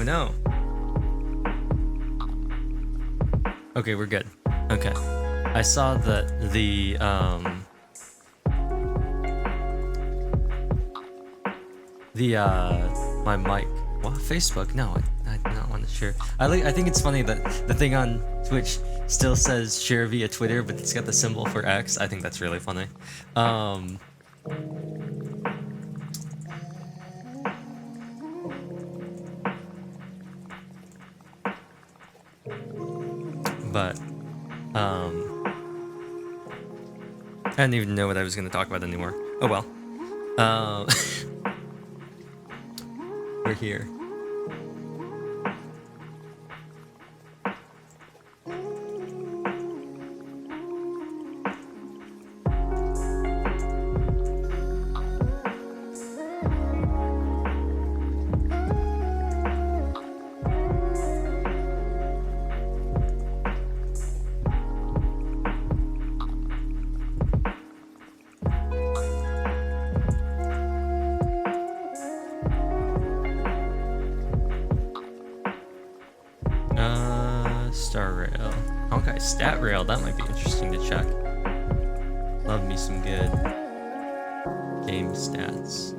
no. Okay, we're good. Okay. I saw that the my mic. What? Facebook? No, I do not want to share. I think it's funny that the thing on Twitch still says share via Twitter, but it's got the symbol for X. I think that's really funny. But I didn't even know what I was going to talk about anymore. Oh well. We're here. Star Rail. Honkai Stat Rail, that might be interesting to check. Love me some good game stats.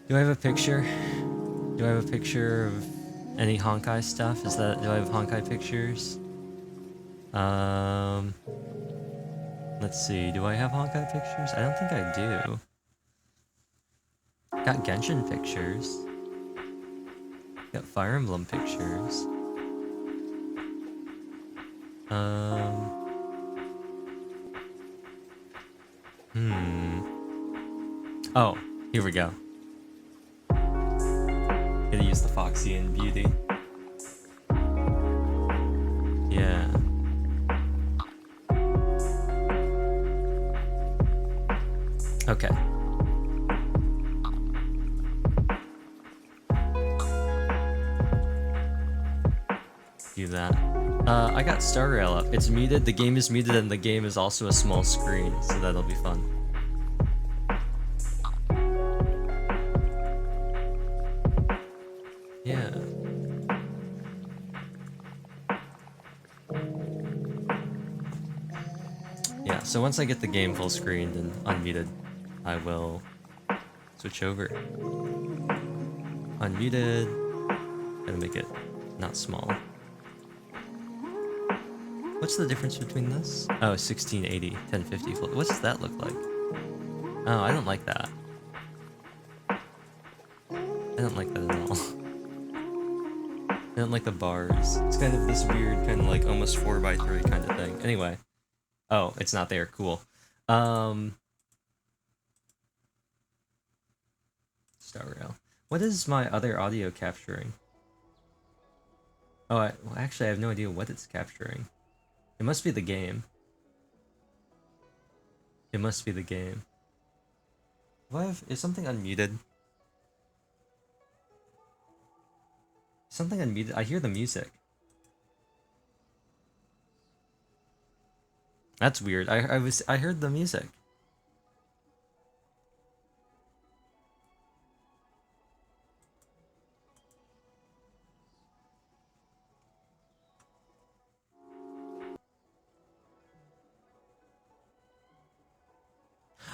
Do I have a picture? Do I have a picture of any Honkai stuff? Do I have Honkai pictures? Let's see, do I have Honkai pictures? I don't think I do. Got Genshin pictures. Got Fire Emblem pictures. Oh, here we go. Gotta use the Foxy and Beauty. Yeah. Okay. Do that. I got Star Rail up. It's muted, the game is muted, and the game is also a small screen, so that'll be fun. Yeah. Yeah, so once I get the game full screened and unmuted, I will switch over. Unmuted. Gotta make it not small. What's the difference between this? Oh, 1680, 1050. What does that look like? Oh, I don't like that. I don't like that at all. I don't like the bars. It's kind of this weird, kind of like almost 4x3 kind of thing. Anyway. Oh, it's not there. Cool. Star Rail. What is my other audio capturing? Oh, well, actually, I have no idea what it's capturing. It must be the game. It must be the game. Is something unmuted? Something unmuted? I hear the music. That's weird. I heard the music.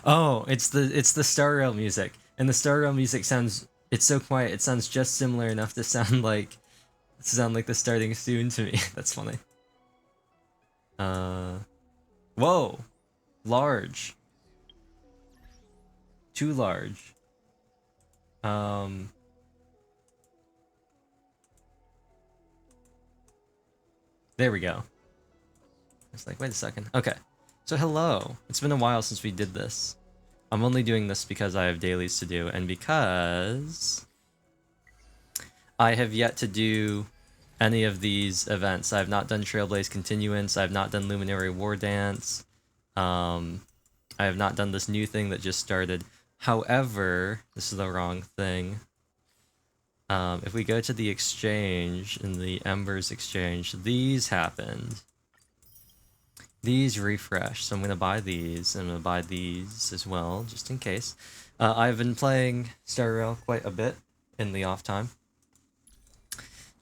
Oh, it's the Star Rail music. And the Star Rail music it's so quiet, it sounds just similar enough to sound like the starting tune to me. That's funny. Whoa! Large. Too large. There we go. It's like, wait a second. Okay. So hello. It's been a while since we did this. I'm only doing this because I have dailies to do, and because I have yet to do any of these events. I have not done Trailblaze Continuance. I have not done Luminary War Dance. I have not done this new thing that just started. However, this is the wrong thing. If we go to the exchange, in the Embers exchange, these happened. These refresh, so I'm going to buy these, and I'm going to buy these as well, just in case. I've been playing Star Rail quite a bit in the off time.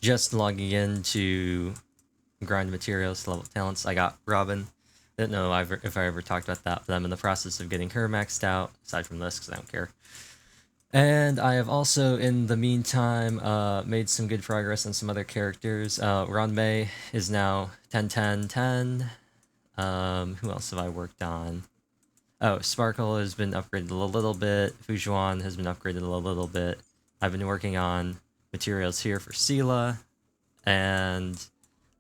just logging in to grind materials to level talents. I got Robin. I don't know if I ever talked about that, but I'm in the process of getting her maxed out, aside from this, because I don't care. And I have also, in the meantime, made some good progress on some other characters. Ronmei is now 10-10-10. Who else have I worked on? Oh, Sparkle has been upgraded a little bit. Fujuan has been upgraded a little bit. I've been working on materials here for Sela, and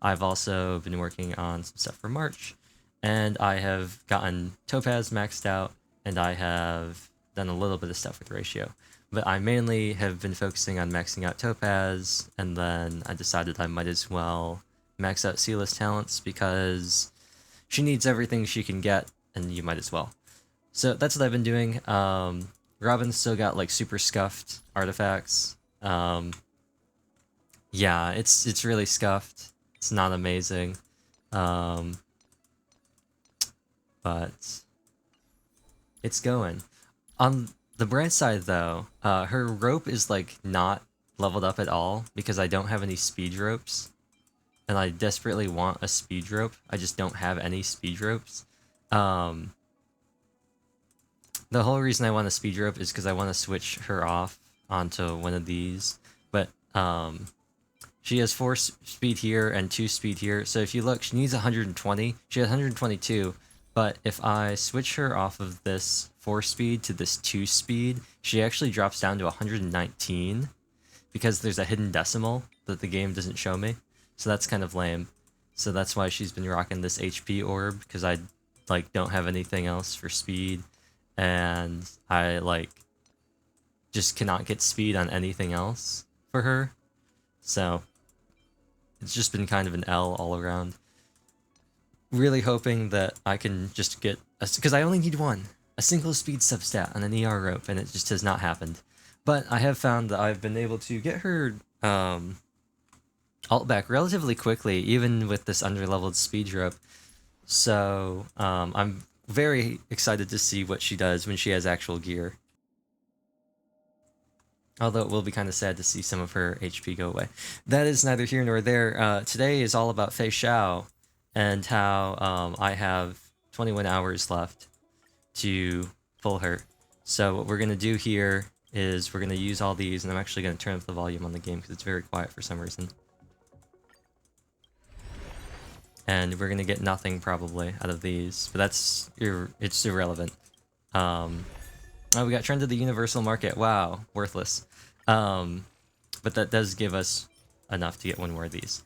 I've also been working on some stuff for March. And I have gotten Topaz maxed out, and I have done a little bit of stuff with Ratio. But I mainly have been focusing on maxing out Topaz, and then I decided I might as well max out Sela's talents because she needs everything she can get, and you might as well. So that's what I've been doing. Robin's still got like super scuffed artifacts. Yeah, it's really scuffed. It's not amazing. But it's going. On the bright side though, her rope is like not leveled up at all because I don't have any speed ropes. And I desperately want a speed rope. I just don't have any speed ropes. The whole reason I want a speed rope is because I want to switch her off onto one of these. But she has 4 speed here and 2 speed here. So if you look, she needs 120. She has 122. But if I switch her off of this 4 speed to this 2 speed, she actually drops down to 119 because there's a hidden decimal that the game doesn't show me. So that's kind of lame. So that's why she's been rocking this HP orb, because I like don't have anything else for speed, and I like just cannot get speed on anything else for her. So it's just been kind of an L all around. Really hoping that I can just get because I only need a single speed substat on an ER rope, and it just has not happened. But I have found that I've been able to get her alt back relatively quickly, even with this underleveled speed rope. So I'm very excited to see what she does when she has actual gear. Although it will be kind of sad to see some of her HP go away. That is neither here nor there. Today is all about Feixiao and how I have 21 hours left to pull her. So what we're going to do here is we're going to use all these, and I'm actually going to turn up the volume on the game because it's very quiet for some reason. And we're going to get nothing probably out of these, but it's irrelevant. Oh, we got Trend of the Universal Market. Wow, worthless. But that does give us enough to get one more of these.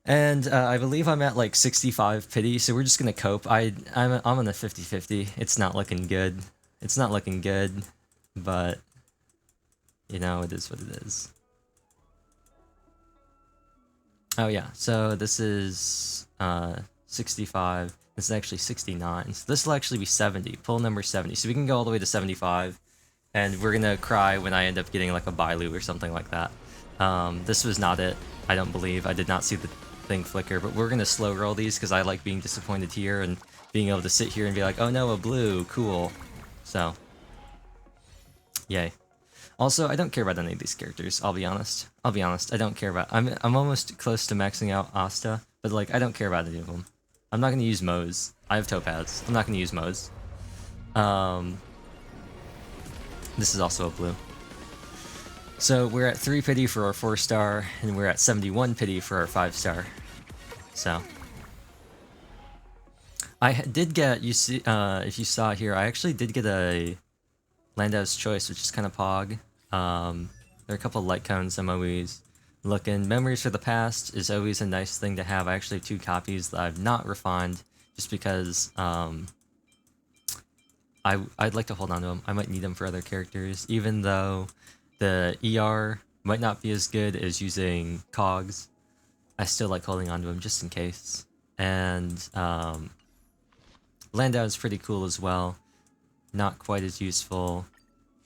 And I believe I'm at like 65 pity, so we're just gonna cope. I'm on a 50-50. It's not looking good. It's not looking good, but you know, it is what it is. Oh yeah, so this is 65. This is actually 69. So this will actually be 70. Pull number 70. So we can go all the way to 75. And we're gonna cry when I end up getting like a Bailu or something like that. This was not it, I don't believe. I did not see the thing flicker, but we're gonna slow roll these because I like being disappointed here and being able to sit here and be like, oh no, a blue, cool. So, yay. Also, I don't care about any of these characters, I'll be honest. I don't care about... I'm almost close to maxing out Asta, but like, I don't care about any of them. I'm not gonna use Moze. I have Topaz. I'm not gonna use Moze. This is also a blue. So we're at 3 pity for our 4-star, and we're at 71 pity for our 5-star. So I did get, you see, if you saw here, I actually did get a Landau's Choice, which is kind of pog. There are a couple of light cones I'm always looking. Memories for the Past is always a nice thing to have. I actually have 2 copies that I've not refined, just because I'd like to hold on to them. I might need them for other characters, even though the ER might not be as good as using cogs. I still like holding on to them just in case. And Landau is pretty cool as well. Not quite as useful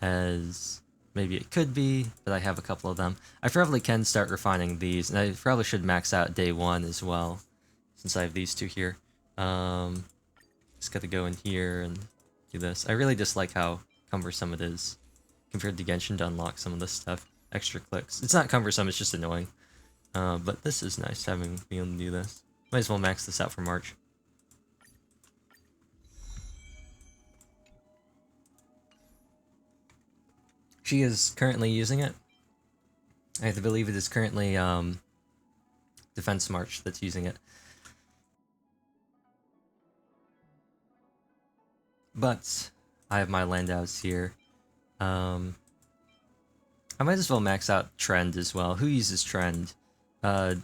as maybe it could be, but I have a couple of them. I probably can start refining these, and I probably should max out day 1 as well, since I have these 2 here. Just gotta go in here and do this. I really dislike how cumbersome it is compared to Genshin to unlock some of this stuff. Extra clicks. It's not cumbersome, it's just annoying. But this is nice having being able to do this. Might as well max this out for March. She is currently using it. I have to believe it is currently Defense March that's using it. But I have my Landaus here. I might as well max out Trend as well. Who uses Trend? Burn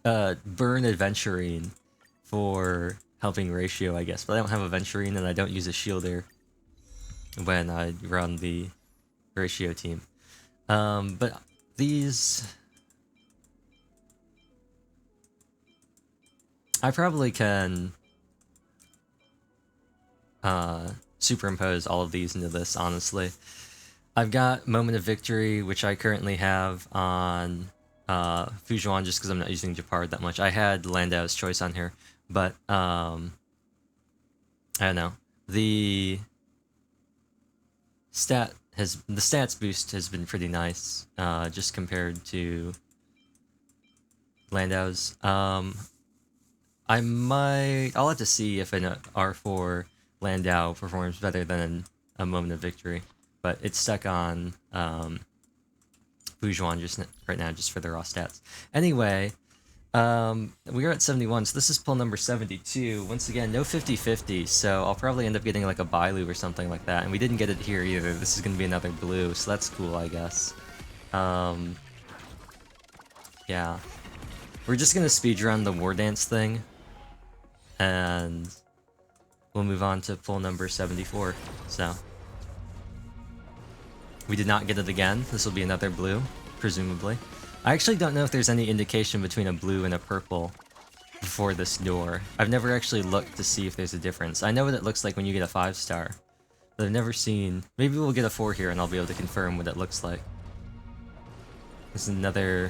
Adventurine for helping Ratio, I guess. But I don't have Adventurine and I don't use a Shielder when I run the Ratio team. But these... I probably can superimpose all of these into this, honestly. I've got Moment of Victory, which I currently have on Feixiao just because I'm not using Japard that much. I had Landau's Choice on here, but I don't know. The stats boost has been pretty nice, just compared to Landau's. I'll have to see if an R4 Landau performs better than a Moment of Victory, but it's stuck on Feixiao just right now, just for the raw stats. Anyway, we are at 71, so this is pull number 72. Once again, no 50-50, so I'll probably end up getting like a Bailu or something like that, and we didn't get it here either. This is going to be another blue, so that's cool, I guess. Yeah. We're just going to speedrun the War Dance thing, and we'll move on to pull number 74, so... We did not get it again. This will be another blue, presumably. I actually don't know if there's any indication between a blue and a purple before this door. I've never actually looked to see if there's a difference. I know what it looks like when you get a 5-star, but I've never seen... Maybe we'll get a 4 here and I'll be able to confirm what it looks like. This is another...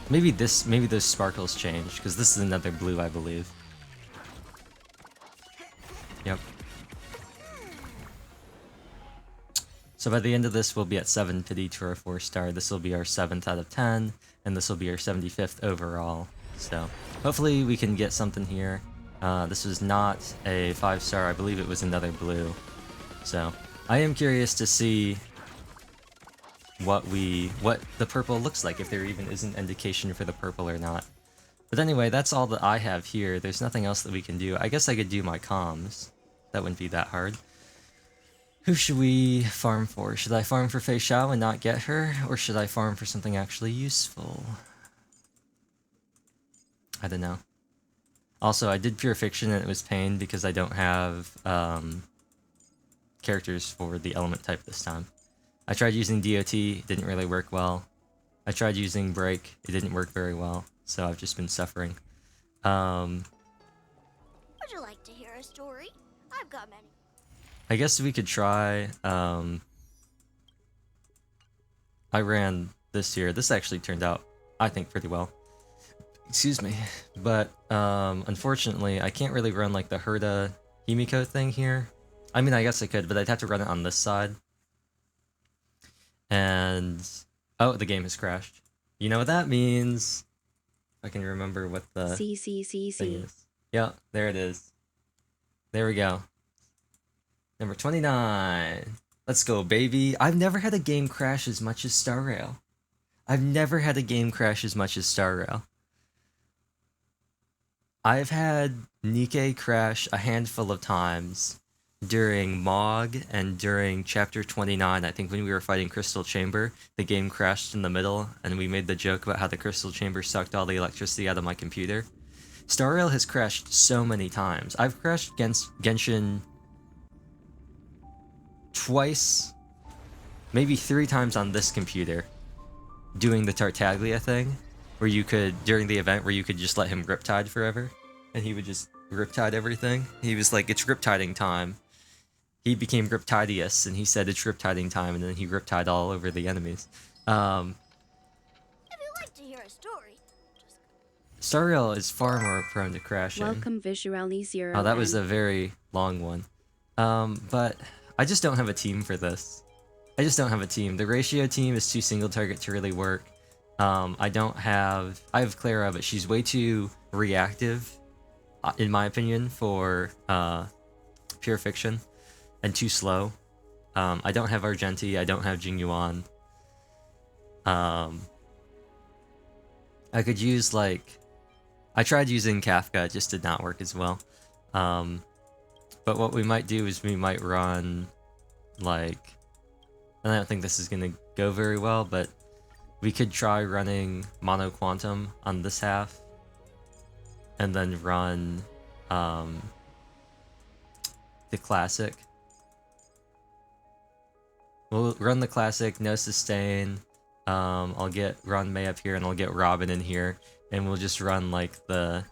Maybe those sparkles change, because this is another blue, I believe. Yep. So by the end of this, we'll be at 7 pity to our 4-star. This will be our 7th out of 10, and this will be our 75th overall. So hopefully we can get something here. This was not a 5-star. I believe it was another blue. So I am curious to see what the purple looks like, if there even is an indication for the purple or not. But anyway, that's all that I have here. There's nothing else that we can do. I guess I could do my comms. That wouldn't be that hard. Who should we farm for? Should I farm for Feixiao and not get her? Or should I farm for something actually useful? I don't know. Also, I did Pure Fiction and it was pain because I don't have characters for the element type this time. I tried using DOT, it didn't really work well. I tried using Break, it didn't work very well. So I've just been suffering. Would you like to hear a story? I've got many. I guess we could try, I ran this here. This actually turned out, I think, pretty well. Excuse me. But, unfortunately, I can't really run, like, the Herda Himiko thing here. I mean, I guess I could, but I'd have to run it on this side. And... Oh, the game has crashed. You know what that means? I can remember what the thing is. Yeah, there it is. There we go. Number 29. Let's go, baby. I've never had a game crash as much as Star Rail. I've never had a game crash as much as Star Rail. I've had Nikkei crash a handful of times during Mog and during Chapter 29. I think when we were fighting Crystal Chamber, the game crashed in the middle, and we made the joke about how the Crystal Chamber sucked all the electricity out of my computer. Star Rail has crashed so many times. I've crashed against Genshin twice, maybe 3 times on this computer, doing the Tartaglia thing, where you could, during the event, where you could just let him Riptide forever, and he would just Riptide everything. He was like, it's Riptiding time. He became Riptidius, and he said it's Riptiding time, and then he Riptide all over the enemies. If you like to hear a story, Star Rail is far more prone to crashing. Welcome, Visually Zero. Oh, that was a very long one. But I just don't have a team for this. I just don't have a team. The Ratio team is too single target to really work. I have Clara, but she's way too reactive, in my opinion, for pure fiction, and too slow. I don't have Argenti, I don't have Jingyuan. I could use, like... I tried using Kafka, it just did not work as well. But what we might do is we might run, like... And I don't think this is gonna go very well, but we could try running Mono Quantum on this half, and then run the Classic. We'll run the Classic, no sustain. I'll get run May up here, and I'll get Robin in here, and we'll just run like the...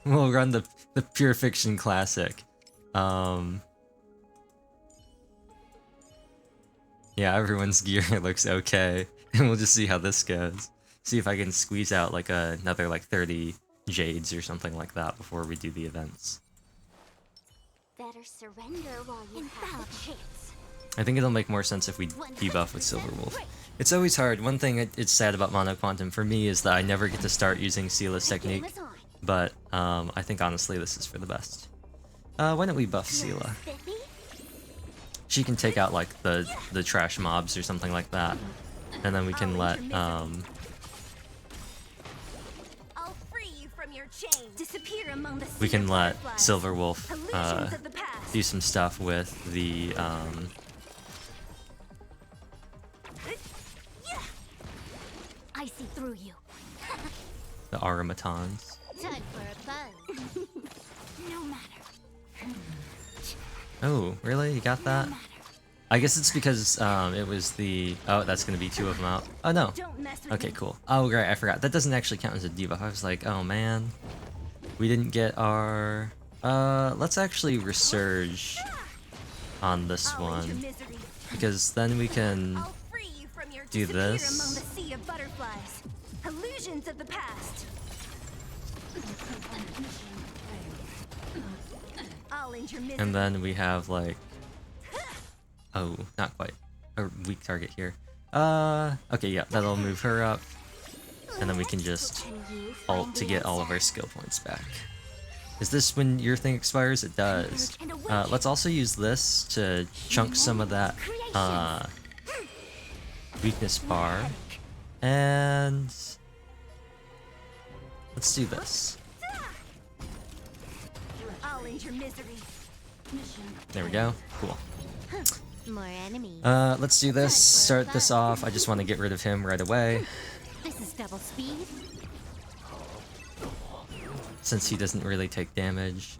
we'll run the Pure Fiction Classic. Yeah, everyone's gear looks okay, and we'll just see how this goes. See if I can squeeze out like another like 30 Jades or something like that before we do the events. Better surrender while you have a chance. I think it'll make more sense if we debuff with Silverwolf. It's always hard. One thing it's sad about Mono Quantum for me is that I never get to start using Seela's technique, but I think honestly this is for the best. Why don't we buff Seela? She can take out like the trash mobs or something like that, and then we can let we can let Silverwolf do some stuff with the I see through you. the Automatons. Time for a buzz. No matter. Oh, really? You got that? I guess it's because it was the... Oh, that's going to be 2 of them out. Oh, no. Okay, cool. Oh, right, I forgot. That doesn't actually count as a debuff. I was like, oh, man. We didn't get our... let's actually resurge on this one. Because then we can do this. Illusions of the past. And then we have like... Oh, not quite. A weak target here. Okay, yeah, that'll move her up. And then we can just ult to get all of our skill points back. Is this when your thing expires? It does. Let's also use this to chunk some of that weakness bar. And... let's do this. There we go. Cool. More enemies. Let's do this. Start this off. I just want to get rid of him right away, This is double speed. since he doesn't really take damage.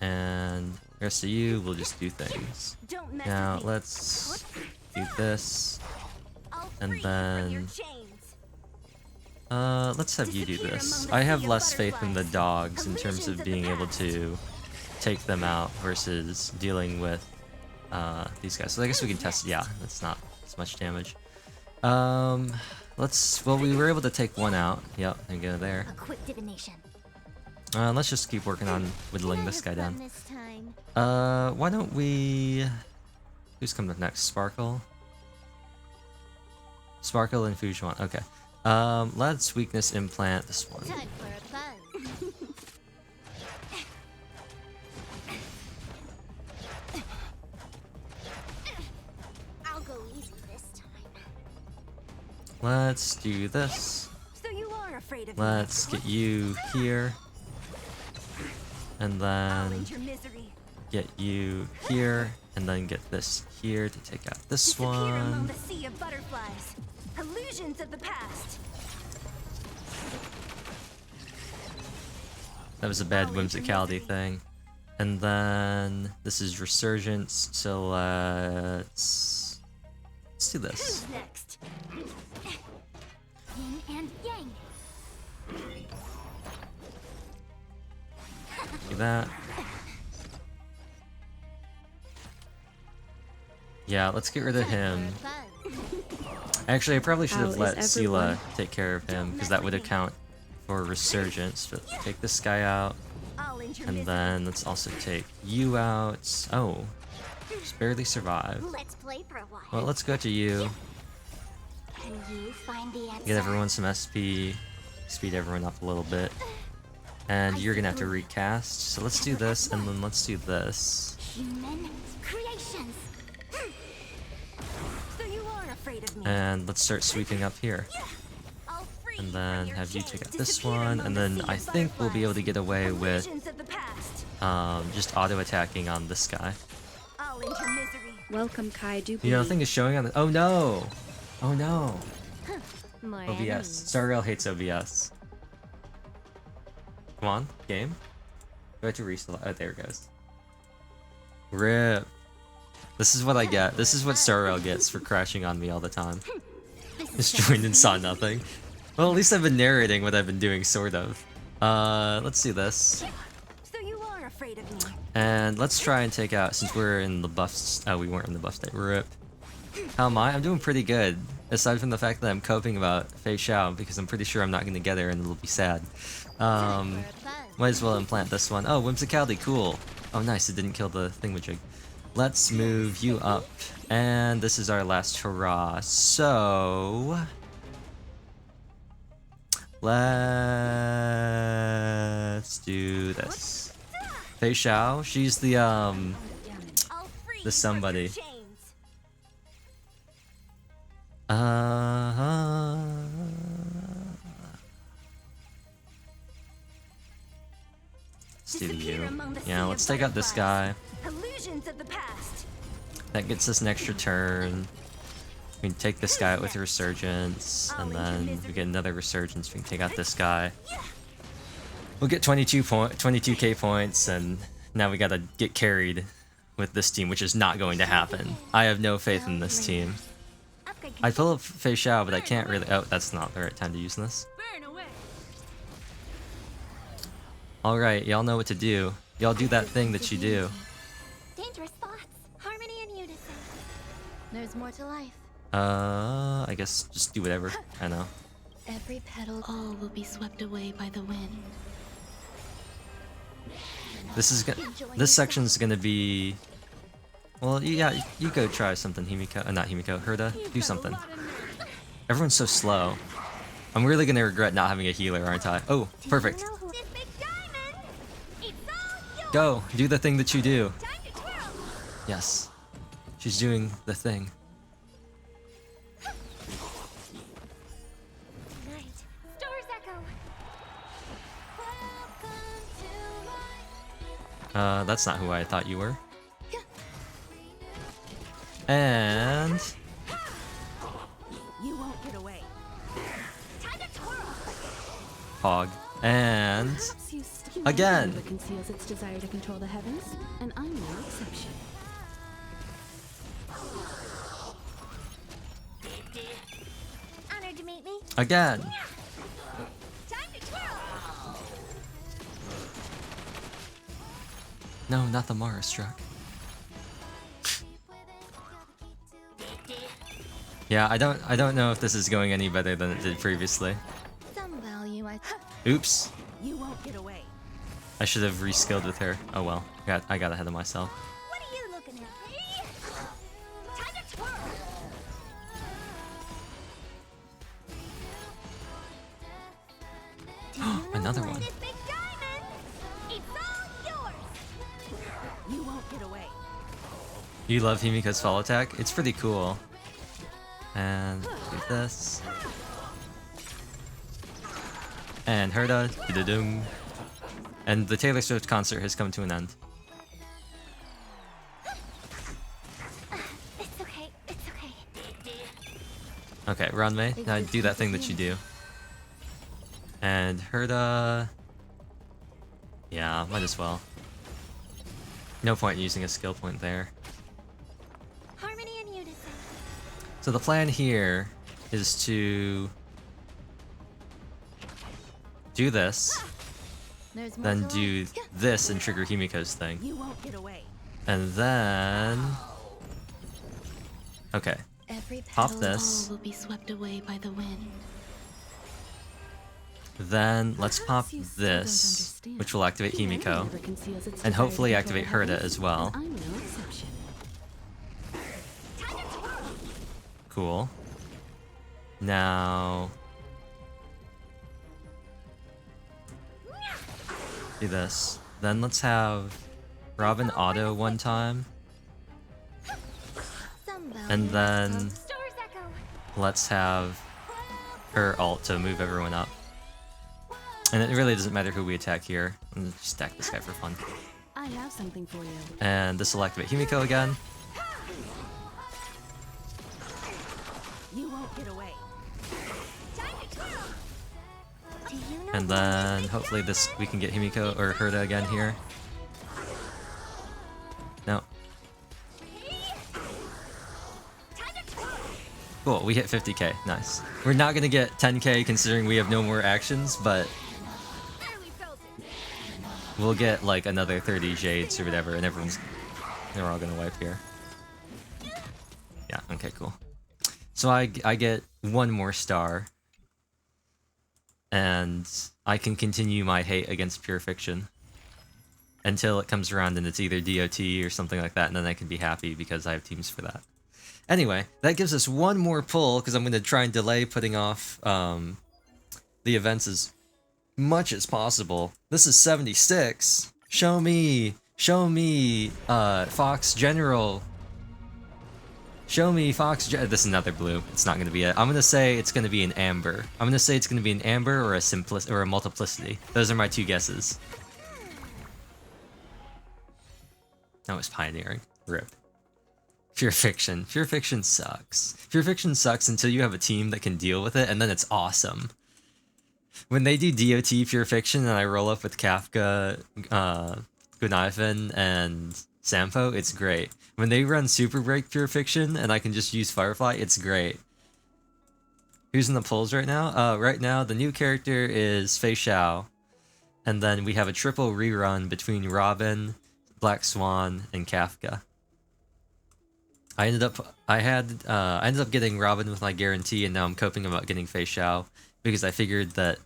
And the rest of you will just do things. Now let's do this, and then let's have you do this. I have less faith in the dogs in terms of being able to take them out versus dealing with these guys. So I guess we can test. Yeah, that's not as much damage. Well, we were able to take one out. Yep, and go there. A quick divination. Let's just keep working on whittling this guy down. Why don't we... Who's coming up next? Sparkle? Sparkle and Fujuan. Okay. Let's weakness implant this one. Time for a buzz. I'll go easy this time. Let's do this. So you are afraid of Let's get you here. And then get you here. And then get this here to take out this one. the sea of butterflies. Illusions of the past. That was a bad whimsicality thing. And then this is Resurgence, so let's do this. Who's next? Yin and yang. Do that. Yeah, let's get rid of him. Actually, I probably should have let Seela take care of him, because that would account for Resurgence. But take this guy out, and then let's also take you out. Oh, just barely survived. Let's play for a while. Well, let's go to you. Can you find the answer? Get everyone some SP, speed everyone up a little bit. And you're gonna have to recast. So let's do this, and then let's do this. Human creations. So you are afraid of me. And let's start sweeping up here. I'll free And you then from your have you chains. take out this Disappear one, among and the then sea I of think we'll be able to get away with Illusions of the past. just auto-attacking on this guy. I'll enter misery. Welcome, Kai. Do You know, nothing is showing on the— oh no! Oh no! More OBS. enemies. Starrail hates OBS. Come on, game. Do I have to reselect? Oh, there it goes. RIP. This is what I get. This is what Starrail gets for crashing on me all the time. Just joined and saw nothing. Well, at least I've been narrating what I've been doing, sort of. Let's do this. So you are afraid of me. And let's try and take out, since we're in the buffs— oh, we weren't in the buff state. RIP. How am I? I'm doing pretty good. Aside from the fact that I'm coping about Feixiao, because I'm pretty sure I'm not going to get her and it'll be sad. Might as well implant this one. Oh, Whimsicality, cool. Oh, nice, it didn't kill the thingamajig. Let's move you up. And this is our last hurrah. So... let's do this. Feixiao, she's the I'll free you from somebody. your chains. Let's do Disappear you. among the sea Yeah, of let's take out this guy. butterflies. Illusions of the past. That gets us an extra turn. We can take this guy out with Resurgence, and then we get another Resurgence. We can take out this guy. We'll get 22k points, and now we gotta get carried with this team, which is not going to happen. I have no faith in this team. Upgrade I pull up Feixiao, but I can't really— oh, that's not the right time to use this. burn away. Alright, y'all know what to do. Y'all do that thing that you do. Dangerous thoughts. Harmony and unison. There's more to life. I guess just do whatever. I know. Every petal. All will be swept away by the wind. This section's gonna be— well, yeah, you go try something, Himiko. Not Himiko, Herda. Do something. Everyone's so slow. I'm really gonna regret not having a healer, aren't I? Oh, perfect. This big diamond. It's all yours. Go, do the thing that you do. Time to twirl. Yes. She's doing the thing. Night. Stars echo. Welcome to my. That's not who I thought you were. And... You won't get away. Time to twirl. Hog. And... again! That conceals its desire to control the heavens, and I'm no exception. Honored to meet me. Again! Time to twirl. No, not the Mara struck. Yeah, I don't know if this is going any better than it did previously. Some value I. Oops. You won't get away. I should have reskilled with her. Oh well. I got ahead of myself. What are you looking at? Time to twirl. Another one. This big diamond. It's all yours. You won't get away. You love Himiko's fall attack? It's pretty cool. And do this. And Herda. Da-da-dum. And the Taylor Swift concert has come to an end. It's okay. It's okay. Okay, Ranmei, now do that thing that you do. And Herda... yeah, might as well. No point in using a skill point there. Harmony and unison. So the plan here is to do this, There's more then to do life. this and trigger Himiko's thing. You won't get away. And then... okay, Every pop petal this. all will be swept away by the wind. Then let's pop Perhaps you still don't this, understand. which will activate Humanity Himiko. never conceals its And desire to hopefully control activate the Herda heavens, as well. and I'm no exception. Cool. Now, do this. Then let's have Robin auto one time, and then let's have her ult to move everyone up. And it really doesn't matter who we attack here. I'm gonna just attack this guy for fun. I have something for you. And this will activate Himiko again. You won't get away. And then hopefully this we can get Himiko or Herta again here. No. Cool, we hit 50k. Nice. We're not gonna get 10k considering we have no more actions, but we'll get like another 30 Jades or whatever, and they're all gonna wipe here. Yeah, okay, cool. So I get one more star, and I can continue my hate against Pure Fiction until it comes around and it's either DOT or something like that, and then I can be happy because I have teams for that. Anyway, that gives us one more pull, because I'm going to try and delay putting off the events as much as possible. This is 76. Show me, Fox General. Show me Fox. This is another blue. It's not going to be it. I'm going to say it's going to be an amber. I'm going to say it's going to be an amber or a multiplicity. Those are my two guesses. That was pioneering. RIP. Pure Fiction. Pure Fiction sucks. Pure Fiction sucks until you have a team that can deal with it, and then it's awesome. When they do DOT Pure Fiction and I roll up with Kafka, Gunaifen, and Sampo, it's great. When they run Super Break Pure Fiction and I can just use Firefly, it's great. Who's in the polls right now? Right now, the new character is Feixiao. And then we have a triple rerun between Robin, Black Swan, and Kafka. I ended up getting Robin with my guarantee, and now I'm coping about getting Feixiao because I figured that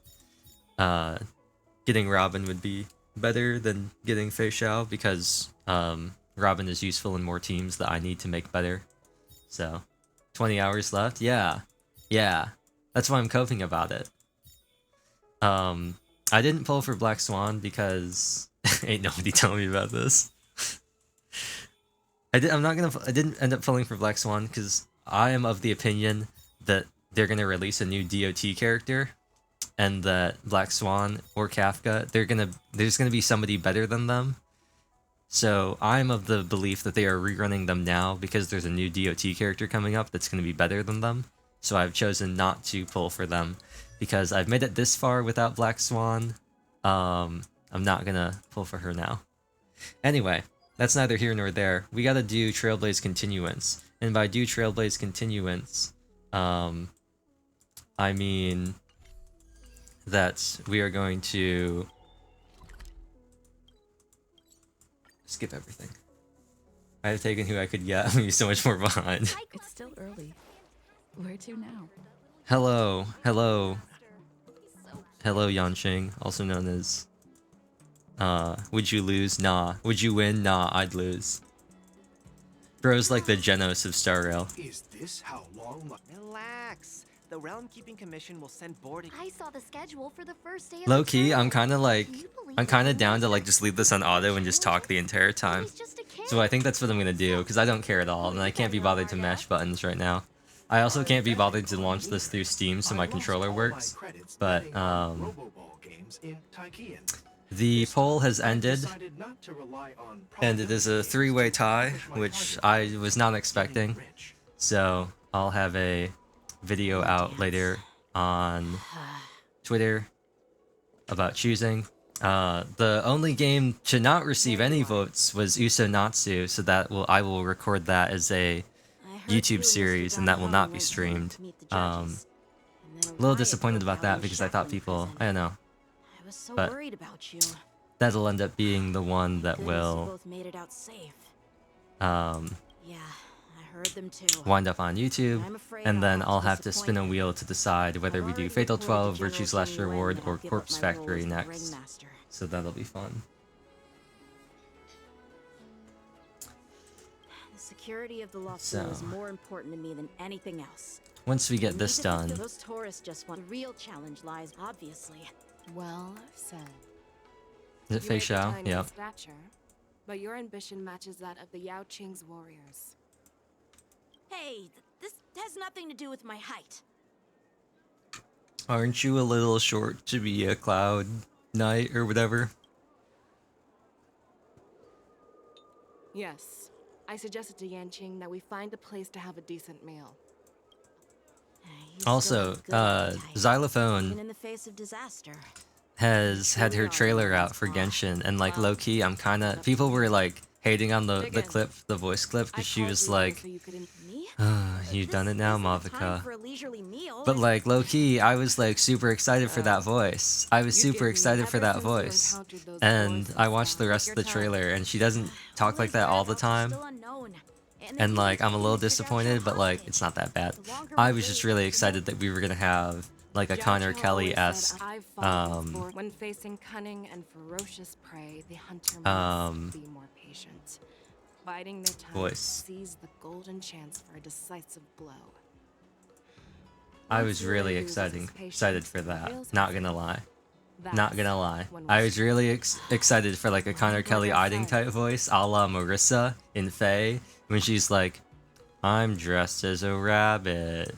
getting Robin would be better than getting Feixiao because Robin is useful in more teams that I need to make better. So, 20 hours left? Yeah. That's why I'm coping about it. I didn't pull for Black Swan because ain't nobody telling me about this. I didn't end up pulling for Black Swan because I am of the opinion that they're gonna release a new DOT character, and that Black Swan or Kafka, there's gonna be somebody better than them. So I'm of the belief that they are rerunning them now because there's a new DOT character coming up that's gonna be better than them. So I've chosen not to pull for them because I've made it this far without Black Swan. I'm not gonna pull for her now. Anyway. That's neither here nor there. We gotta do Trailblaze Continuance. And by do Trailblaze Continuance, I mean that we are going to skip everything. I have taken who I could get. I'm so much more behind. It's still early. Where to now? Hello, Yanqing, also known as would you lose? Nah. Would you win? Nah, I'd lose. Bro's like the Genos of Star Rail. Is this how long? Relax. The Realm Keeping Commission will send boarding. I saw the schedule for the first day of Low the key, term. I'm kind of Can down to like just leave this on auto and just talk the entire time. He's just a kid. So I think that's what I'm gonna do because I don't care at all, and I can't be bothered to mash buttons right now. I also can't be bothered to launch this through Steam so my controller works. But the poll has ended, and it is a 3-way tie, which I was not expecting. So I'll have a video out later on Twitter about choosing. The only game to not receive any votes was Usonatsu, so I will record that as a YouTube series, and that will not be streamed. A little disappointed about that because I thought people, I don't know. I was so but- worried about you. That'll end up being the one that Goodness you will both made it out safe. Yeah, I heard them too. wind up on YouTube, I'm afraid and then I'll I'll have have to to spin a disappoint wheel to decide whether we do Fatal 12, Virtue's Last Reward, or Corpse Factory next. So that'll be fun. The security of the Lost So. Soul is more important to me than anything else. once we get this done. Those tourists just want real challenge lies, obviously. Well said. Is it You may be Feixiao? tiny Yeah. in stature, but your ambition matches that of the Yao Qing's warriors. Hey, this has nothing to do with my height. Aren't you a little short to be a cloud knight or whatever? Yes, I suggested to Yanqing that we find a place to have a decent meal. You still Also, have good appetite, even Xylophone in the face of disaster. has had her trailer out for Genshin, and like low key, I'm kind of people were like hating on the clip, the voice clip, because she was like, So you could Me? "You've done it now, This isn't the time Mavica." for a leisurely meal. But like low key, I was like super excited for that voice. I was You've super given me excited for ever that since you voice, encountered those and boys I and watched the stuff. rest of the Take your time. trailer, and she doesn't talk like that all the time. Still unknown, and And they like I'm a continue little to figure out disappointed, your but like hostage. it's not that bad. The longer I we was just wait, really the excited that we were gonna have like a Jiao Connor Qiao Kelly-esque always said, "I've fought this um, for-" When facing cunning and ferocious prey, the hunter um, must be more patient. Biding their time voice. seize the golden chance for a decisive blow. I Once was you really lose his excited patience, for that. real Not gonna lie. Not That's gonna lie. when I we'll was really excited for like a Connor Kelly I Iding said. type voice, a la Marissa in Faye, when she's like, "I'm dressed as a rabbit.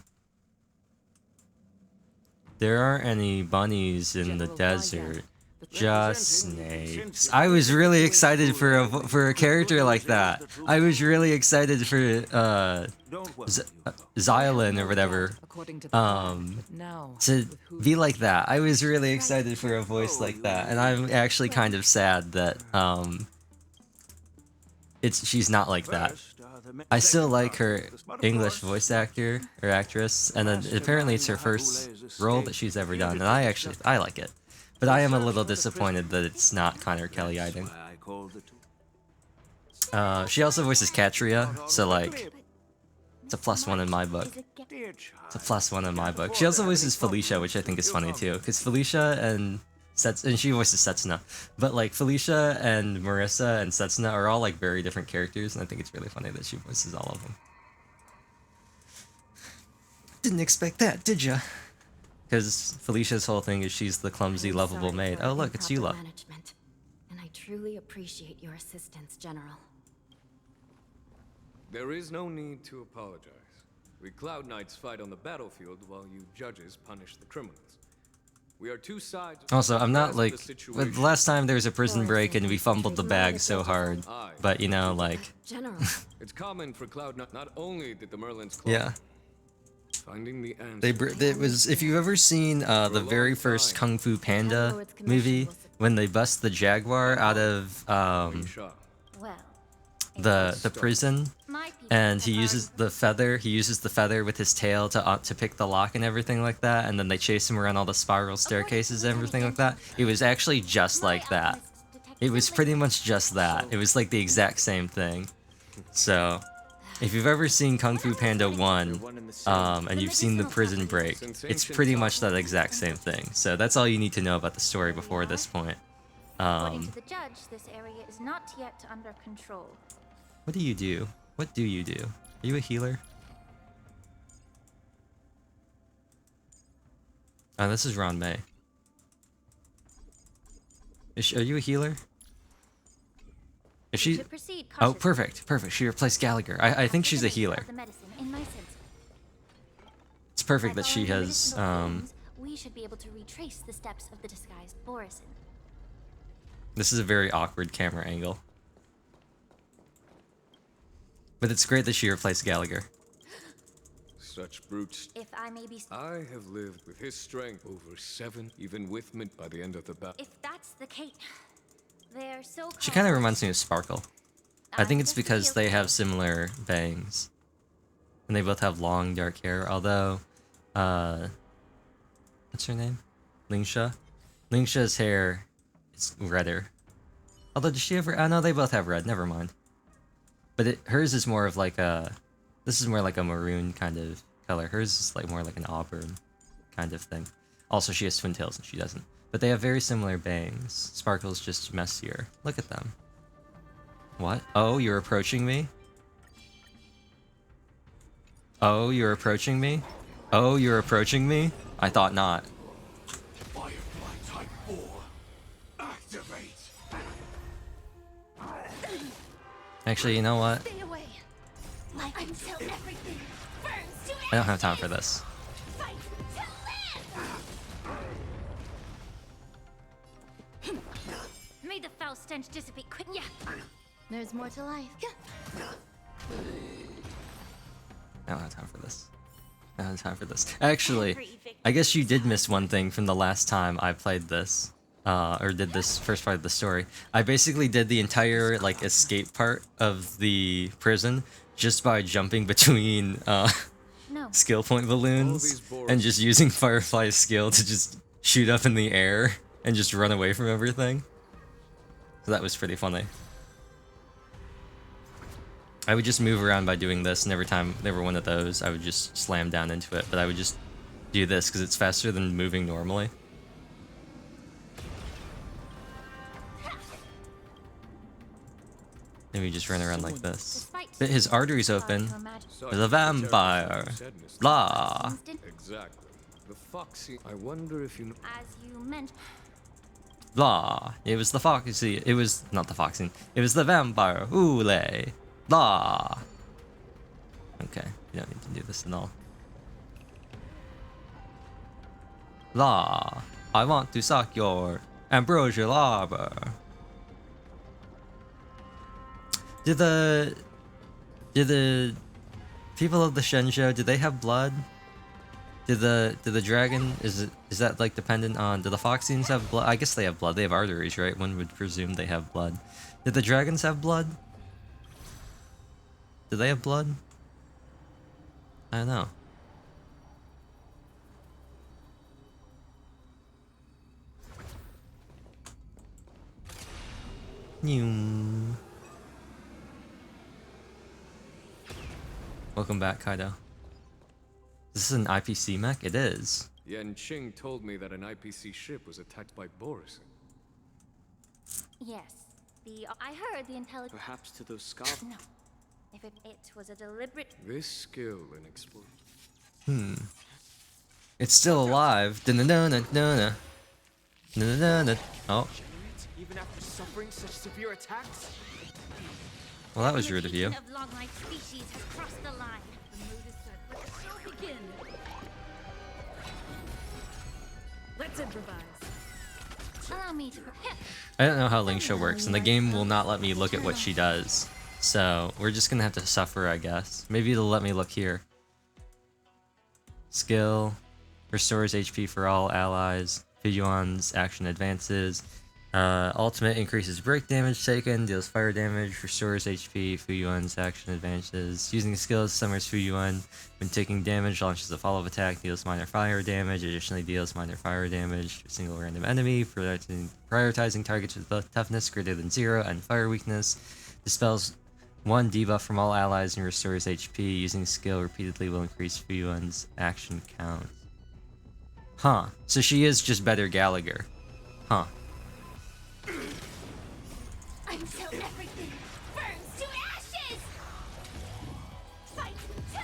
There aren't any bunnies in the General desert, just snakes." I was really excited for a character like that. I was really excited for Xylan or whatever. according to the now To be like that. I was really excited for a voice like that, and I'm actually kind of sad that she's not like that. I still like her English voice actor or actress, and then apparently it's her first role that she's ever done, and I like it. But I am a little disappointed that it's not Connor Kelly Iding. She also voices Katria, so like it's a +1 in my book. It's a +1 in my book. She also voices Felicia, which I think is funny too, because Felicia and she voices Setsuna, but like Felicia and Marissa and Setsuna are all like very different characters, and I think it's really funny that she voices all of them. Didn't expect that, did ya? Because Felicia's whole thing is she's the clumsy, lovable maid. Oh look, it's Eula. Management, and I truly appreciate your assistance, General. There is no need to apologize. We Cloud Knights fight on the battlefield while you judges punish the criminals. We are two sides. Also, I'm not of like the situation. the last time there was a prison break and we fumbled the bag so hard, but you know, like General, It's common for Cloud Knight. Not only did the Merlins claw, yeah. finding the answer. It was if you've ever seen the very first Kung Fu Panda movie when they bust the jaguar out of Feixiao. well, the prison, my people and he have uses the feather. He uses the feather with his tail to pick the lock and everything like that, and then they chase him around all the spiral staircases and everything like that. It was actually just like that. It was pretty much just that. It was like the exact same thing. So, if you've ever seen Kung Fu Panda 1, and you've seen the prison break, it's pretty much that exact same thing. So that's all you need to know about the story before this point. According to the judge, this area is not yet under control. What do you do? What do you do? Are you a healer? Oh, this is Ron May. Are you a healer? Is she? To proceed Oh, cautiously. perfect, perfect. She replaced Gallagher. I think she's a healer. The medicine in my sensor. It's perfect By that she following the has, medicinal themes, we should be able to retrace the steps of the disguised Borison. This is a very awkward camera angle. But it's great that she replaced Gallagher. Such brutes. If I may be... I have lived with his strength over 7, even with me by the end of the battle. If that's the case, they're so... She kind of reminds me of Sparkle. I think it's because they have similar bangs. And they both have long, dark hair, although... what's her name? Lingsha? Lingsha's hair is redder. Although, does she ever... Oh, no, they both have red. Never mind. But hers is more of like a... This is more like a maroon kind of color. Hers is like more like an auburn kind of thing. Also, she has twin tails and she doesn't. But they have very similar bangs. Sparkle's just messier. Look at them. What? Oh, you're approaching me? Oh, you're approaching me? Oh, you're approaching me? I thought not. Firefly Type 4. Activate. Actually, you know what? Stay away. Like until everything burns to I don't have time for this. fight to live. May the foul stench dissipate quick. Yeah. There's more to life. I don't have time for this. I don't have time for this. Actually, I guess you did miss one thing from the last time I played this. Or did this first part of the story. I basically did the entire, like, escape part of the prison just by jumping between, No. skill point balloons and just using Firefly's skill to just shoot up in the air and just run away from everything. So that was pretty funny. I would just move around by doing this, and every time there were one of those, I would just slam down into it, but I would just do this because it's faster than moving normally. And we just run around like this. But his arteries open. There's a vampire. Blah. Exactly. The foxy. I wonder if you know. As you mentioned, Blah. It was the foxy. It was not the foxy. It was the vampire. Oolay. Blah. Okay. You don't need to do this at all. Blah. I want to suck your ambrosial arbor. Did the people of the Shenzhou, did they have blood? Did the dragon, is that like dependent on, do the Foxians have blood? I guess they have blood. They have arteries, right? One would presume they have blood. Did the dragons have blood? Do they have blood? I don't know. New. Welcome back, Kaido. Is this an IPC mech? It is. Yan Qing told me that an IPC ship was attacked by Boris. yes. I heard the intelligence. Perhaps to those scalp. No. If it was a deliberate. This skill in explosion. It's still alive. Da-na-na-na-na-na. Na-na-na-na. Oh, Even after suffering such severe attacks? well, that was rude of you. Of long-life species has crossed the line. The mood is set. Let the show begin. Let's improvise. Allow me to prepare. I don't know how Lingsha works, and the game will not let me look at what she does. So, we're just gonna have to suffer, I guess. Maybe it'll let me look here. Skill. Restores HP for all allies. Fuyuan's action advances. Ultimate increases break damage taken, deals fire damage, restores HP, Fuyuan's action advances. Using skills, summers Fuyuan. When taking damage, launches a follow-up attack, deals minor fire damage, additionally deals minor fire damage to a single random enemy, prioritizing targets with both toughness greater than 0 and fire weakness. Dispels one debuff from all allies and restores HP. Using skill repeatedly will increase Fuyuan's action count. Huh. So she is just better Gallagher. Huh. Until everything burns to ashes. Fight to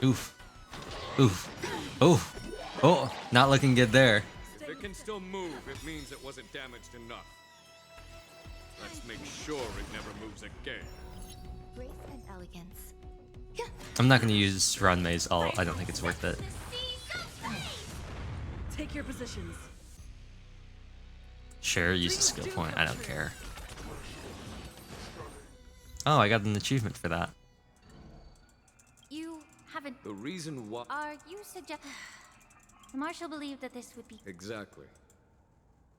live. Oof. Oof. Oh. Oh. Not looking good there. If it can still move, it means it wasn't damaged enough. Let's make sure it never moves again. Grace and elegance. I'm not going to use Ranmei's ult. I don't think it's worth it. Take your positions. Sure, use a skill point. I don't care. Oh, I got an achievement for that. You haven't. The reason why. Are you suggest? The Marshal believed that this would be. Exactly.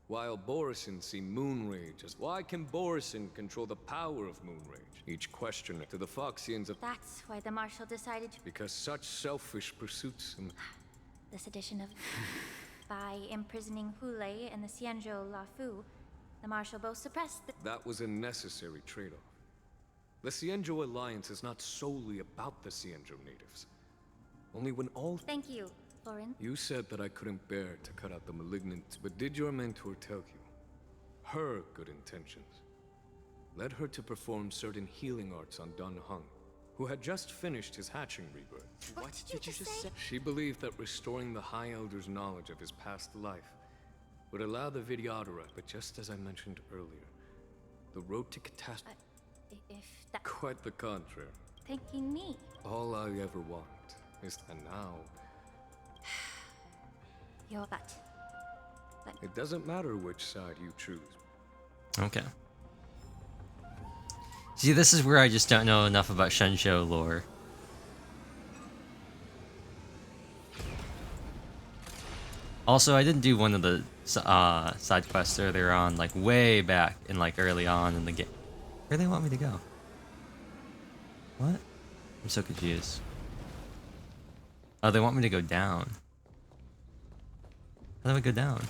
While Borisin see Moonrage as why can Borisin control the power of Moonrage? Each questioner to the Foxians of That's why the Marshal decided to. because such selfish pursuits and This edition of. By imprisoning Hule and the Xianzhou Lafu, the Marshal both suppressed the. that was a necessary trade-off. The Xianzhou alliance is not solely about the Xianzhou natives. Only when all Thank you, Lauren. You said that I couldn't bear to cut out the malignant, but did your mentor tell you her good intentions led her to perform certain healing arts on Dan Heng, who had just finished his hatching rebirth. What did you just say? She believed that restoring the High Elder's knowledge of his past life would allow the Vidyadhara, but just as I mentioned earlier, the road to catastrophe. If that Quite the contrary. thanking me. All I ever want is, and now, You're that. it doesn't matter which side you choose. Okay. See, this is where I just don't know enough about Shenzhou lore. Also, I didn't do one of the side quests earlier on, like way back in like early on in the game. Where do they want me to go? What? I'm so confused. Oh, they want me to go down. How do I go down?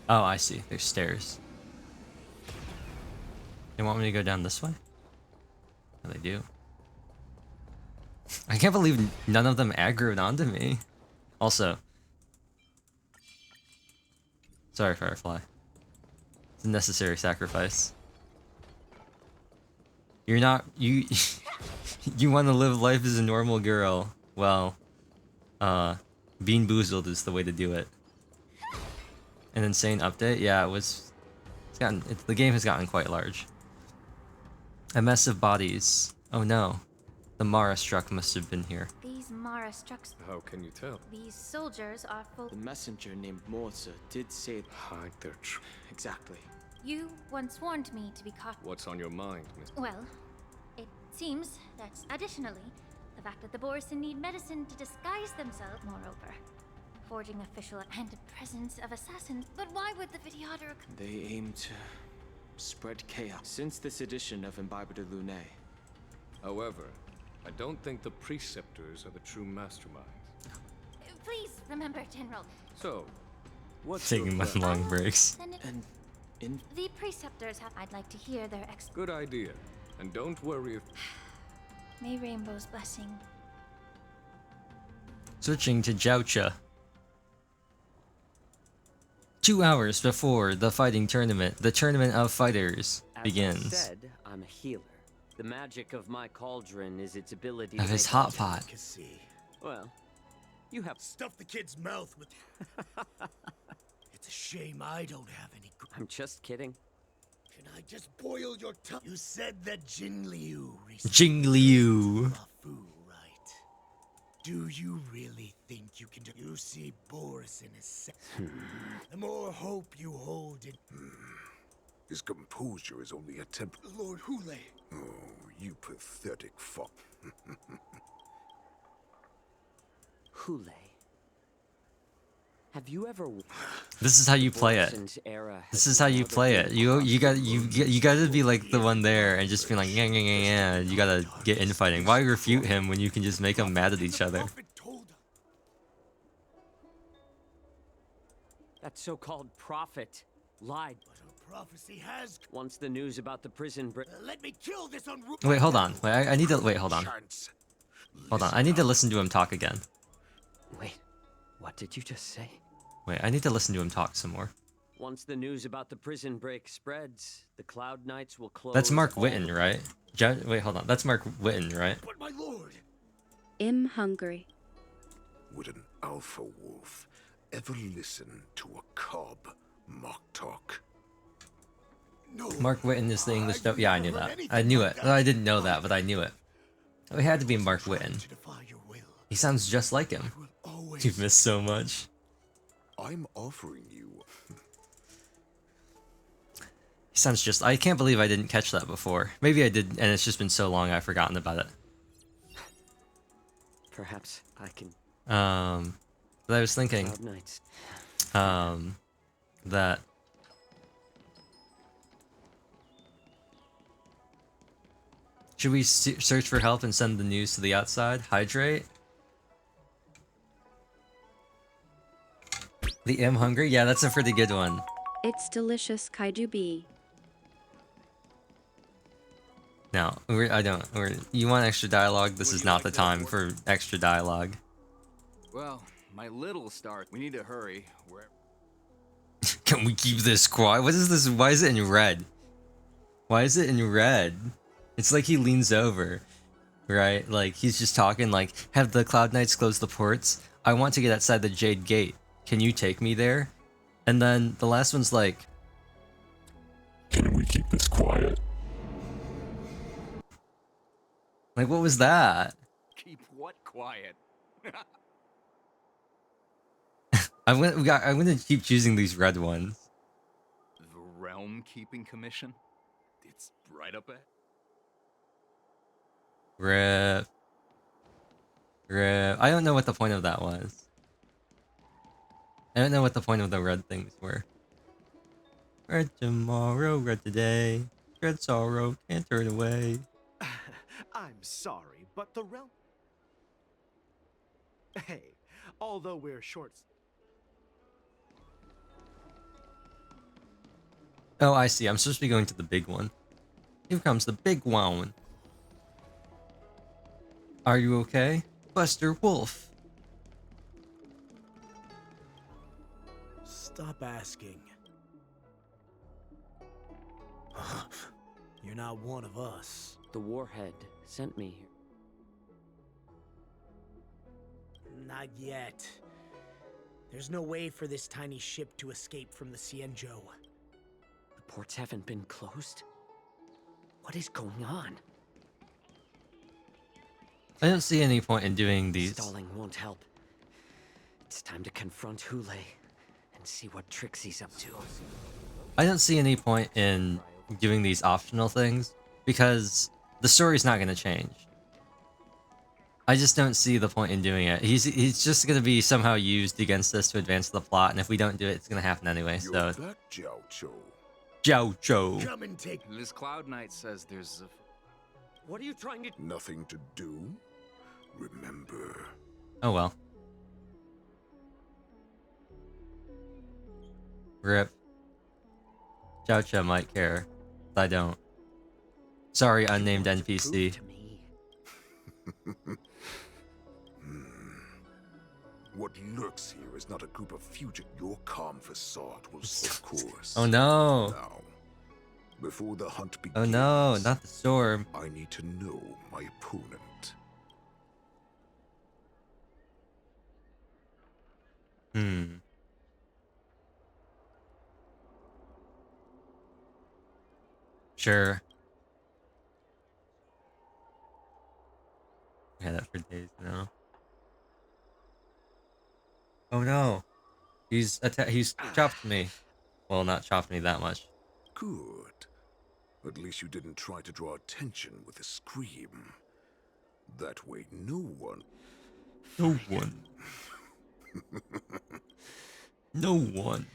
Oh, I see. There's stairs. They want me to go down this way? Oh, they do. I can't believe none of them aggroed onto me. Also, sorry, Firefly. It's a necessary sacrifice. You're not you. You want to live life as a normal girl. Well, Bean Boozled is the way to do it. An insane update. Yeah, it was. The game has gotten quite large. A mess of bodies. Oh no, the Mara struck must have been here. These Mara strucks. How can you tell? These soldiers are full. The messenger named Morza did say Hide their exactly. You once warned me to be caught. What's on your mind, Miss? Well, it seems that additionally, the fact that the Borison need medicine to disguise themselves, moreover, forging official and presence of assassins. But why would the Vidyadhara? They aim to spread chaos since this edition of Imbibe de Lune. However, I don't think the preceptors are the true masterminds. Please remember, General. So, what's Taking your my plan? long breaks. And in The preceptors have. I'd like to hear their Good idea. And don't worry if May Rainbow's blessing. Switching to Joucha. 2 hours before the fighting tournament, the tournament of fighters begins. As I said, I'm a healer. The magic of my cauldron is its ability Of to his make hot pot. Well, you have. Stuff the kid's mouth with. It's a shame I don't have any. I'm just kidding. Can I just boil your tongue? You said that Jing Liu recently. Jing Liu. Fu, right? Do you really think you can do? You see, Borison is set. The more hope you hold in. His composure is only a temp. Lord Hule. Oh, you pathetic fuck. Hule. Have you ever? This is how you play it. Borison's era has This is how you never play been it. You gotta be like the one there and just be like yeah yeah yeah yeah. You gotta get infighting. Why refute him when you can just make them mad at each other? That so-called prophet lied. But her prophecy has. Once the news about the prison break. Let me kill this Wait, hold on. Wait, I need to wait. Hold on. Hold on. I need to listen to him talk again. Wait, what did you just say? Wait, I need to listen to him talk some more. Once the news about the prison break spreads, the Cloud Knights will close. That's Mark all Witten, right? Wait, hold on. That's Mark Witten, right? But my lord. I'm hungry. Would an alpha wolf ever listen to a cub mock talk? No. Mark Witten is the English dub. Yeah, I knew that. I knew it. Well, I didn't know that, but I knew it. It had to be Mark Witten. He sounds just like him. You've missed so much. I'm offering you. He sounds just. I can't believe I didn't catch that before. Maybe I did, and it's just been so long I've forgotten about it. Perhaps I can. But I was thinking, Cloud Knights. that. Should we search for help and send the news to the outside? Hydrate? The M hungry? Yeah, that's a pretty good one. It's delicious, Kaiju Bee. No, you want extra dialogue? This is not the time for extra dialogue. Well, my little star. We need to hurry. Can we keep this quiet? What is this? Why is it in red? Why is it in red? It's like he leans over, right? Like he's just talking like, have the Cloud Knights close the ports? I want to get outside the Jade Gate. Can you take me there? And then the last one's like, Can we keep this quiet? like, what was that? Keep what quiet? I'm gonna keep choosing these red ones. The Realm Keeping Commission? It's right up ahead. Rip. Rip. I don't know what the point of that was. I don't know what the point of the red things were. Red tomorrow, red today. Red sorrow, can't turn away. I'm sorry, but the realm. Hey, although we're short. Oh, I see. I'm supposed to be going to the big one. Here comes the big one. Are you okay? Buster Wolf. Stop asking. You're not one of us. The Warhead sent me here. Not yet. There's no way for this tiny ship to escape from the Cienjo. The ports haven't been closed? What is going on? I don't see any point in doing these. Stalling won't help. It's time to confront Hule and see what tricks he's up to. I don't see any point in doing these optional things because the story's not going to change. I just don't see the point in doing it. He's just going to be somehow used against us to advance the plot, and if we don't do it, it's going to happen anyway. You're So, that Jiao Cho. Jiao Cho. Come and take. This Cloud Knight says there's a... What are you trying to... Nothing to do? Remember. Oh well. Rip. Jiao Cho might care. But I don't. Sorry, unnamed NPC. To me. What lurks here is not a group of fugitives. Your calm facade will of course. Oh no. Now, before the hunt begins, Oh no, not the storm. I need to know my opponent. Sure. I had that for days now. Oh no. He's chopped me. Well, not chopped me that much. Good. At least you didn't try to draw attention with a scream. That way no one... No one. No one.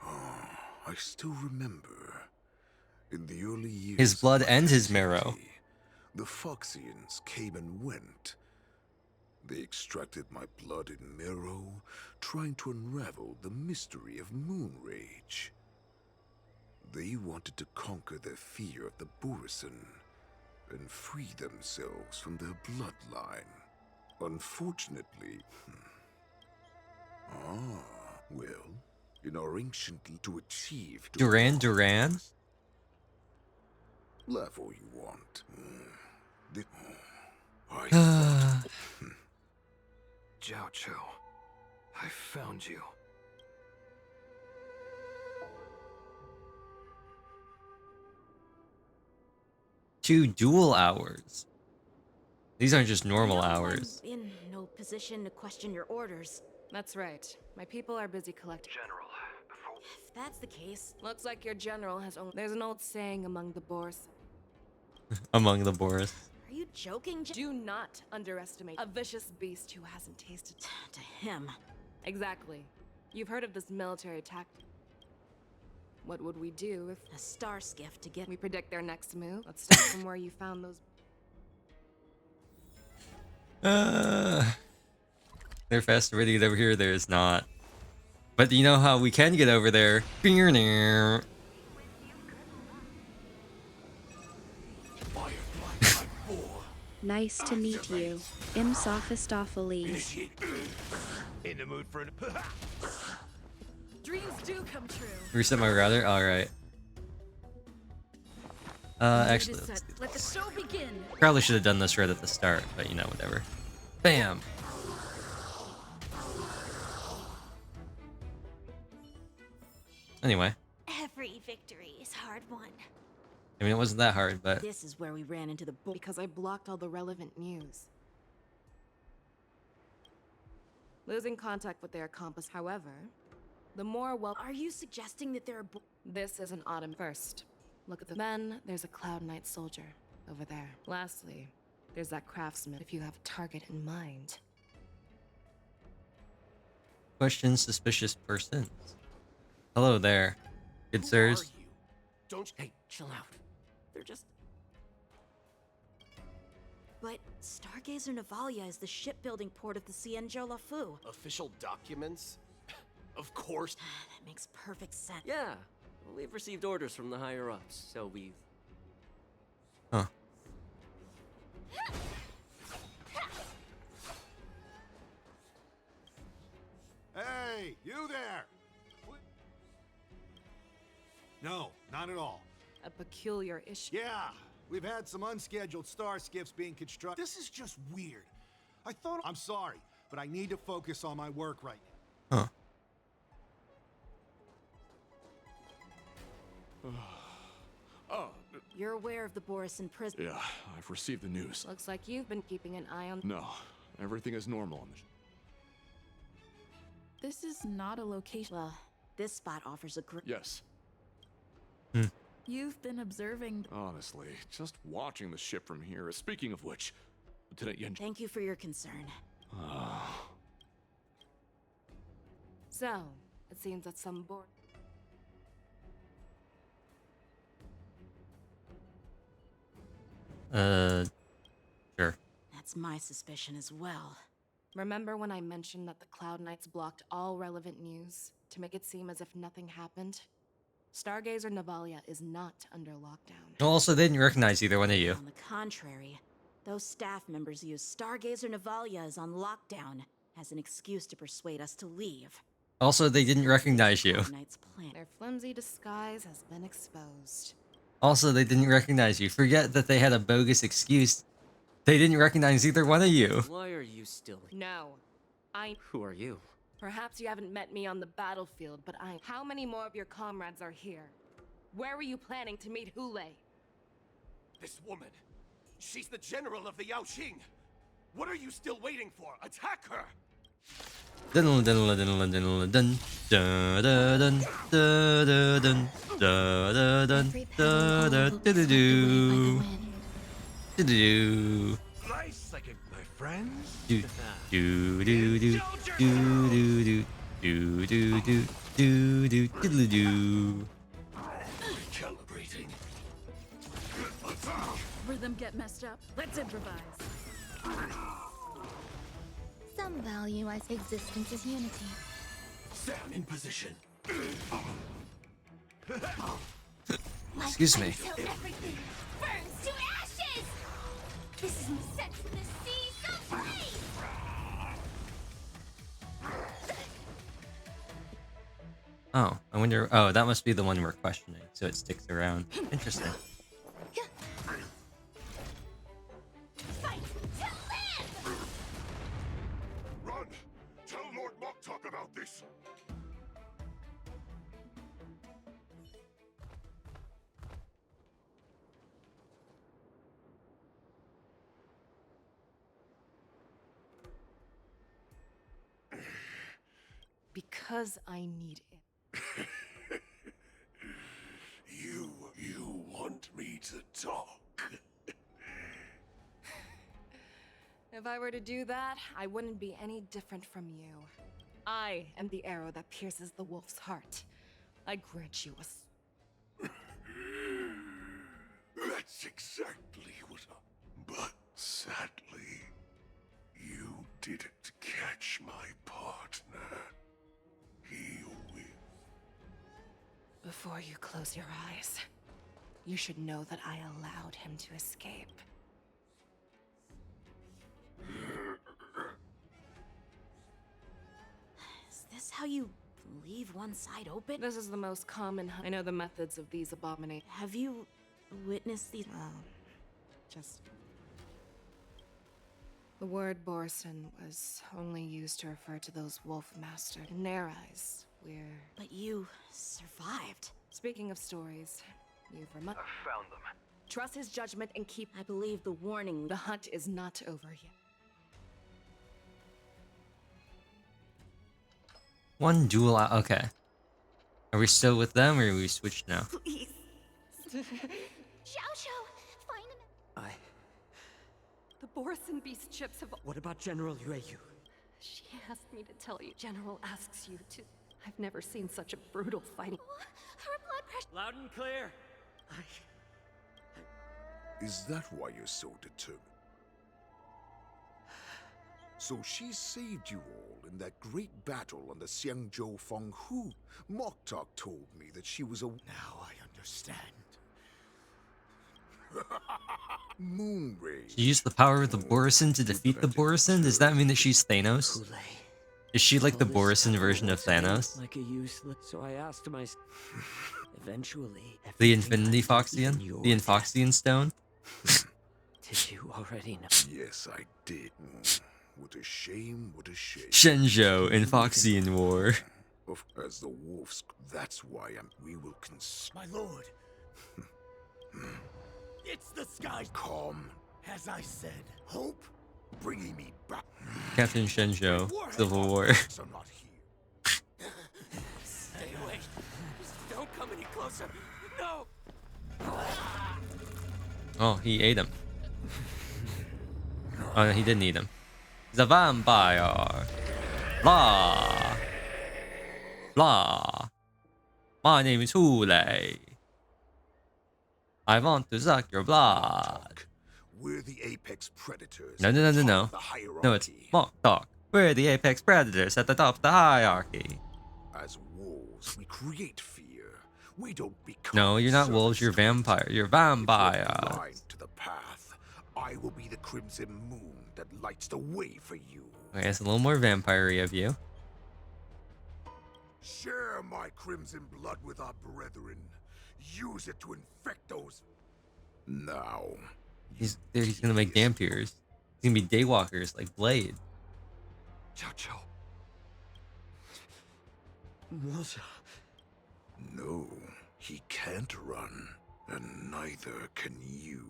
I still remember. In the early years... His blood of my and his activity, marrow. The Foxians came and went. They extracted my blood and marrow, trying to unravel the mystery of moon rage. They wanted to conquer their fear of the Borisin and free themselves from their bloodline. Unfortunately... well, in our ancient to achieve... Duran Duran? Laugh all you want. Jiao Cho, I found you. 2 dual hours. These aren't just normal hours. I'm in no position to question your orders. That's right. My people are busy collecting. General, If that's the case, Looks like your general has only... There's an old saying among the Boris. Among the Boris. are you joking? Do not underestimate a vicious beast who hasn't tasted... To him. Exactly. You've heard of this military tactic. What would we do if A star skiff to get... we predict their next move? Let's start from where you found those... They're faster ready to get over here. There's not. But you know how we can get over there? Nice to meet you. M. Sophistopheles. In the mood for an... Dreams do come true. Reset my router? Alright. Actually, Let the show begin. probably should have done this right at the start, but you know, whatever. Bam! Anyway, Every victory is hard won. I mean, it wasn't that hard, but This is where we ran into the bull because I blocked all the relevant news. Losing contact with their accomplice, however, the more well. Are you suggesting that there are This is an autumn first. Look at the then there's a Cloud Knight soldier over there. Lastly, there's that craftsman if you have a target in mind. question suspicious persons. Hello there, good sirs. Don't. Hey, chill out. They're just. But Stargazer Navalia is the shipbuilding port of the Cienjo Lafu. Official documents? Of course. That makes perfect sense. Yeah, we've received orders from the higher ups, so we've. Huh. Hey, you there! No, not at all. A peculiar issue. Yeah, we've had some unscheduled star skiffs being constructed. This is just weird. I thought... I'm sorry, but I need to focus on my work right now. Huh. Oh, You're aware of the Borison prison. yeah, I've received the news. Looks like you've been keeping an eye on. No, everything is normal on the. This is not a location. Well, this spot offers a great. Yes. You've been observing. Honestly, just watching the ship from here. Speaking of which, Lieutenant Yen. Thank you for your concern. So, it seems that some board. Sure. That's my suspicion as well. Remember when I mentioned that the Cloud Knights blocked all relevant news to make it seem as if nothing happened? Stargazer Navalia is not under lockdown. Also, they didn't recognize either one of you. On the contrary, those staff members use Stargazer Navalia is on lockdown as an excuse to persuade us to leave. Also, they didn't recognize you. Knight's plan. Their flimsy disguise has been exposed. Also, they didn't recognize you. Forget that they had a bogus excuse. They didn't recognize either one of you. Why are you still? No. Who are you? Perhaps you haven't met me on the battlefield, but How many more of your comrades are here? Where were you planning to meet Hule? This woman. She's the general of the Yaoxing. What are you still waiting for? Attack her! Dun dun dun dun dun dun dun dun dun dun dun dun dun dun. Nice second, my friends. Do do do do do do do do do do do do do. Recalibrating. Rhythm get messed up. Let's improvise. Some value as existence is unity. Stand in position. Excuse me. Till everything burns to ashes! This is me sent from the sea so free! Oh, I wonder. Oh, that must be the one we're questioning, so it sticks around. Interesting. Fight to live! Run! Tell Lord Moktok about this! Because I need it. You want me to talk? If I were to do that, I wouldn't be any different from you. I am the arrow that pierces the wolf's heart. I grant you a... That's exactly what But sadly, you didn't catch my partner. He will. Before you close your eyes, you should know that I allowed him to escape. Is this how you leave one side open? This is the most common. I know the methods of these abominations. Have you witness these. Well, just... The word Borson was only used to refer to those wolf masters. In their eyes, we're... But you survived. Speaking of stories, you've I found them. Trust his judgment and keep... I believe the warning. The hunt is not over yet. One duel out. Okay. Are we still with them, or are we switched now? Please. Xiao Xiao, find him. The Borson beast chips have... What about General Yueyu? She asked me to tell you. General asks you to... I've never seen such a brutal fighting. Her blood pressure. Loud and clear. Is that why you're so determined? So she saved you all in that great battle on the Xiangzhou Fenghu. Moktok told me that she was a... Now I understand. Moonray. She used the power of the Borison to defeat the Borison? Does that mean that she's Thanos? Is she like the Borison version of Thanos? Like a useless. So I asked myself. Eventually. The Infinity Foxian? The Infoxian Stone? Did you already know? Yes, I did. What a shame, what a shame. Shenzhou in Foxian War. As the wolves, that's why we will My lord. It's the sky. Calm. As I said, hope bringing me back. Captain Shenzhou, Civil War. I'm not here. Stay away. Just don't come any closer. No. Oh, he ate him. Oh, no, he didn't eat him. He's a vampire. Blah. Blah. My name is Hule. I want to suck your blood. We're the apex predators. No. No, it's Mock Talk. We're the apex predators at the top of the hierarchy. As wolves, we create fear. We don't become. No, you're not wolves, you're vampire. You're vampires. Blind to the path. I will be the crimson moon that lights the way for you. Okay, it's a little more vampire-y of you. Share my crimson blood with our brethren. Use it to infect those. Now. He's gonna make vampires. He's gonna be daywalkers like Blade. Chow. No, he can't run, and neither can you.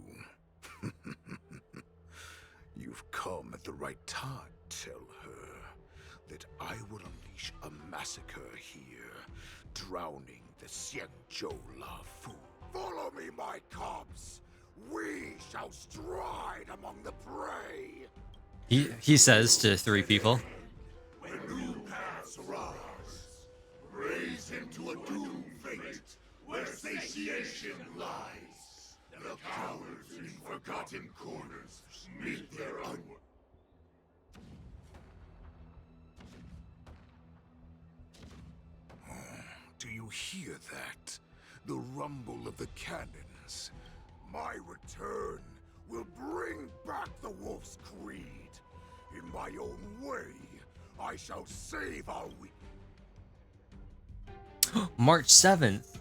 You've come at the right time. Tell her that I will unleash a massacre here, drowning the Xiangzhou Lafu. Follow me, my cubs. We shall stride among the prey. He says to 3 people. When new paths arise, raise him to a doomed fate where satiation lies. The cowards in forgotten corners meet their own. Do you hear that? The rumble of the cannons. My return will bring back the Wolf's Creed. In my own way, I shall save our weak. March 7th.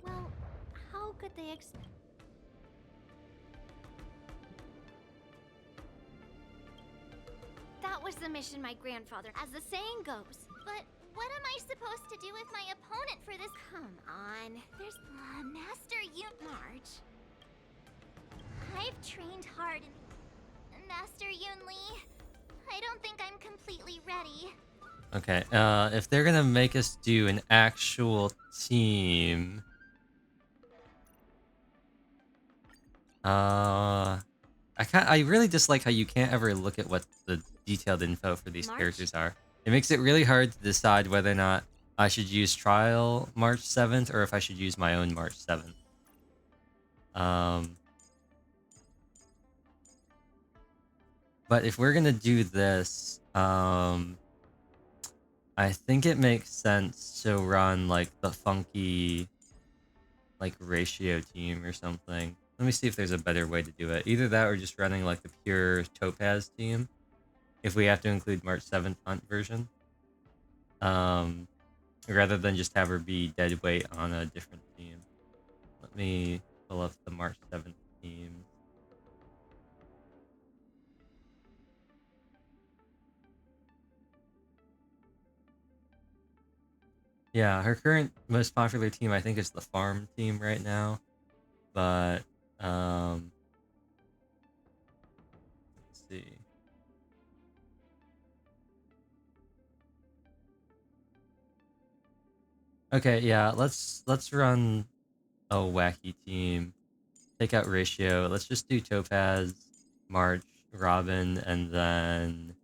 Well, how could they expect? That was the mission my grandfather, as the saying goes. But what am I supposed to do with my opponent for this? Come on, there's Master March. I've trained hard, Master Yun Li. I don't think I'm completely ready. Okay, if they're gonna make us do an actual team, I really dislike how you can't ever look at what the detailed info for these characters are. It makes it really hard to decide whether or not I should use Trial March 7th or if I should use my own March 7th. But if we're gonna do this, I think it makes sense to run like the funky like ratio team or something. Let me see if there's a better way to do it. Either that or just running like the pure Topaz team. If we have to include March 7th hunt version. rather than just have her be dead weight on a different team. Let me pull up the March 7th team. Yeah, her current most popular team I think is the farm team right now. But let's see. Okay, yeah, let's run a wacky team. Take out Ratio. Let's just do Topaz, March, Robin, and then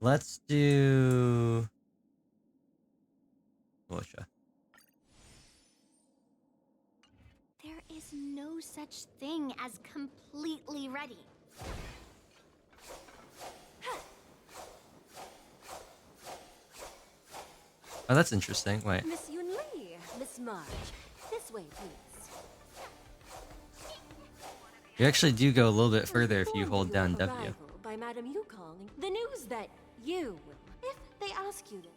let's do Militia. There is no such thing as completely ready. Oh, that's interesting. Wait. Miss Yun Li, Miss March, this way, please. You actually do go a little bit further if you Informed hold of down your W. arrival by Madame Yukong, the news that you will, if they ask you to.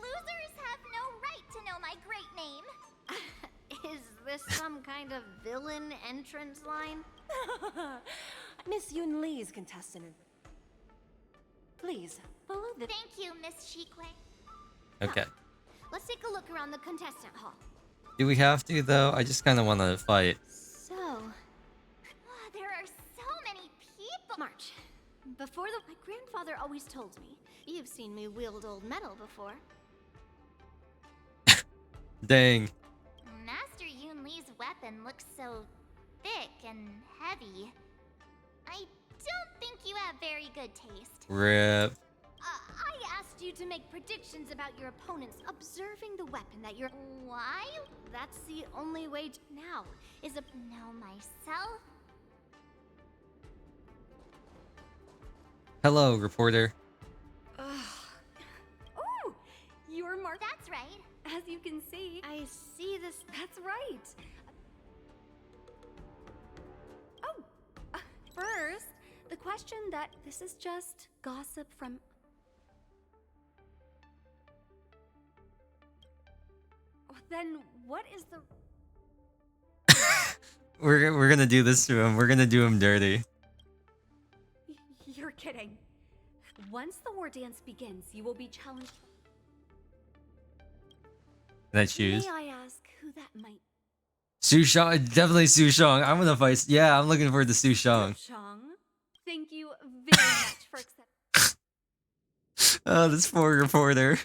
Losers have no right to know my great name. Is this some kind of villain entrance line? Miss Yun Li's contestant. Please, follow the... Thank you, Miss Shikwe. Okay. Let's take a look around the contestant hall. Do we have to, though? I just kind of want to fight. So... there are so many people... March. Before the... My grandfather always told me, you've seen me wield old metal before. Dang. Master Yun Li's weapon looks so thick and heavy. I don't think you have very good taste. Rip. I asked you to make predictions about your opponents, observing the weapon that you're... Why? That's the only way to... Now, is a... Know myself? Hello, reporter. Oh, you're Mark. That's right. As you can see, I see this... That's right. Oh, first, the question that this is just gossip from... Then what is the... We're gonna do this to him. We're gonna do him dirty. You're kidding. Once the war dance begins, you will be challenged. Can I choose? May I ask who that might... Su Shang, definitely Su Shang. I'm gonna fight. Yeah, I'm looking forward to Su Shang. Shang, thank you very much for accepting. Oh, this poor reporter.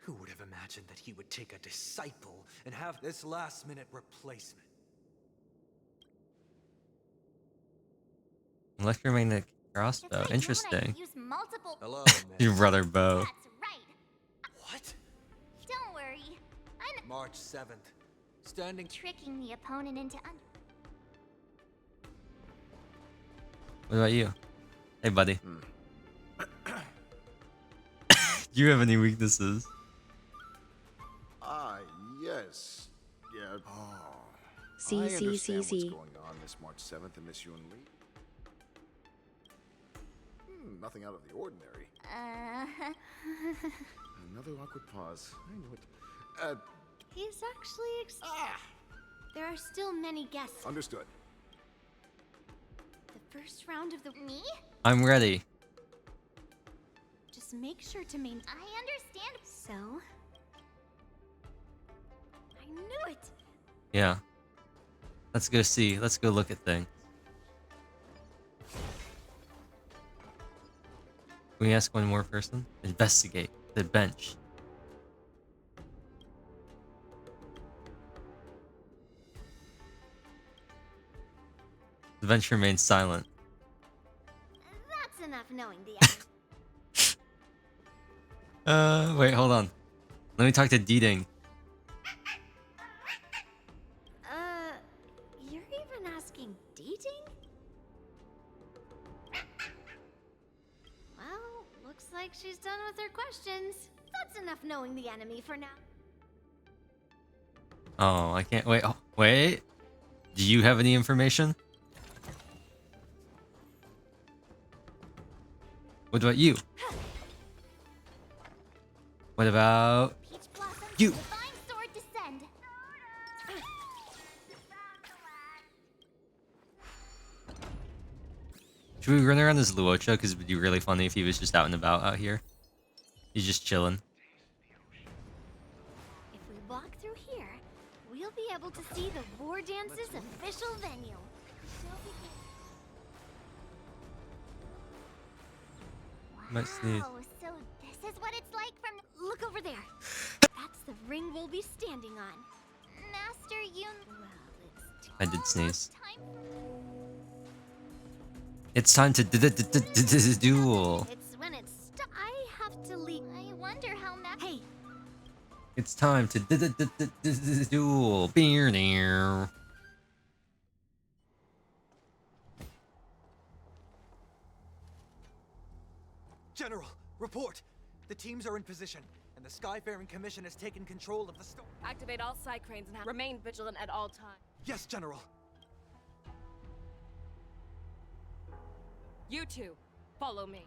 Who would have imagined that he would take a disciple and have this last-minute replacement? Electromagnetic crossbow. Interesting. Use multiple... Hello, Your brother Bo. That's right. What? Don't worry. I'm... March 7th. Standing... Tricking the opponent into... What about you? Hey, buddy. Do you have any weaknesses? Ah, yes. Yeah. Oh. See, I see, understand see. what's going on this March 7th in Miss Yun Li. Nothing out of the ordinary. Another awkward pause. I knew it. He's actually There are still many guests. Understood. The first round of the... Me? I'm ready. Just make sure to main... I understand. So... I knew it! Yeah. Let's go see. Let's go look at things. Can we ask one more person? Investigate. The bench. The bench remains silent. That's enough knowing the Wait, hold on. Let me talk to Deeding. You're even asking dating? Well, looks like she's done with her questions. That's enough knowing the enemy for now. Oh, I can't wait. Oh, wait. Do you have any information? What about you? What about you? Divine sword descend. Should we run around as Luocha? Because it would be really funny if he was just out and about out here. He's just chilling. If we walk through here, we'll be able to see the War Dance's official venue. Might sneeze. Wow, so this is what it's like from... Look over there. That's the ring we'll be standing on. Master Yun... Well, it's I did sneeze. time... It's time to duel. It's when it's... I have to leave. I wonder how Hey! It's time to duel. Beer near. General, report! The teams are in position, and the Skyfaring Commission has taken control of the storm. Activate all side cranes and remain vigilant at all times. Yes, General. You two, follow me.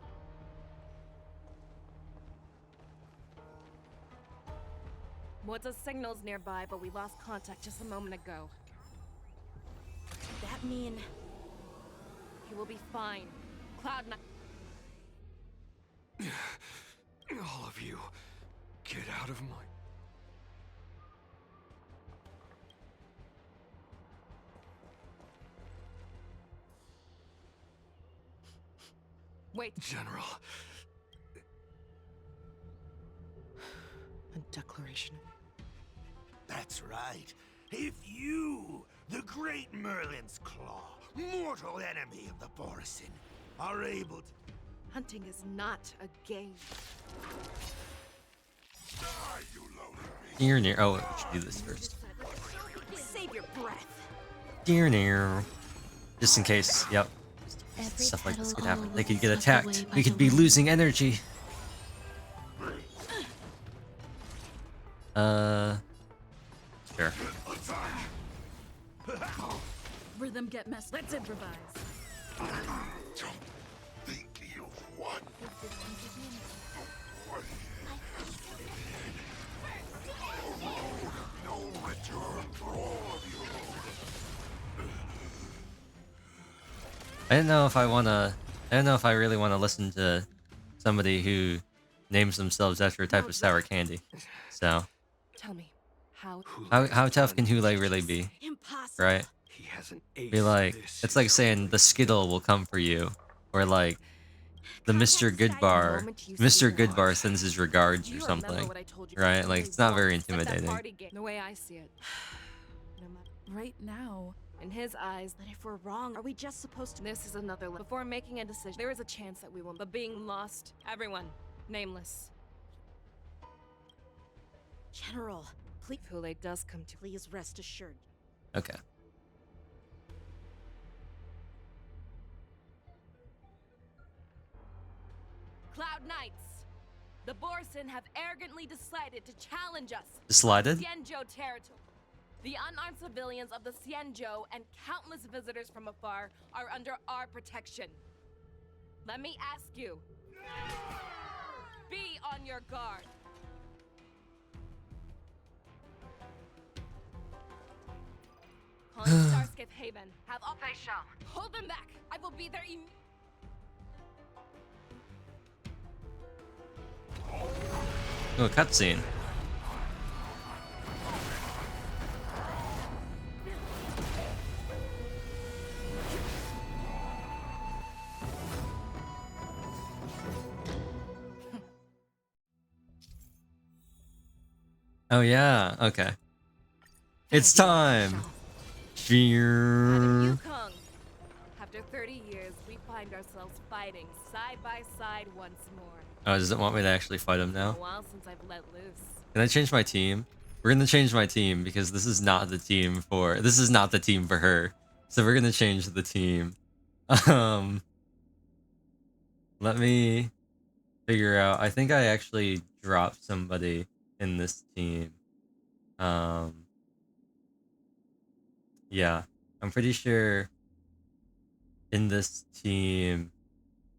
What's signals nearby, but we lost contact just a moment ago. That mean... He will be fine. Cloud9... All of you, get out of my... Wait. General. A declaration. That's right. If you, the great Merlin's Claw, mortal enemy of the Borisin, are able to... Hunting is not a game. Dear near. Oh, we should do this first. Save your breath. Dear near. Just in case. Yep. Every Stuff like this petal could happen. They could always get swept attacked. away by We could the be wind. losing energy. Sure. Rhythm get messed. Let's improvise. I don't know if I wanna. I don't know if I really want to listen to somebody who names themselves after a type of sour candy. So, Tell me, how how tough can Hule really be? Impossible. Right? He hasn't Be like, it's like saying the Skittle will come for you, or like the Mr. Goodbar. Mr. Goodbar sends his regards or something, right? Like it's not very intimidating. The way I see it. Right now. In his eyes, But if we're wrong, are we just supposed to... this is another level. Before making a decision, there is a chance that we will. But being lost, everyone, nameless. General, please... If Hule does come to... Please rest assured. Okay. Cloud Knights! The Borisin have arrogantly decided to challenge us. Decided? Xianzhou territory. The unarmed civilians of the Xianzhou and countless visitors from afar are under our protection. Let me ask you. Be on your guard. Calling Starskip Haven. Have all Feixiao. Hold them back. I will be there Oh, a cutscene. Oh yeah, okay. It's time! Fear. Yukong. After 30 years, we find ourselves fighting side by side once more. Oh, does it want me to actually fight him A now? while since I've let loose. Can I change my team? We're gonna change my team because this is not the team for her. So we're gonna change the team. Let me figure out. I think I actually dropped somebody in this team. Yeah, I'm pretty sure in this team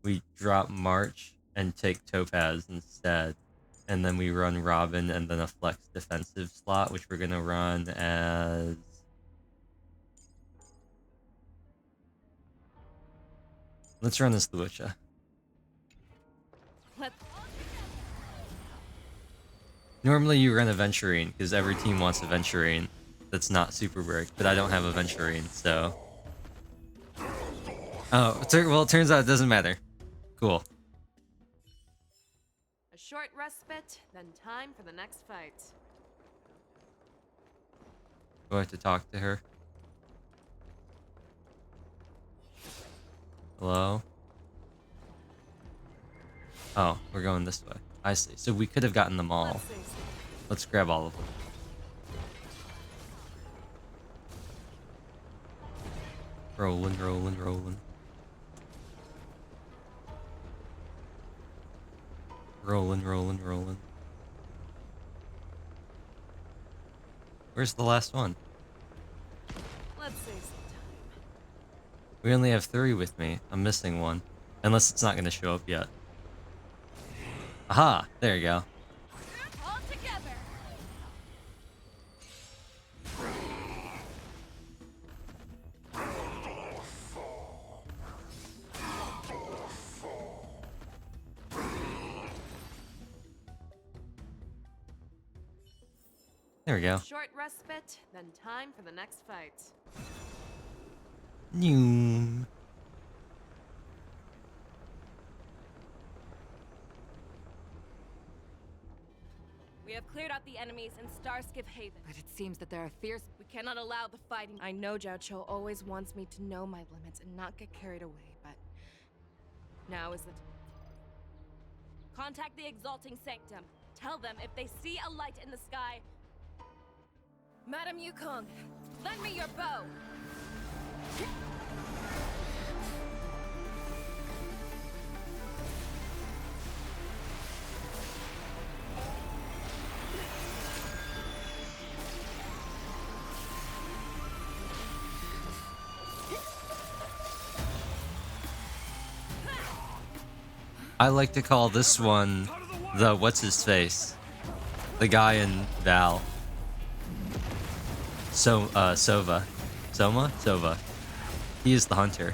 we drop March and take Topaz instead. And then we run Robin and then a flex defensive slot, which we're gonna run as... Let's run as Luocha. Normally you run Aventurine, because every team wants Aventurine that's not Super Brick, but I don't have Aventurine, so... Oh, well, it turns out it doesn't matter. Cool. A short respite, then time for the next fight. Do I have to talk to her? Hello? Oh, we're going this way. I see. So we could have gotten them all. Let's grab all of them. Rolling, rolling, rolling. Rolling, rolling, rolling. Where's the last one? Let's save some time. We only have 3 with me. I'm missing one. Unless it's not going to show up yet. Aha! There you go. All together. There we go. Short respite, then time for the next fight. Noom. We have cleared out the enemies in Starskiff Haven. But it seems that there are fierce... We cannot allow the fighting. I know Zhao Cho always wants me to know my limits and not get carried away, but... Now is the time. Contact the Exalting Sanctum. Tell them if they see a light in the sky... Madam Yukong, lend me your bow! I like to call this one the what's-his-face. The guy in Val. Sova. Soma? Sova. He is the hunter.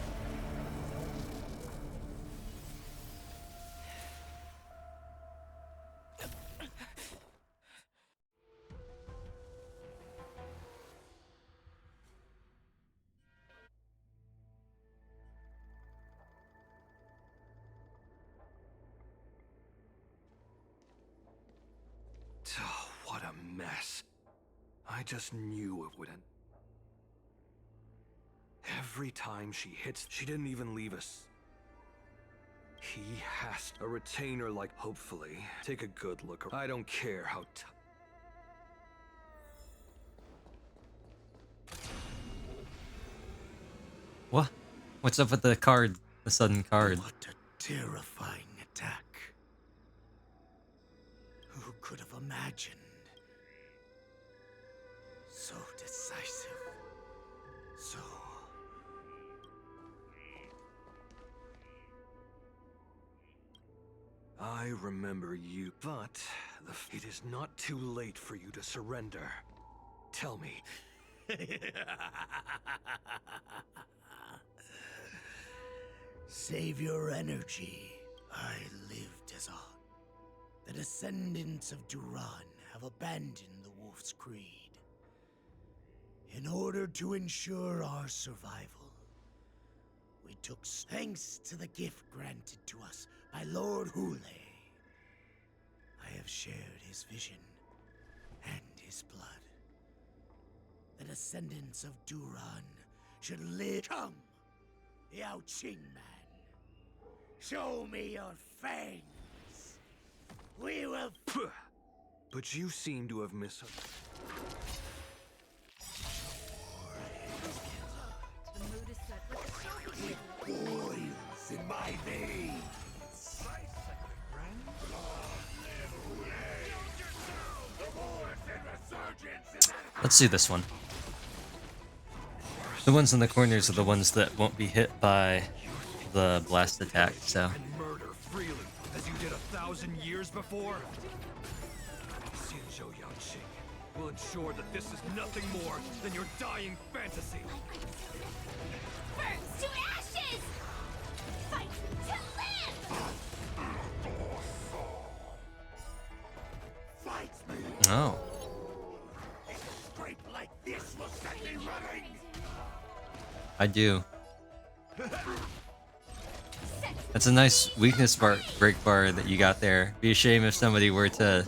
Oh, what a mess. I just knew it wouldn't. Every time she hits, she didn't even leave us. He has a retainer like, hopefully. Take a good look. I don't care how What? What's up with the card? The sudden card. What a terrifying attack. Who could have imagined? So decisive. So... I remember you, but it is not too late for you to surrender. Tell me. Save your energy. I lived as on. The descendants of Duran have abandoned the Wolf's Creed. In order to ensure our survival, we took thanks to the gift granted to us by Lord Hule. I have shared his vision and his blood. The descendants of Duran should live. Come, Yao Qing man. Show me your fangs. We will. But you seem to have Boils in my veins. Let's do this one. The ones in the corners are the ones that won't be hit by the blast attack, so. And murder freely, as you did 1,000 years before? Feixiao will ensure that this is nothing more than your dying fantasy. Burns to ashes! Fight to live! Fight me! Oh. Straight like this will set me running! I do. That's a nice weakness break bar that you got there. Be a shame if somebody were to. There's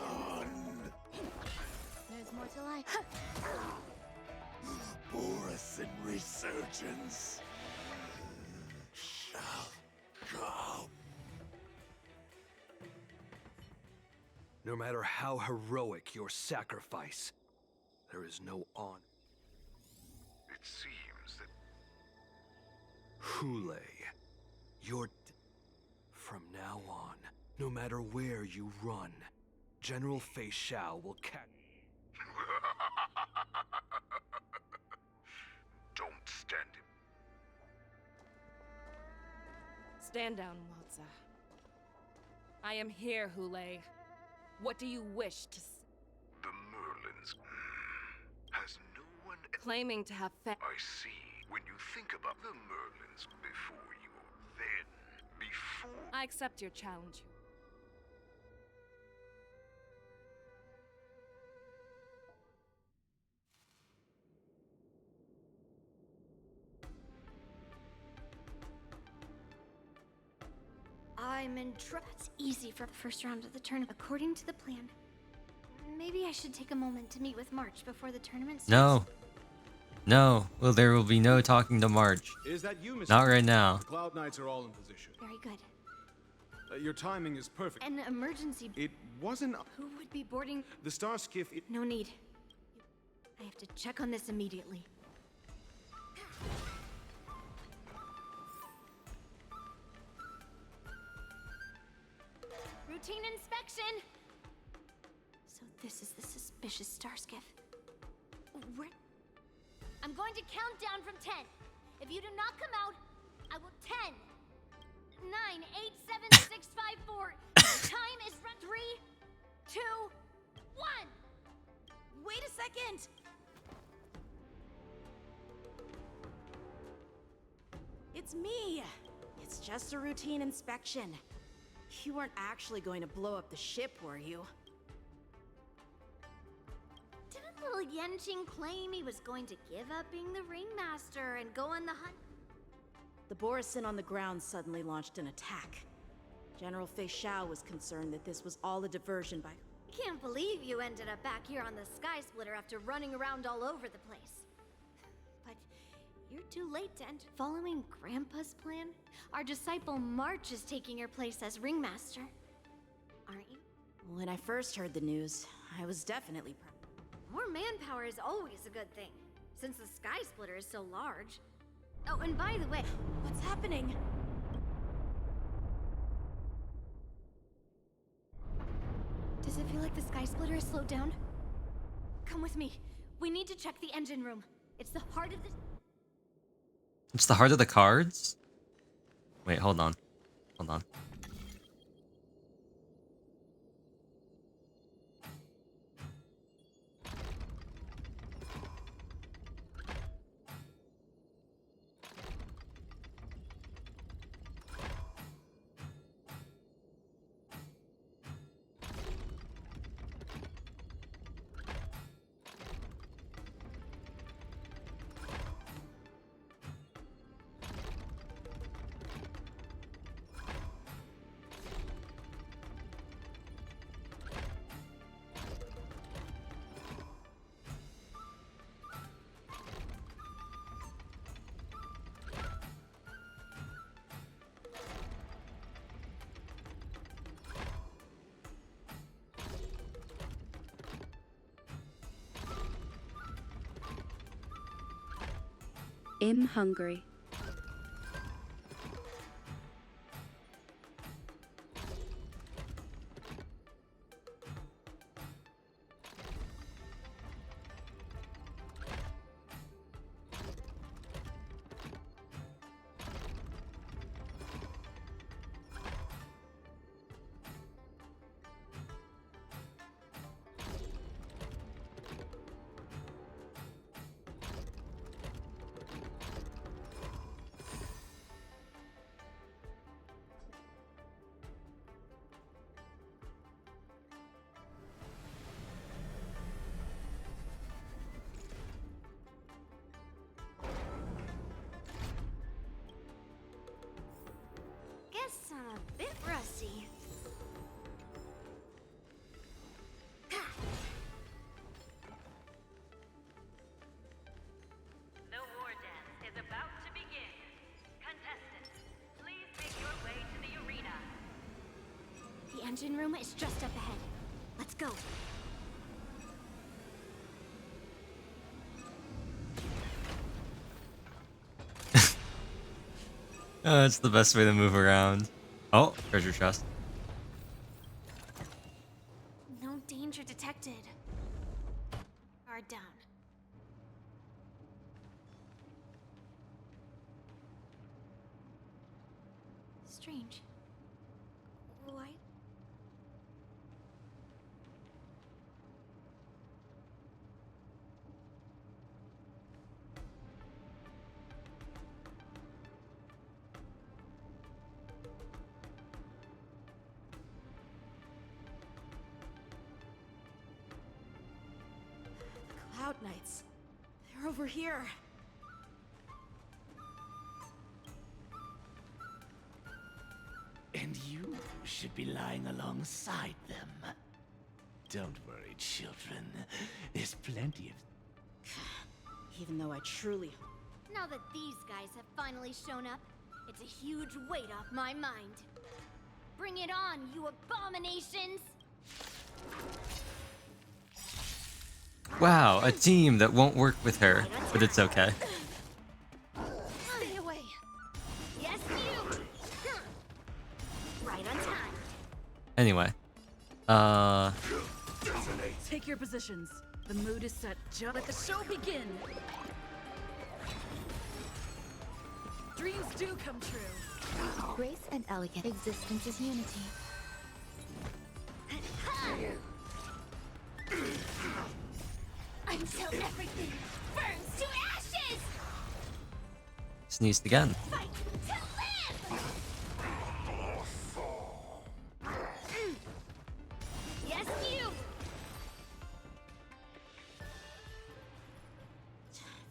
more to life. Boris in resurgence shall come. No matter how heroic your sacrifice, there is no honor. It seems that Hule, you're from now on, no matter where you run, General Feixiao will catch. don't stand him. Stand down, Waltza. I am here, Hule. What do you wish to The Merlins. Has no one claiming to have I see. When you think about the Merlins before you, then before I accept your challenge. I'm in trouble. It's easy for the first round of the tournament, according to the plan. Maybe I should take a moment to meet with March before the tournament starts. No. No. Well, there will be no talking to March. Is that you, Mr. Not right now. The Cloud Knights are all in position. Very good. Your timing is perfect. An emergency. It wasn't Who would be boarding? the Star Skiff. No need. I have to check on this immediately. Routine inspection! So this is the suspicious star skiff. Where? I'm going to count down from 10. If you do not come out, I will 10, 9, 8, 7, 6, 5, 4. Time is 3, 2, 1. Wait a second! It's me! It's just a routine inspection. You weren't actually going to blow up the ship, were you? Didn't little Yenching claim he was going to give up being the ringmaster and go on the hunt? The Borisin on the ground suddenly launched an attack. General Feixiao was concerned that this was all a diversion by... Can't believe you ended up back here on the Sky Splitter after running around all over the place. But you're too late to enter. Following Grandpa's plan, our disciple March is taking your place as ringmaster. Aren't you? When I first heard the news, I was definitely More manpower is always a good thing, since the Sky Splitter is so large. Oh, and by the way, what's happening? Does it feel like the Sky Splitter is slowed down? Come with me. We need to check the engine room. It's the heart of the... It's the heart of the cards? Wait, hold on. Hold on. I'm hungry. see. The war dance is about to begin. Contestants, please make your way to the arena. The engine room is just up ahead. Let's go. It's the best way to move around. Oh, treasure chest. No danger detected. Guard down. Strange. Why? Cloud Knights. They're over here. And you should be lying alongside them. Don't worry, children. There's plenty of... Even though I truly... Now that these guys have finally shown up, it's a huge weight off my mind. Bring it on, you abominations! Wow, a team that won't work with her, but it's okay. Stay away. Yes, you. Right on time. Anyway, Take your positions. The mood is set. Let the show begin. Dreams do come true. Grace and elegant existence is unity. Until everything burns to ashes! sneezed again. Fight to live! Yes, you!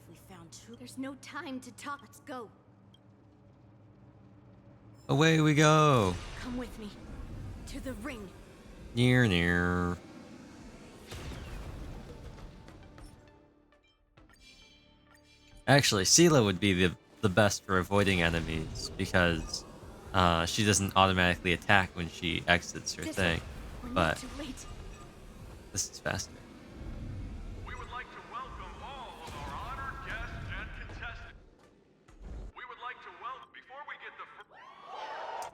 We found two. There's no time to talk. Let's go. Away we go. Come with me. To the ring. Near, near. Actually, Sela would be the best for avoiding enemies because she doesn't automatically attack when she exits her thing. But this is faster. We would like to welcome all of our honored guests and contestants. We would like to welcome, before we get the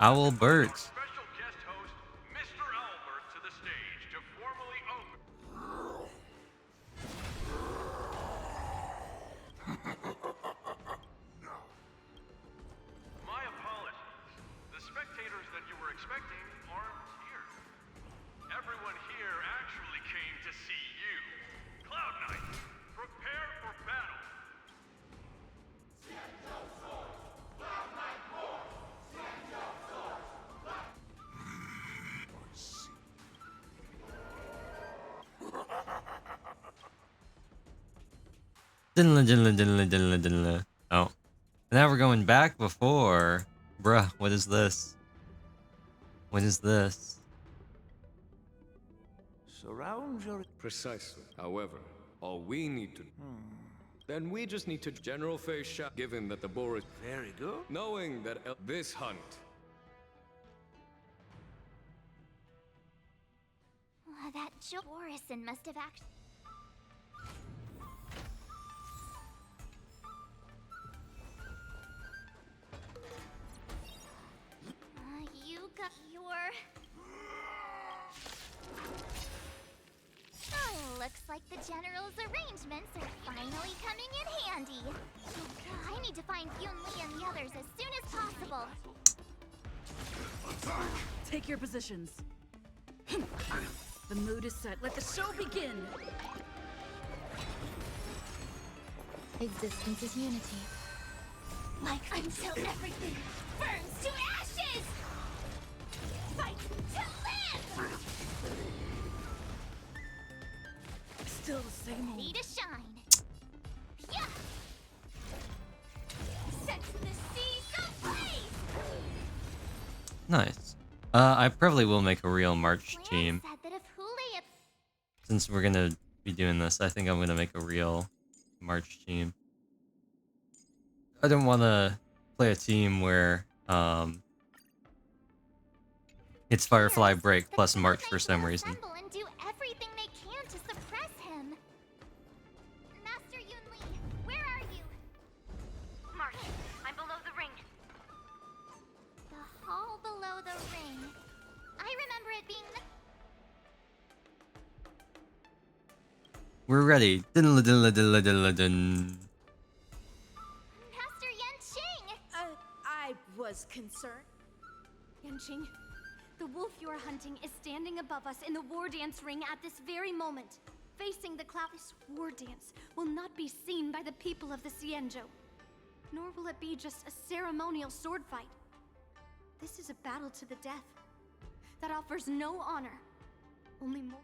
Owl Bert. special guest host, Mr. Albert, to the stage to formally open. My apologies. The spectators that you were expecting aren't here. Everyone here actually came to see you. Cloud Knight, prepare for battle. Dinla, dinla, dinla, dinla, dinla. Oh. Now we're going back before. Bruh, what is this? What is this? Surround your... Precisely. However, all we need to... Then we just need to General Feixiao, given that the boar is... Very good. Knowing that this hunt... That Joe Morrison must have actually... You got your... Oh, looks like the General's arrangements are finally coming in handy. I need to find Yunli and the others as soon as possible. Take your positions. The mood is set. Let the show begin. Existence is unity. Like until everything burns to ashes! Fight to live! Still the same old. Ready to shine. Yeah! Set the seas ablaze! Nice. I probably will make a real March team. Said that if Hule Since we're gonna be doing this, I think I'm gonna make a real March team. I don't want to play a team where it's Firefly Break plus March for some reason. assemble and do everything they can to suppress him. Master Yunli, where are you? March, I'm below the ring. The hall below the ring. I remember it being the... We're ready. Dun-la-dun-la-dun-la-dun-la-dun. Master Yanqing! I was concerned. Yanqing, the wolf you are hunting is standing above us in the war dance ring at this very moment. Facing the cloud, this war dance will not be seen by the people of the Xianzhou. Nor will it be just a ceremonial sword fight. This is a battle to the death that offers no honor, only more.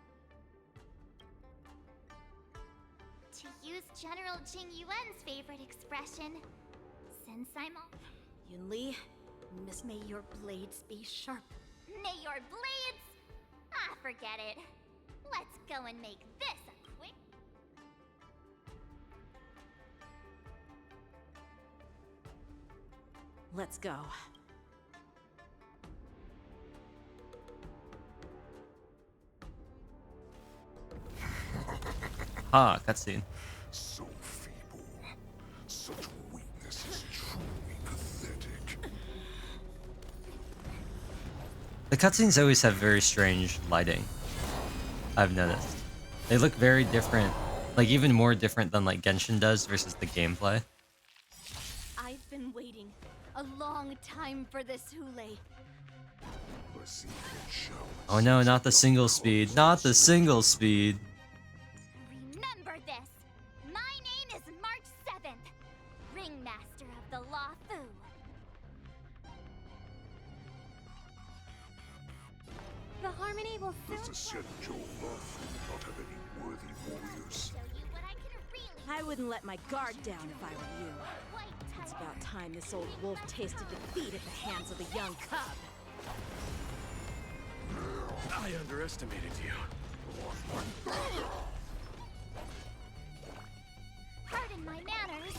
To use General Jing Yuan's favorite expression, since I'm all... Yunli, may your blades be sharp. May your blades... Ah, forget it. Let's go and make this a quick... Let's go. Ah, cutscene. So feeble. Such weakness is truly pathetic. The cutscenes always have very strange lighting. I've noticed. They look very different, like even more different than like Genshin does versus the gameplay. I've been waiting a long time for this, Hule. Oh no, not the single speed. Not the single speed. Remember this! My name is March 7th, Ringmaster of the Law Fu. The harmony will soon... Does the Xianzhou Law not have any worthy warriors? I wouldn't let my guard down if I were you. It's about time this old wolf tasted defeat at the hands of a young cub. I underestimated you. Pardon my manners.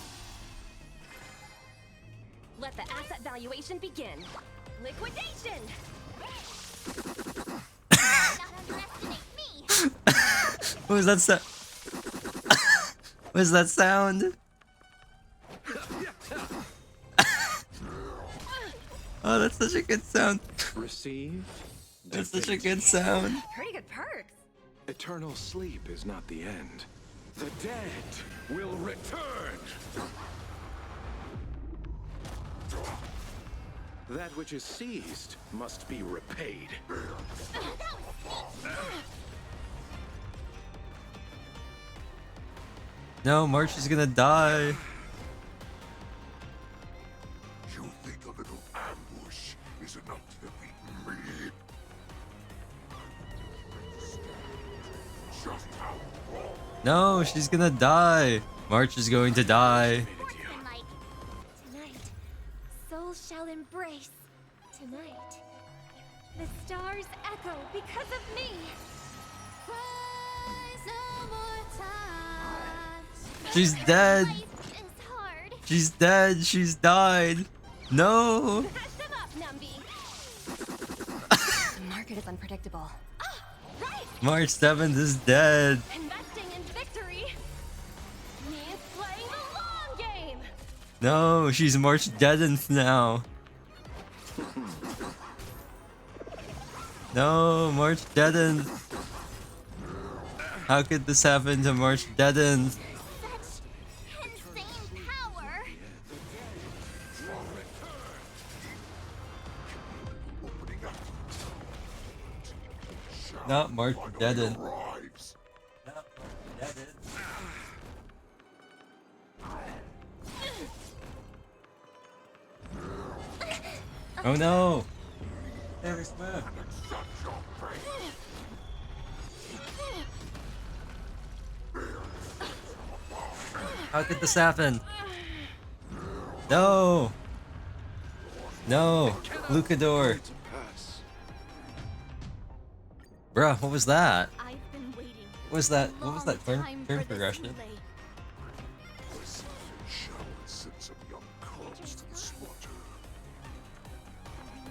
Let the asset valuation begin. Liquidation! Not underestimate me. What was that sound? What was that sound? Oh, that's such a good sound. Receive. That's such a good sound. Pretty good perks. Eternal sleep is not the end. The dead will return. That which is seized must be repaid. No, March is gonna die. You think a little ambush is enough to defeat me? Just how wrong. No, she's gonna die. March is going to die. Tonight, souls shall embrace. Tonight, the stars echo because of me. She's dead. She's dead. She's died. No. The market is unpredictable. March 7th is dead. Investing in victory means playing the long game. No, she's March Deadenth now. No, March Deadenth. How could this happen to March Deadenth? Insane power. Not March Deadenth. Oh no! Very smooth. How could this happen? No! No! Lucador! Bruh, what was that? I've been waiting. What was that? What was long that turn time for this progression? Lule. I see Feixiao and send some young cubs to the slaughter.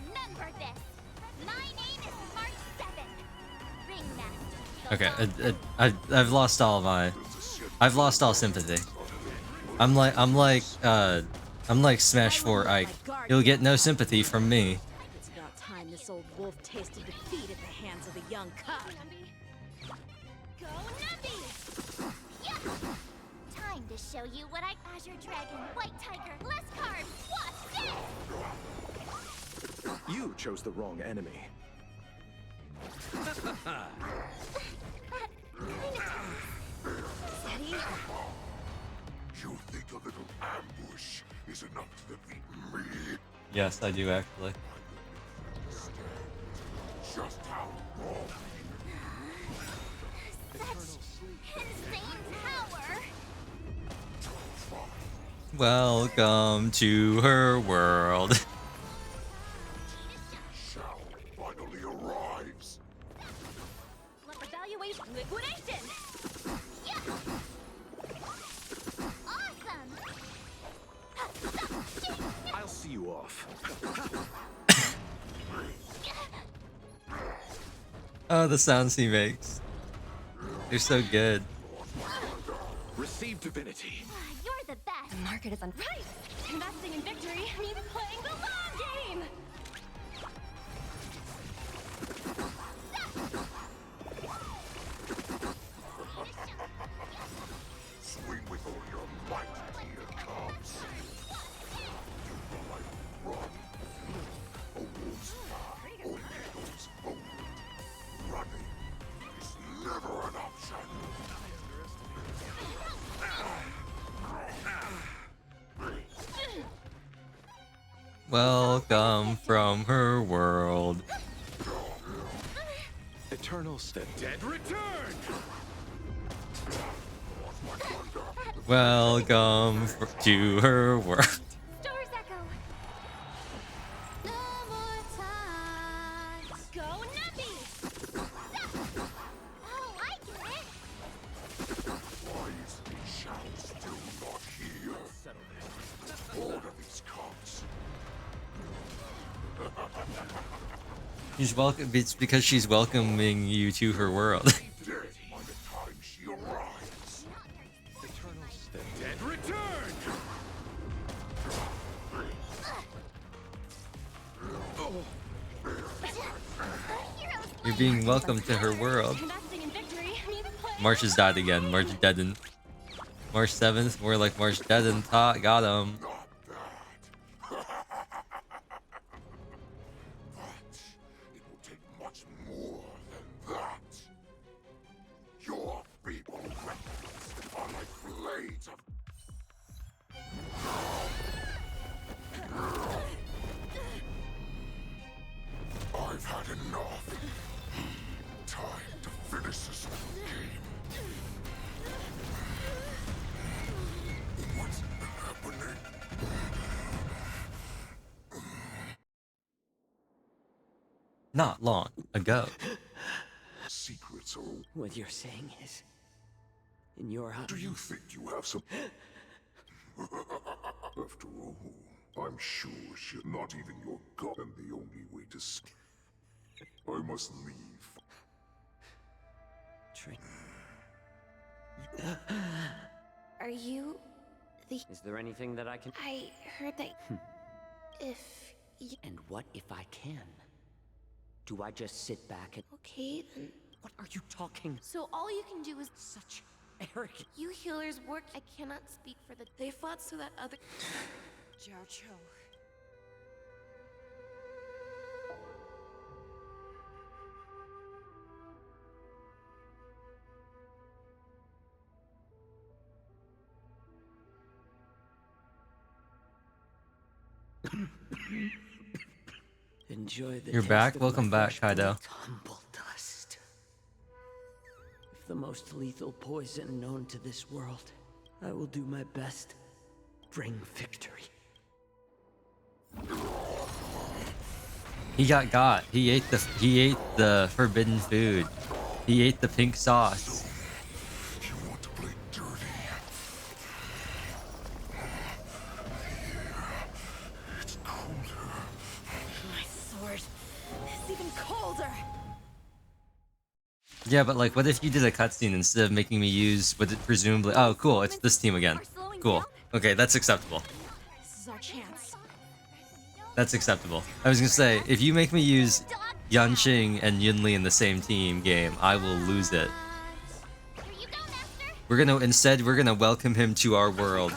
Remember this. My name is March 7. Ringmaster. Okay, I've lost all my, I've lost all sympathy. I'm like Smash 4 Ike. You'll get no sympathy from me. It's about time this old wolf tasted defeat at the hands of the young cub. Go Nubby! Yeah! Time to show you what I Azure Dragon, White Tiger, less carbs, what's this? You chose the wrong enemy. Steady. You think a little ambush is enough to defeat me? Yes, I do actually. Just how wrong. Such insane power. Welcome to her world. Shao finally arrives. Evaluation liquidation. Yeah. Awesome. I'll see you off. Oh, the sounds he makes. They're so good. Receive divinity. You're the best. The market is unripe. Investing in victory means playing the long game. Swing with all your might, dear cubs. Do the light run. A wolf's path only goes forward. Running is never an option. Welcome from her world. Eternals, the dead return. Welcome to her world. Stars echo. No more time. Go Nubby. Oh, I get it. Why is Feixiao still not here? Order these cubs. She's welcome. It's because she's welcoming you to her world. Dead by the time she arrives. Eternals, the dead return. You're being welcomed to her world. Investing in victory means playing. March has died again. March deadened. March 7th, more like March deadened. Got him. It will take much more than that. Your feeble weapons are like blades of... I've had enough. Time to finish this game. What's happening? Not long ago. Secrets are... What you're saying is, in your house. Do you think you have some... After all, I'm sure she's not even your god, and the only way to... I must leave. Trick. Are you the... Is there anything that I can... I heard that if you... And what if I can? Do I just sit back and... Okay, then... What are you talking? So all you can do is... Such arrogance. You healers work. I cannot speak for the... They fought so that other... Jiao Cho. Enjoy the You're taste back? of Welcome my back, fresh Kaido. baked humble dust. If the most lethal poison known to this world, I will do my best. Bring victory. He got. He ate the forbidden food. He ate the pink sauce. If you want to play dirty, it's colder. My sword is even colder. Yeah, but like, what if you did a cutscene instead of making me use what it presumably? Oh, cool. It's this team again. Cool. Okay, that's acceptable. This is our chance. That's acceptable. I was gonna say, if you make me use Yanqing and Yunli in the same team game, I will lose it. We're gonna welcome him to our world.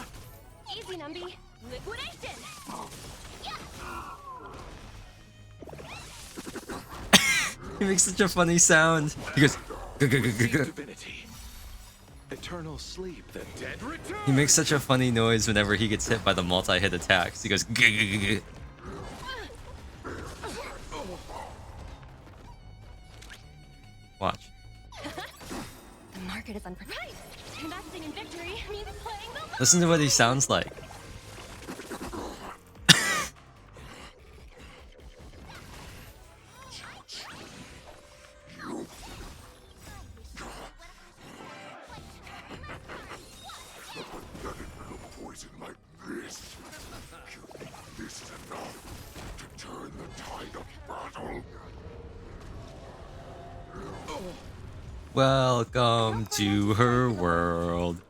Easy, Numby. Liquidation. He makes such a funny sound. He goes. Divinity. Eternal sleep. The dead return. He makes such a funny noise whenever he gets hit by the multi-hit attacks. He goes. Watch. The market is unprepared. Investing in victory means playing the. Listen to what he sounds like. Poison like this. You think this is enough to turn the tide of battle? Welcome to her world.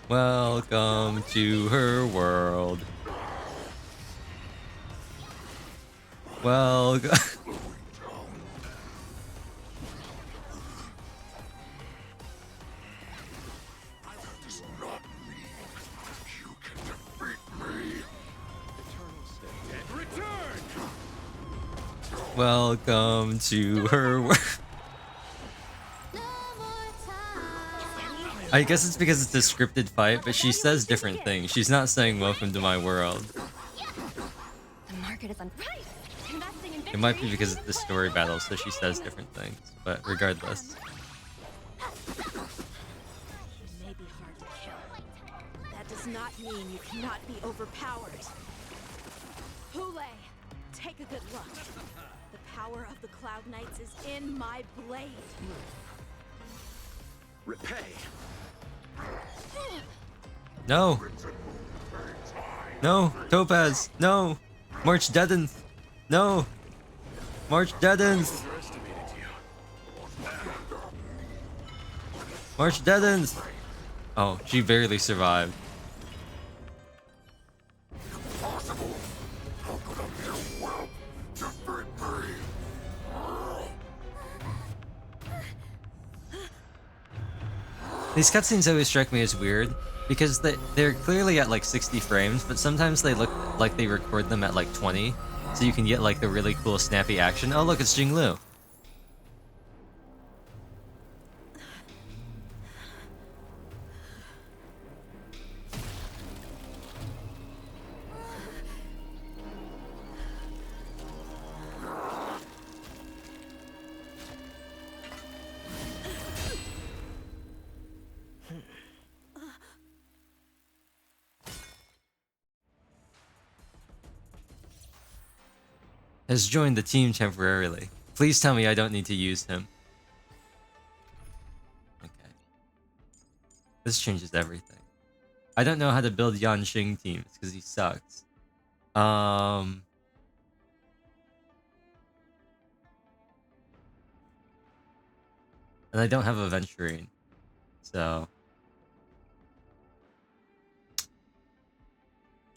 Welcome to her world. Welcome. Welcome to her world. I guess it's because it's a scripted fight, but she says different things. She's not saying welcome to my world. The market is unprepared. Investing in victory. It might be because it's the story battle, so she says different things. But regardless. You may be hard to kill. That does not mean you cannot be overpowered. Hule, take a good look. The power of the Cloud Knights is in my blade. Repay. No. No. Topaz. No. March Deadenth. No. March Deadenth. March Deadenth. Oh, she barely survived. These cutscenes always strike me as weird because they're clearly at like 60 frames, but sometimes they look like they record them at like 20, so you can get like the really cool snappy action. Oh look, it's Jinglu. Has joined the team temporarily. Please tell me I don't need to use him. Okay. This changes everything. I don't know how to build Yanqing teams because he sucks. And I don't have a Venturine. So.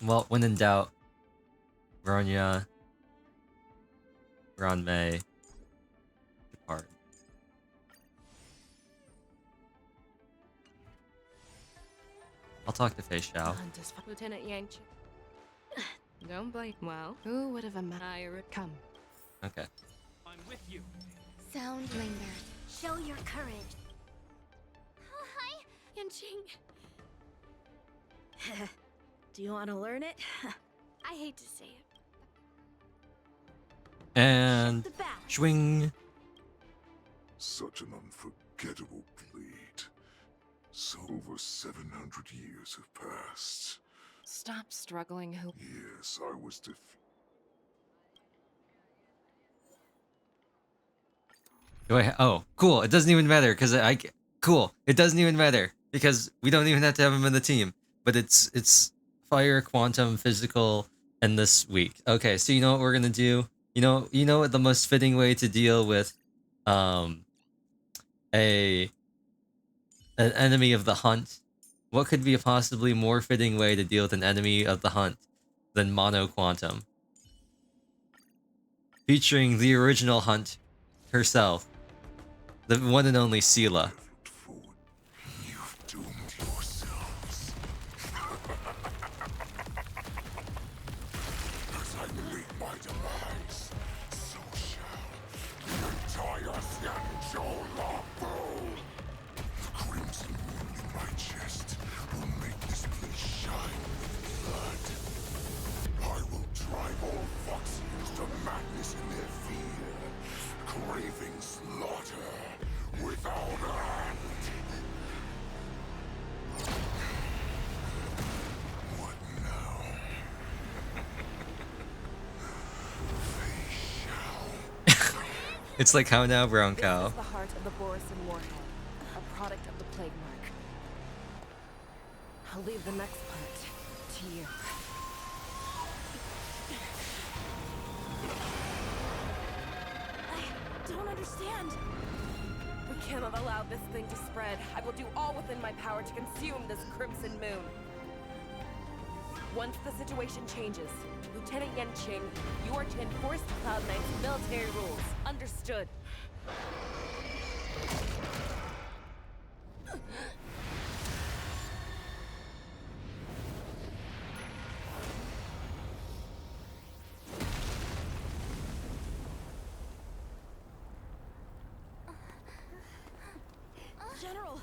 Well, when in doubt, Bronya, May, depart. I'll talk to Feixiao. Lieutenant Yang. Don't blame. Well, who would have imagined? Come. Okay. I'm with you. Soundlinger, show your courage. Oh, hi, Yanqing. Do you want to learn it? I hate to say it. And swing. Such an unforgettable bleed. So over 700 years have passed. Stop struggling, who? Yes, I was Oh, cool. It doesn't even matter because cool. It doesn't even matter because we don't even have to have him in the team. But it's fire, quantum, physical, and this week. Okay, so you know what we're gonna do? You know what the most fitting way to deal with a an enemy of the hunt? What could be a possibly more fitting way to deal with an enemy of the hunt than mono quantum? Featuring the original hunt herself, the one and only Sela. You've doomed yourselves. As I meet my demise, so shall the entire Xianzhou Longbow. The crimson wound in my chest will make this place shine with blood. I will drive all Feixians to madness in their fear, craving slaughter without end. What now? Feixiao. It's like how now, brown cow. This is the heart of the Borisin warhead, a product of the plague mark. I'll leave the next part to you. I don't understand. We cannot allow this thing to spread. I will do all within my power to consume this crimson moon. Once the situation changes, Lieutenant Yanqing, you are to enforce Cloud9's military rules. Understood. General!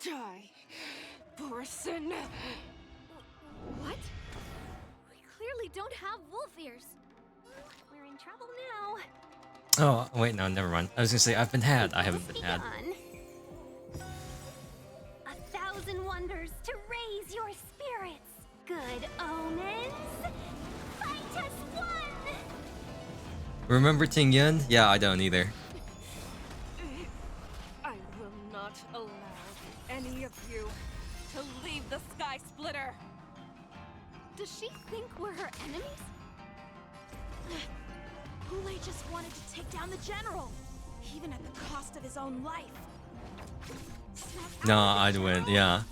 Die, Borisin. What? We clearly don't have wolf ears. We're in trouble now. Oh, wait, no, never mind. I was gonna say, I've been had. I haven't been had. 1,000 wonders to raise your spirits. Good omens. Fight us one. Remember Ting Yun? Yeah, I don't either. I will not allow any of you to leave the Sky Splitter. Does she think we're her enemies? Hule just wanted to take down the general, even at the cost of his own life. Nah, I'd win, yeah.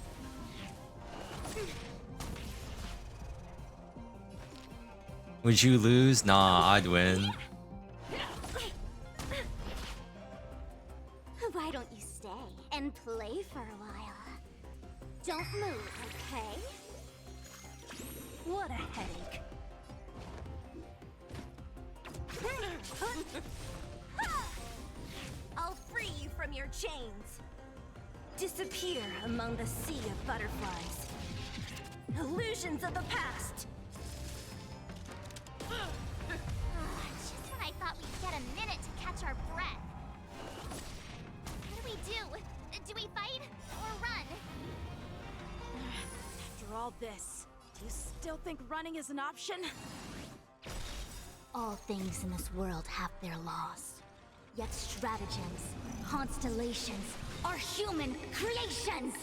Would you lose? Nah, I'd win. Why don't you stay and play for a while? Don't move, okay? What a headache. I'll free you from your chains. Disappear among the sea of butterflies. Illusions of the past. Just when I thought we'd get a minute to catch our breath. What do we do? Do we fight or run? After all this, do you still think running is an option? All things in this world have their laws. Yet stratagems, constellations, are human creations!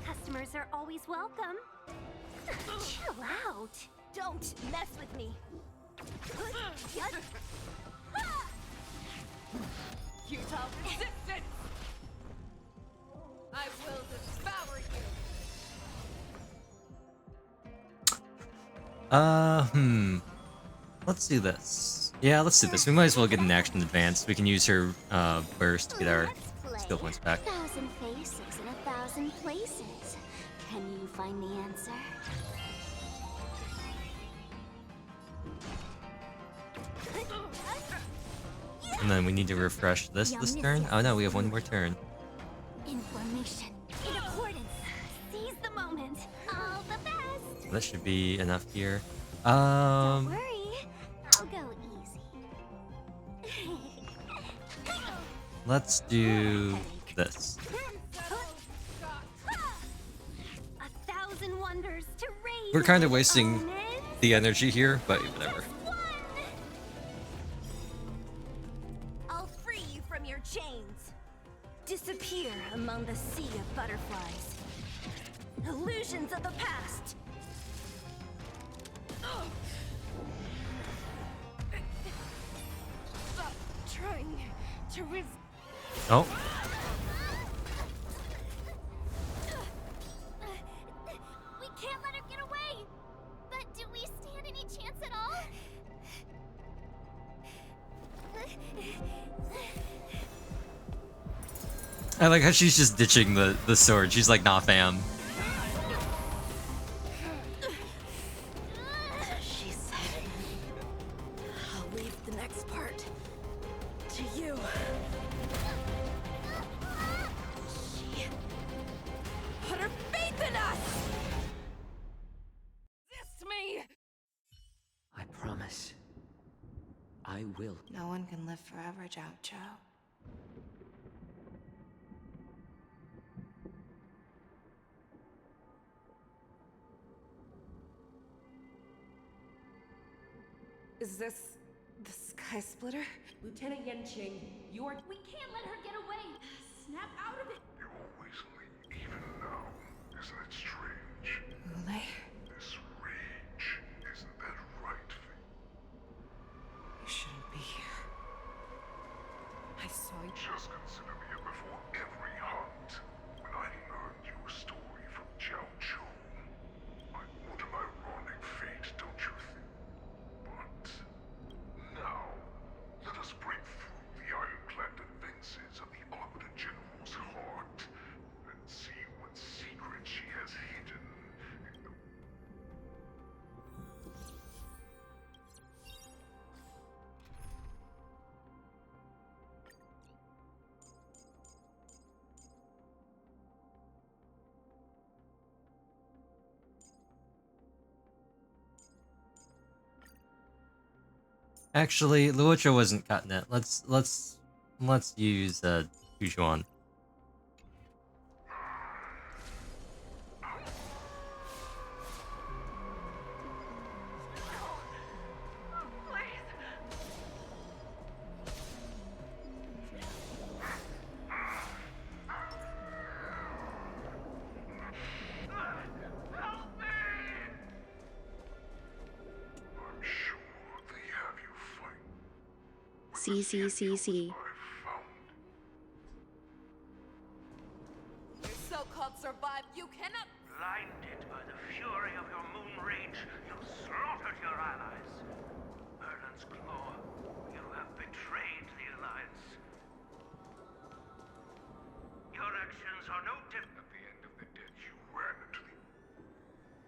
Customers are always welcome. Chill out. Don't mess with me. Futile resistance! I will devour you! Let's do this. Yeah, let's do this. We might as well get an action advance. We can use her burst to get our skill points back. 1,000 faces in 1,000 places. Can you find the answer? And then we need to refresh this turn. Oh no, we have one more turn. Information in accordance. Seize the moment. All the best. That should be enough here. Don't worry, I'll go easy. Let's do this. 1,000 wonders to raise. We're kind of wasting the energy here, but whatever. I'll free you from your chains. Disappear among the sea of butterflies. Illusions of the past. Stop trying to resist. Oh. We can't let her get away. But do we stand any chance at all? I like how she's just ditching the sword. She's like, nah, fam. She said, I'll leave the next part to you. She put her faith in us! Resist me! I promise. I will. No one can live forever, Zhao Zhou. Is this the Sky Splitter? Lieutenant Yanqing, you are... We can't let her get away! Snap out of it! You always leave, even now. Isn't it strange? Ulay? This rage, isn't that right, You shouldn't be here. I saw you. Just consider me a before every hunt. When I learned your story from Zhao Zhou. What an ironic fate, don't you think? But now, let us break through the ironclad defenses of the Arbiter General's heart and see what secret she has hidden in the... Actually, Luocha wasn't cutting it. Let's use Hujuan. CCCC. Your so-called survive. You cannot. Blinded by the fury of your moon rage, you slaughtered your allies. Merlin's Claw, you have betrayed the Alliance. Your actions are no different. At the end of the day, you ran into the...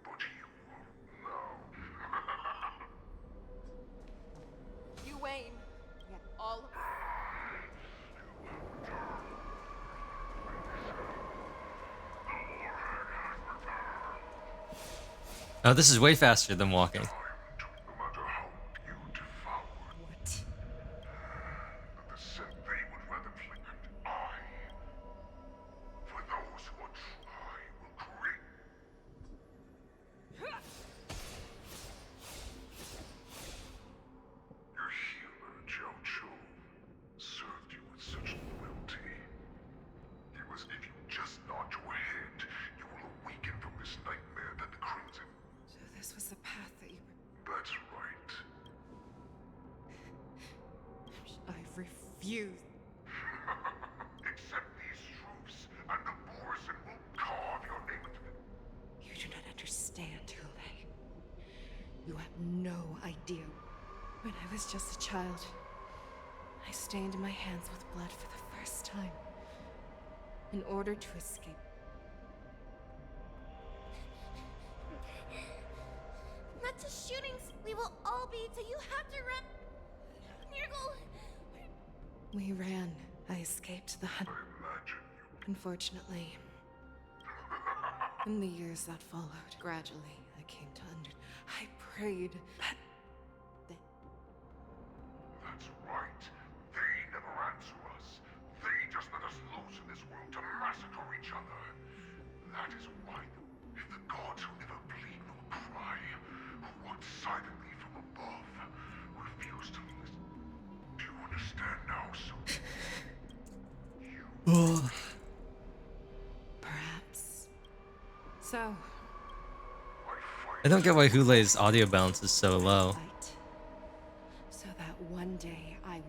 But you won't now. You Wayne. Yeah, all of Oh, this is way faster than walking. Your healer, Zhao Zhou, served you with such loyalty. It was if you just nod your head, you will awaken from this nightmare that the Crimson... So this was the path that you were... That's right. I refuse. Accept these troops, and the Borison will carve your name into them. You do not understand, Ulay. You have no idea. When I was just a child, I stained my hands with blood for the first time. In order to escape. Not to shootings. We will all be, so you have to run. Nirgal. We ran. I escaped the hunt. Unfortunately, in the years that followed, gradually I came to I prayed that That's right. They never answer us. They just let us loose in this world to massacre each other. That is why the gods who never bleed nor cry, who watch silently from above, refuse to listen. Do you understand now, perhaps. So, I don't get why Hulei's audio balance is so low. so that one day I will.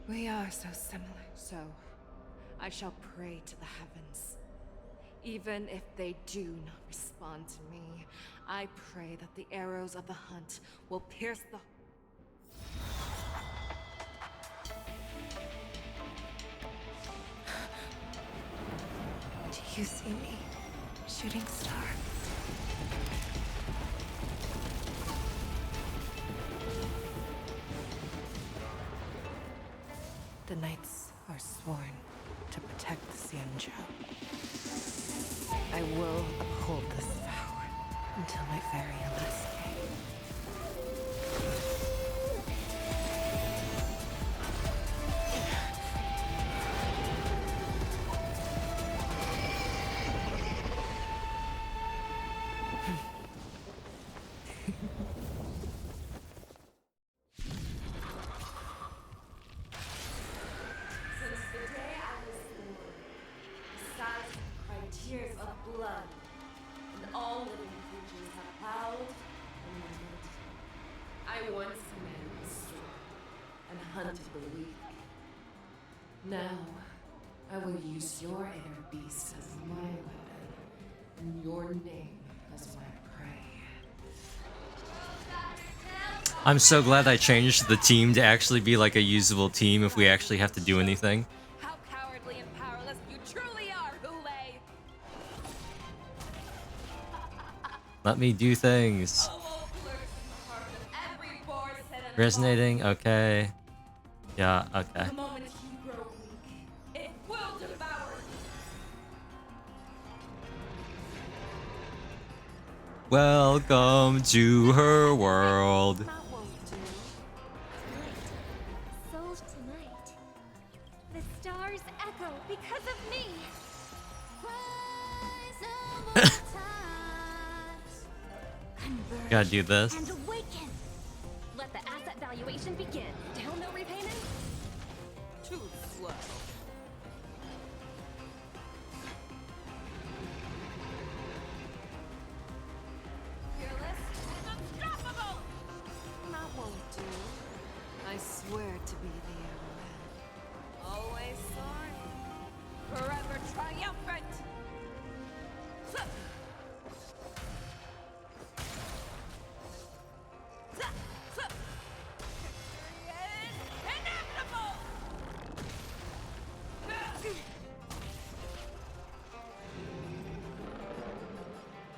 We are so similar. So, I shall pray to the heavens. Even if they do not respond to me, I pray that the arrows of the hunt will pierce the. Do you see me, shooting star? The knights are sworn to protect the Xianzhou. I will uphold this vow until my very last day. Since the day I was born, the skies have cried tears of blood, and all living creatures have howled and lamented. I once commanded the strong and hunted the weak. Now, I will use your inner beast as my weapon, and your name as my prey. I'm so glad I changed the team to actually be like a usable team if we actually have to do anything. How cowardly and powerless you truly are, Hulei! Let me do things. Resonating, okay. Yeah, okay. The moment you grow weak, it will devour you. Welcome to her world. Souls tonight. The stars echo because of me. Converge Gotta do this. and awaken. Let the asset valuation begin. Still no repayment? Too slow. Fearless is unstoppable! That won't do. I swear to be the arrowhead. Always soaring. Forever triumphant!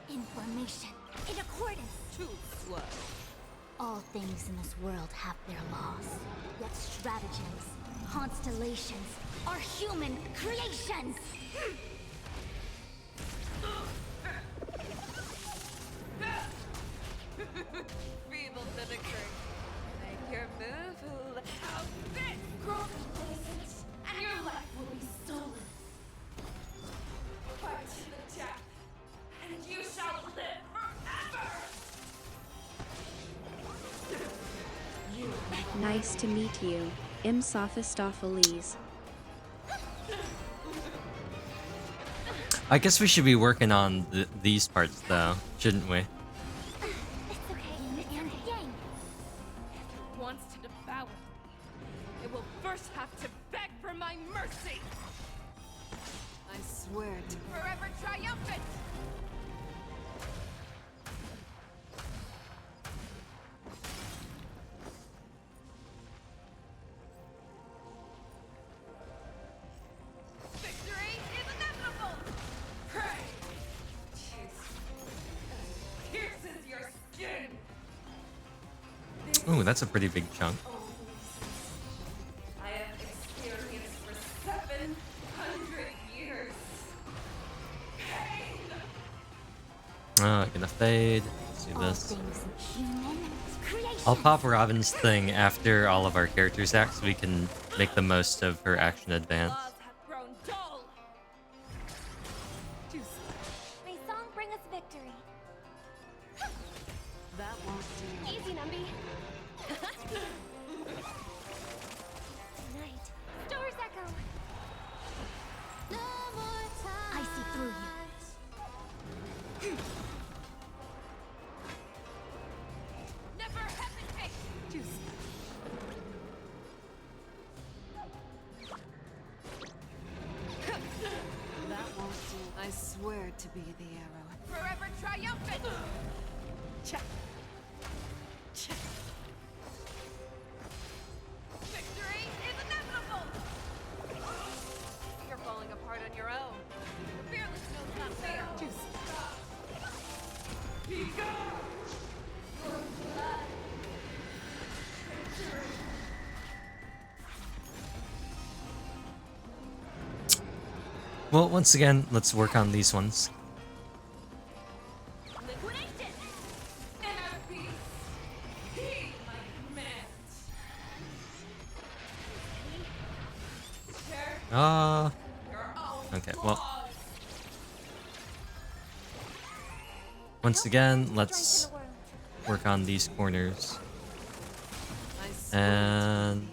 Information in accordance. Too slow. All things in this world have their laws. Yet stratagems, constellations are human creations. Feeble mimicry. Make your move, Hulei. How this? Grow complacent, and your life will be stolen. Fight to the death, and you shall live forever! Nice to meet you, M. Sophistopheles. I guess we should be working on these parts though, shouldn't we? Wants to devour me. It will first have to beg for my mercy. I swear to forever triumphant. Victory is inevitable. Pray. Pierces your skin. Ooh, that's a pretty big chunk. Gonna fade. Let's do All this. things human creation. I'll pop Robin's thing after all of our characters act so we can make the most of her action advance. May song bring us victory. That won't do. Easy, Numby. Tonight, stars echo. No more time. I see through you. Never hesitate! That won't do. I swear to be the arrow. Forever triumphant! Check. Check. Victory is inevitable! You're falling apart on your own. Fearless knows not fear. Well, once again, let's work on these ones. Liquidation! Inner peace! Heed my commands! Okay, well. Once again, let's work on these corners. And...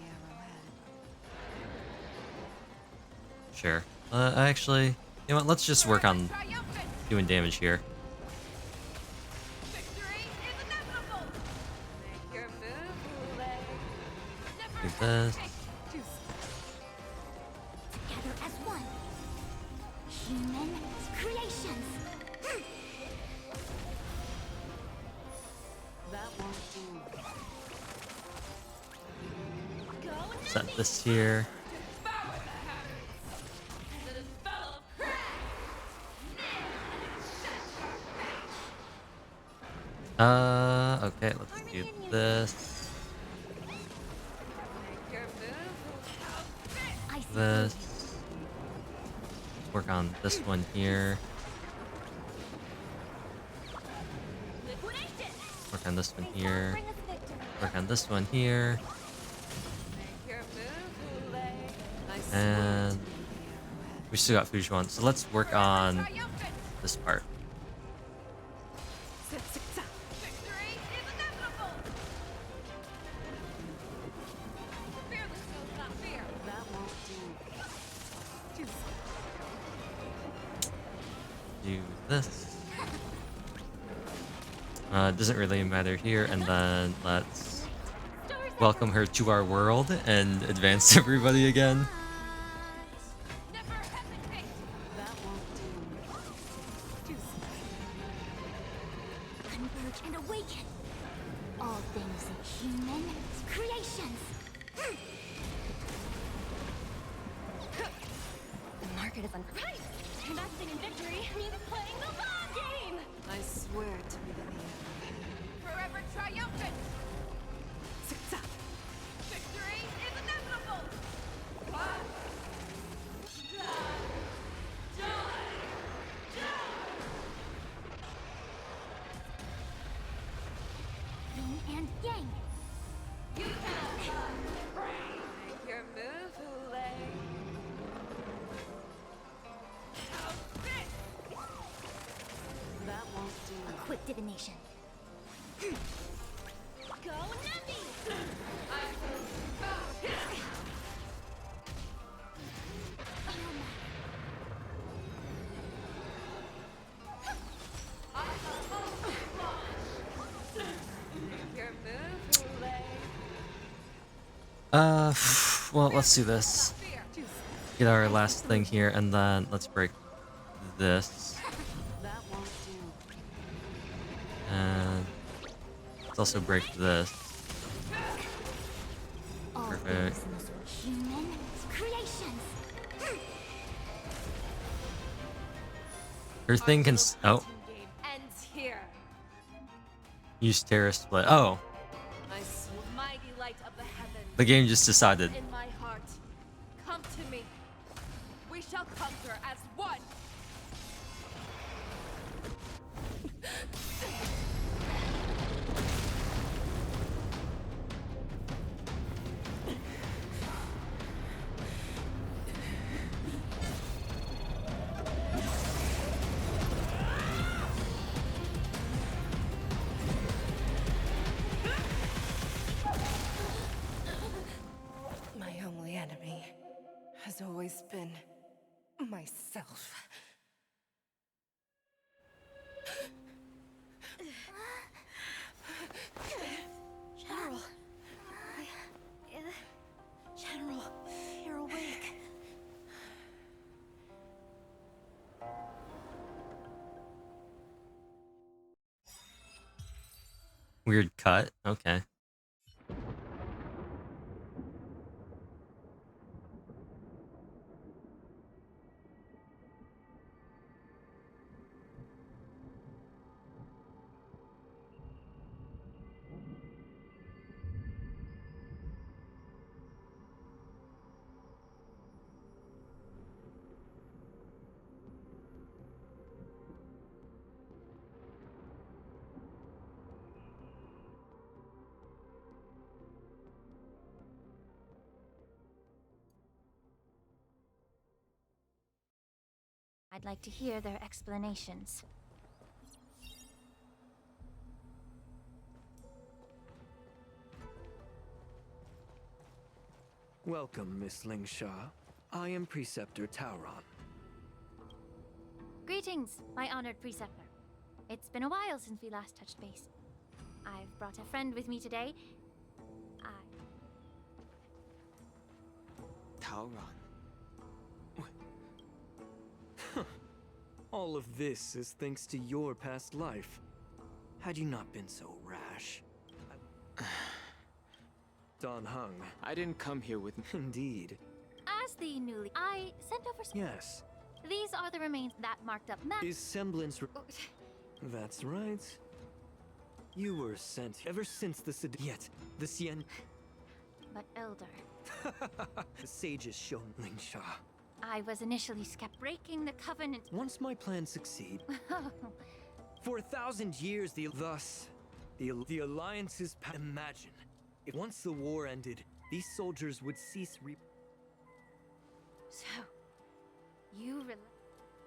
Sure. Actually, you know what? Let's just work on doing damage here. Do this. Together as one. Human creations. That won't do. Set this here. Okay, let's do this. This. Work on this one here. Work on this one here. Work on this one here. And we still got Fujian, so let's work on this part. Do this. Doesn't really matter here, and then let's welcome her to our world and advance everybody again. Converge and awaken. All things human creations. The market is unright. Investing in victory means playing the long game. I swear to be the arrow. Forever triumphant! Victory is inevitable! Yin and yang. You cannot make your move, Hule. That won't do. A quick divination. Go Nubby! Your move, Well, Hule. let's do this. Get our last thing here, and then let's break this. That won't do. And let's also break this. Perfect. Human creations. Her thing can. Oh, Ends here. use terror split. Oh, My mighty light of the heavens. the game just decided. In my heart, come to me. We shall conquer as one. My only enemy has always been myself. General. General, you're awake. Weird cut. Okay. I'd like to hear their explanations. Welcome, Miss Lingsha. I am Preceptor Tauron. Greetings, my honored preceptor. It's been a while since we last touched base. I've brought a friend with me today. Tauron. All of this is thanks to your past life. Had you not been so rash. Don Hung. I didn't come here with... Indeed. As the newly... I sent over some... Yes. These are the remains that marked up map... Is semblance... That's right. You were sent ever since the Yet, the Sien... But Elder... The sages shown Lingsha. I was initially breaking the covenant... Once my plan succeed... For 1,000 years, the Alliance's... Imagine, if once the war ended, these soldiers would cease So, you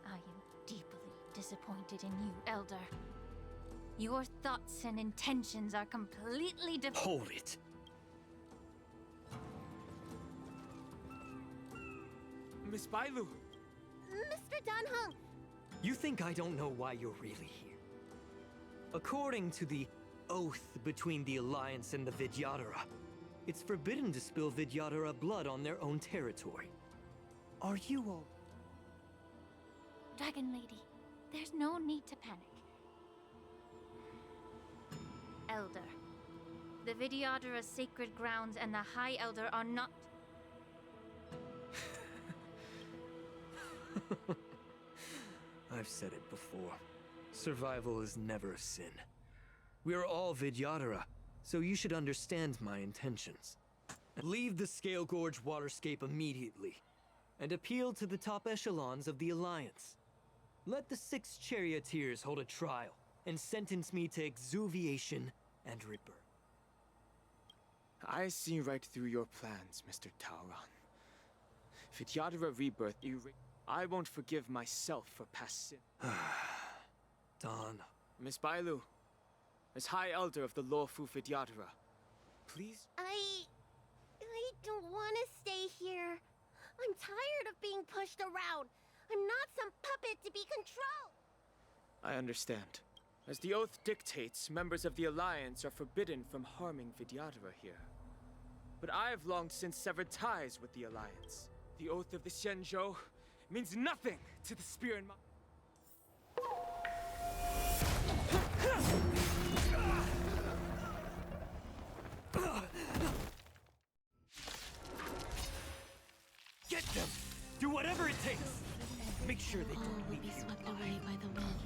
I am deeply disappointed in you, Elder. Your thoughts and intentions are completely Hold it! Miss Bailu! Mr. Dunhung! You think I don't know why you're really here? According to the oath between the Alliance and the Vidyadhara, it's forbidden to spill Vidyadhara blood on their own territory. Are you all... Dragon Lady, there's no need to panic. Elder, the Vidyadhara's sacred grounds and the High Elder are not... I've said it before. Survival is never a sin. We're all Vidyadhara, so you should understand my intentions. Leave the Scale Gorge waterscape immediately, and appeal to the top echelons of the Alliance. Let the 6 charioteers hold a trial, and sentence me to exuviation and rebirth. I see right through your plans, Mr. Tauron. Vidyadhara rebirth, I won't forgive myself for past sin. Don. Miss Bailu, as High Elder of the lawful Vidyadhara, please? I don't want to stay here. I'm tired of being pushed around. I'm not some puppet to be controlled. I understand. As the oath dictates, members of the Alliance are forbidden from harming Vidyadhara here. But I have long since severed ties with the Alliance. The oath of the Xianzhou means nothing to the spear in my... Get them! Do whatever it takes! Make sure they All don't will leave be here swept alive. away by the wind.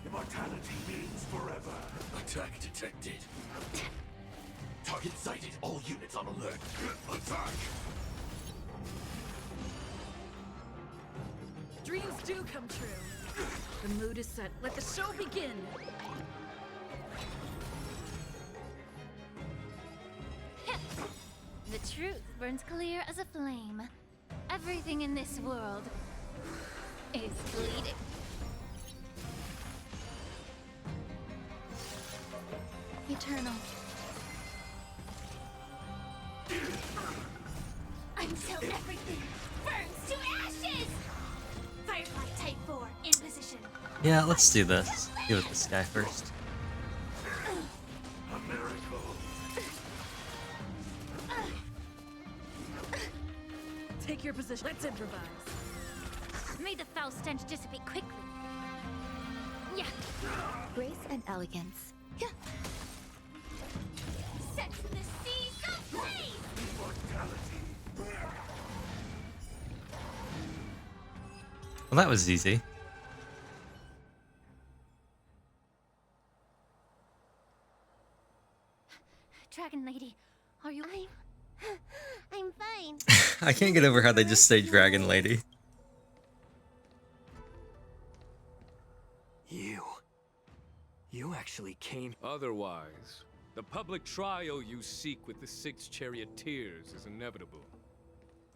Immortality means forever. Attack detected. Target sighted. All units on alert. Attack! Dreams do come true. The mood is set. Let the show begin! The truth burns clear as a flame. Everything in this world is bleeding. Eternal. Until everything burns to ashes! Firefly Type 4 in position. Yeah, let's do this. Deal with this guy first. A miracle. Take your position. Let's improvise. May the foul stench dissipate quickly. Yeah. Grace and elegance. Yeah. Set the seas ablaze! Well, that was easy. Dragon Lady, are you? I'm fine. I can't get over how they just say Dragon Lady. You actually came. Otherwise, the public trial you seek with the 6 charioteers is inevitable.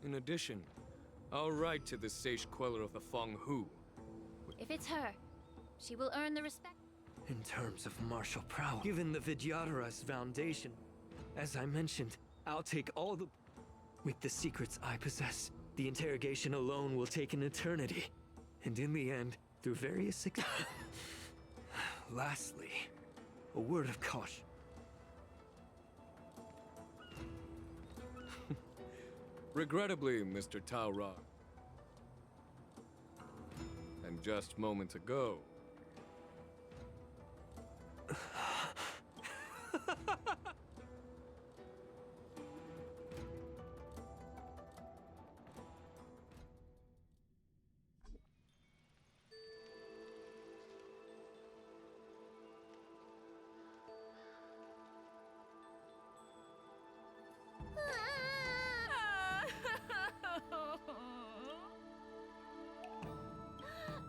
In addition, I'll write to the Sage Queller of the Feng Hu. If it's her, she will earn the respect. In terms of martial prowess, given the Vidyadhara's foundation, as I mentioned, I'll take all the... With the secrets I possess, the interrogation alone will take an eternity. And in the end, through various... Lastly, a word of caution. Regrettably, Mr. Tao Ra. And just moments ago...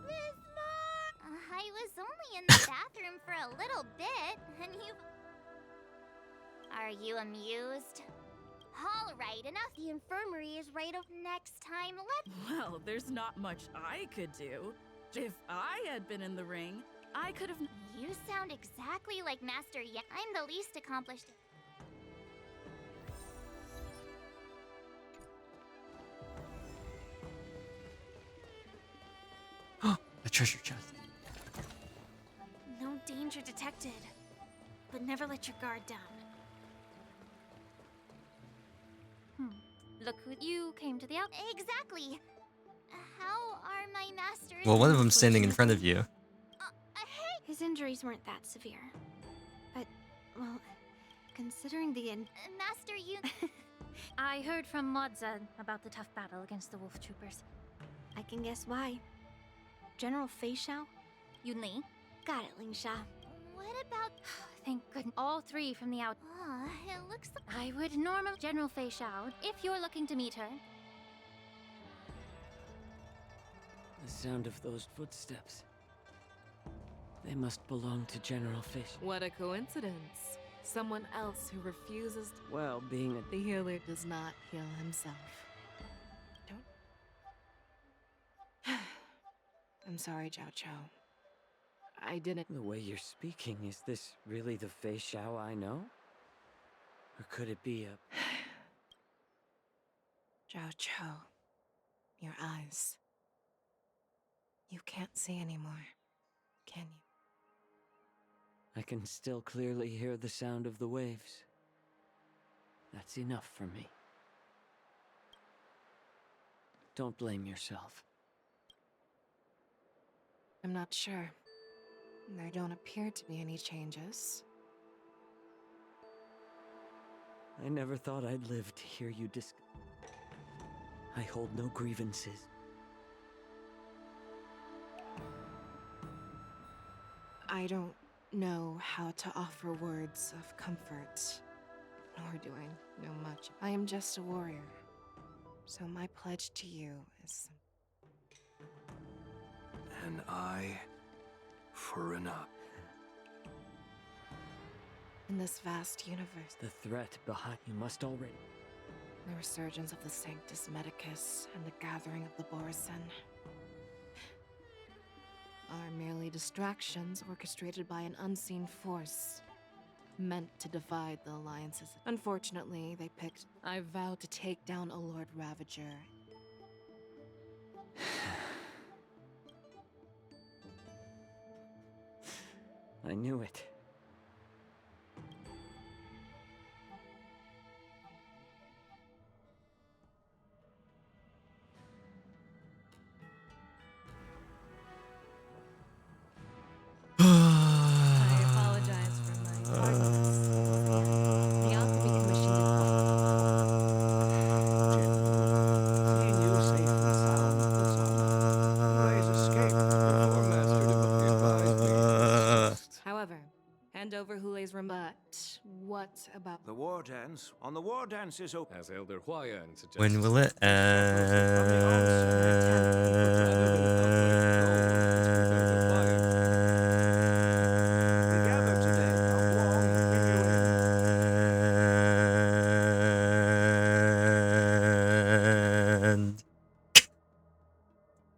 Miss Mom! I was only in the bathroom for a little bit, and you... Are you amused? All right, enough. The infirmary is right up next time. Well, there's not much I could do. If I had been in the ring, I could have... You sound exactly like Master Yan. I'm the least accomplished. A treasure chest. No danger detected. But never let your guard down. Look who you came to the out. Exactly. How are my masters? Well, one of them's standing in front of you. Hey! His injuries weren't that severe. But, well, considering the Master Yun... I heard from Modza about the tough battle against the wolf troopers. I can guess why. General Feixiao? Yun Li? Got it, Ling Sha. What about... Thank goodness. All 3 from the out. It looks like... I would normally General Feixiao if you're looking to meet her. The sound of those footsteps. They must belong to General Fish. What a coincidence. Someone else who refuses to... Well, being a... The healer does not heal himself. Don't... I'm sorry, Zhao Chou. I didn't... The way you're speaking, is this really the Feixiao I know? Or could it be a... Zhao Chou, your eyes. You can't see anymore, can you? I can still clearly hear the sound of the waves. That's enough for me. Don't blame yourself. I'm not sure. There don't appear to be any changes. I never thought I'd live to hear you I hold no grievances. I don't know how to offer words of comfort, nor do I know much. I am just a warrior, so my pledge to you is... And I for enough. In this vast universe, The threat behind you must already. the resurgence of the Sanctus Medicus and the gathering of the Borison are merely distractions orchestrated by an unseen force meant to divide the alliances. Unfortunately, they picked. I vowed to take down a Lord Ravager. I knew it. I apologize for my tardiness. The alchemy commissioned Seeing you safe and sound puts on Ray's escape before Master advised me. However, hand over Hule's remote. But what about The war dance? On the war dance is open. As Elder Huayan suggested. When will it end?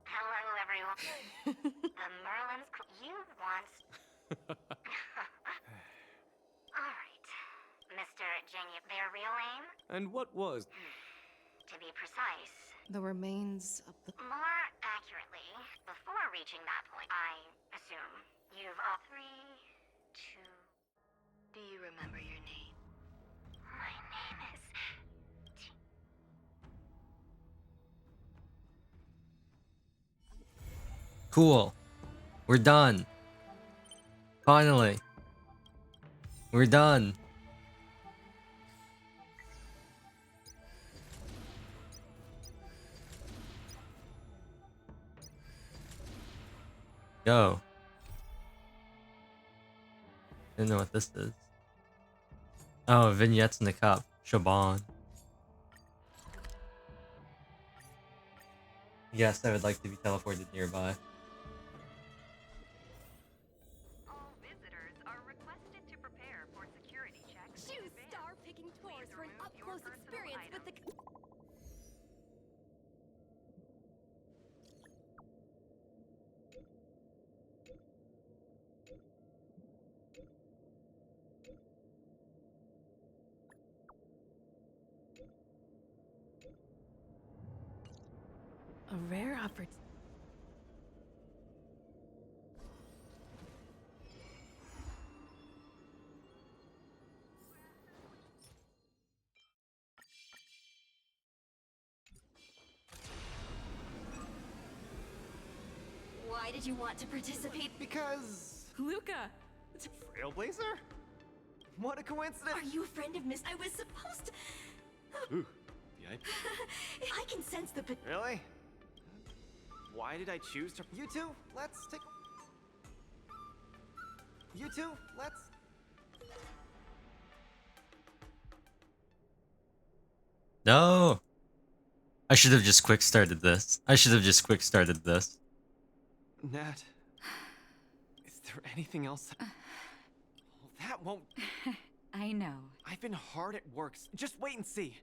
Hello, everyone. The Merlin's. You want. Alright. Mr. Jenya, their real name? And what was? To be precise, the remains of the. more accurately, before reaching that point, I assume you've all 3, 2. Do you remember your name? My name is. Cool. We're done. Finally. We're done. Go. Didn't know what this is. Oh, vignettes in the cup. Shaban. Yes, I would like to be teleported nearby. All visitors are requested to prepare for security checks. Choose star-picking tours for an up-close experience with the. A rare opportunity. Why did you want to participate? Because... Luca! Trailblazer? What a coincidence! Are you a friend of Miss? I was supposed to. Ooh, yikes. I can sense the. Really? Why did I choose to... You two, let's take... You two, let's... No! I should have just quick started this. Nat, is there anything else? Well, that won't... I know. I've been hard at work. Just wait and see.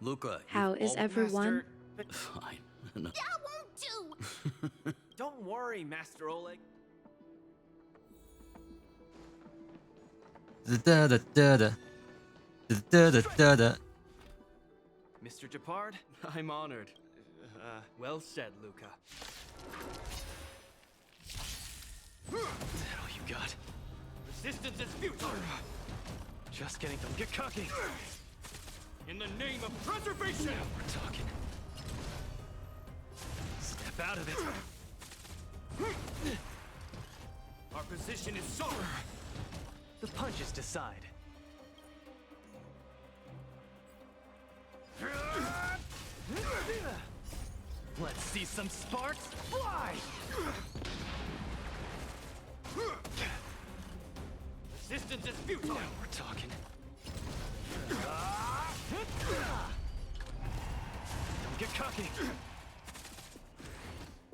Luca, How is everyone? Fine. That won't do! Don't worry, Master Oleg. Da da da da da da da da. Mr. Japard? I'm honored. Well said, Luca. Is that all you got? Resistance is futile! Just kidding, don't get cocky. In the name of preservation! Now we're talking. Step out of it. Our position is solid! The punches decide. Let's see some sparks fly! Resistance resistance is futile! Now we're talking. Don't get cocky.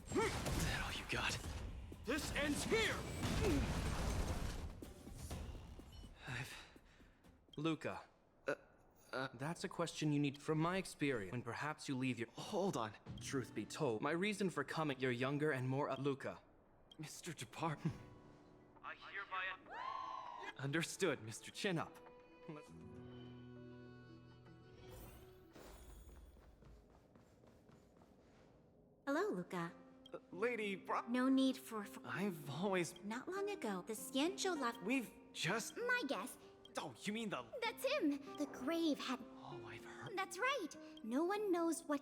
Is that all you got? This ends here! Luca. That's a question you need from my experience. When perhaps you leave your— Hold on. Truth be told, my reason for coming, you're younger and more— Luca. Mr. Depart. Understood, Mr. Chin Up. Hello, Luca. Lady No need for. I've always. Not long ago, the Xianzhou left. We've just. My guess. Oh, you mean the. That's him. The grave had. Oh, I've heard. That's right. No one knows what.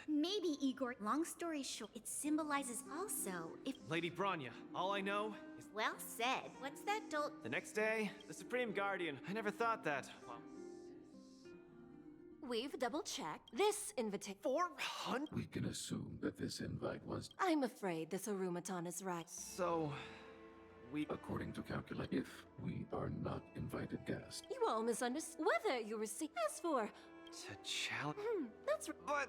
Maybe Igor. Long story short, it symbolizes also if. Lady Branya, all I know is. Well said. What's that dolt? The next day, the Supreme Guardian. I never thought that. Well, We've double-checked. This invitation— 400? We can assume that this invite was, I'm afraid this Arumaton is right. So, we. according to calculate, if we are not invited guests. You all misunderstood whether you receive— As for— To challenge. That's right. But.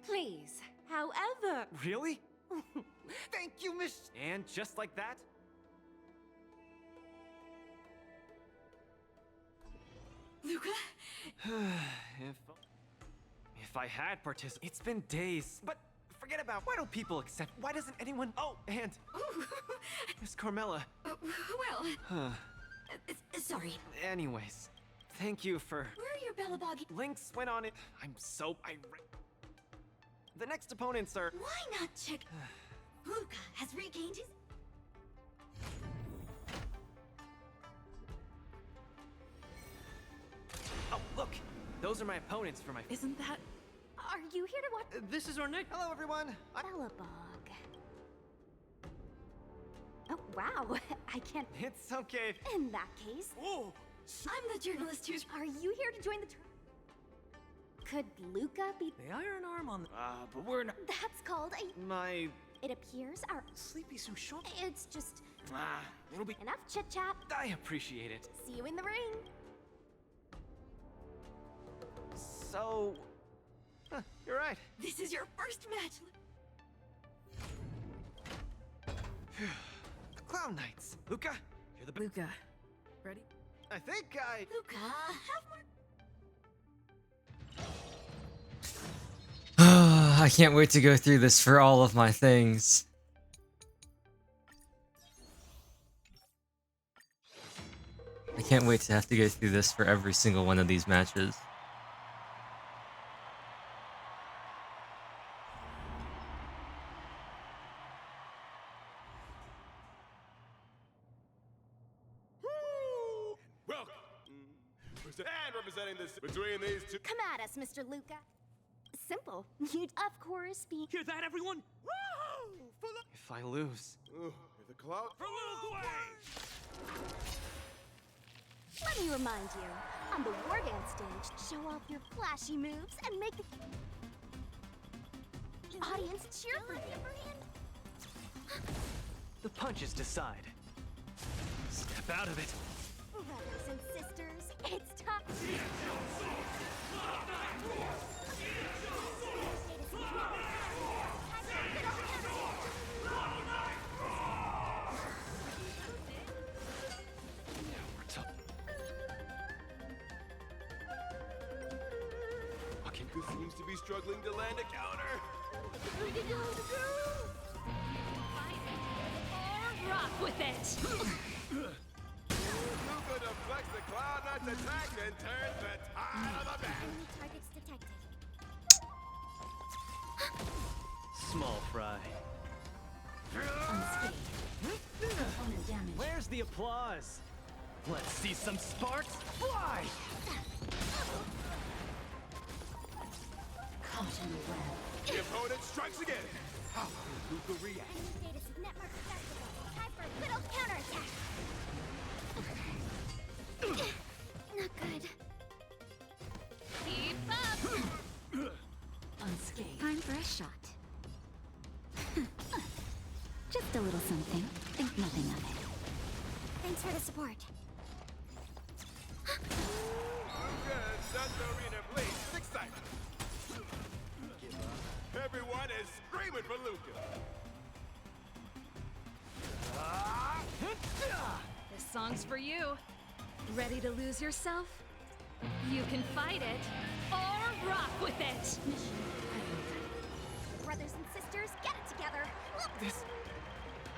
Please. However— Really? Thank you, Miss. And just like that? Luca? If I had participated, it's been days. But forget about. Why don't people accept? Why doesn't anyone? Oh, and Miss Carmela. Well, sorry. Anyways, thank you for. Where are your Bellaboggy? Links went on it. I'm so irate. The next opponents are. Why not check? Luca has regained his. Oh, look! Those are my opponents for my. Isn't that? Are you here to watch? This is our Nick. Hello, everyone. Bellabog. Oh, wow. I can't. It's okay. In that case. Oh! I'm the journalist who's. Are you here to join the Could Luca be. The Iron Arm on the. But we're not. That's called a. My. It appears our. Sleepy Sue short. It's just. It'll be. Enough chit chat. I appreciate it. See you in the ring. So. You're right. This is your first match. The Clown Knights. Luca, you're the. Luca, ready? I think I. Luca, have more. I can't wait to go through this for all of my things. I can't wait to have to go through this for every single one of these matches. Welcome. And representing this between these two. Come at us, Mr. Luca. Simple. You'd, of course, be. Hear that, everyone? If I lose. You're the cloud. For Uruguay! Let me remind you, on the war dance stage, show off your flashy moves and make the audience cheer for you. The punches decide. Step out of it. Brothers and sisters, it's time. Who seems to be struggling to land a counter? Rock with it! Luca deflects the Cloud Knight's attack and turns the tide of the match. Enemy targets detected. Small fry. Where's the applause? Let's see some sparks fly! The opponent strikes again. How will Luca react? Data network accessible. Time for a little counterattack. Not good. Keep up! Unscathed. Time for a shot. Just a little something. Think nothing of it. Thanks for the support. Arena blazes excitement. Everyone is screaming for Luca. This song's for you. Ready to lose yourself? You can fight it or rock with it. Brothers and sisters, get it together. This...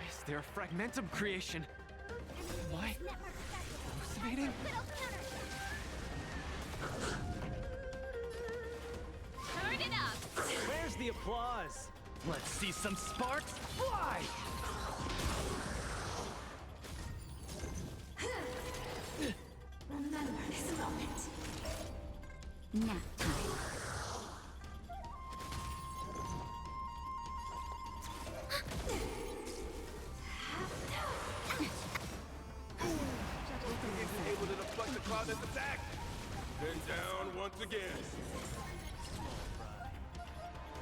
Is there a fragmentum creation? Am I hallucinating? Turn it up. Where's the applause? Let's see some sparks fly! Remember this moment. Nap time. Able to deflect the Cloudness attack. Then down once again.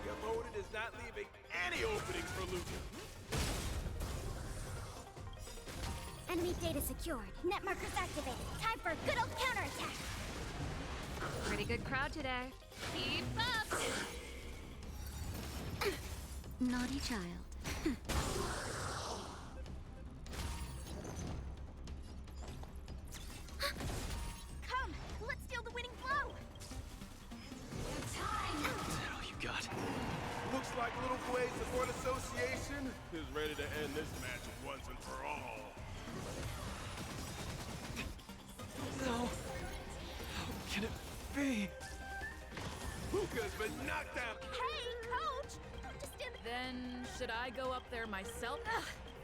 The opponent is not leaving any openings for Luca. Enemy data secured. Net markers activated. Time for a good old counterattack. Pretty good crowd today. Keep up. Naughty child. Come, let's steal the winning blow. Time. Is that all you got? Looks like Little Blaze Support Association is ready to end this match once and for all. No. How can it be? Luca's been knocked out. Hey, coach! Just stand. Then should I go up there myself?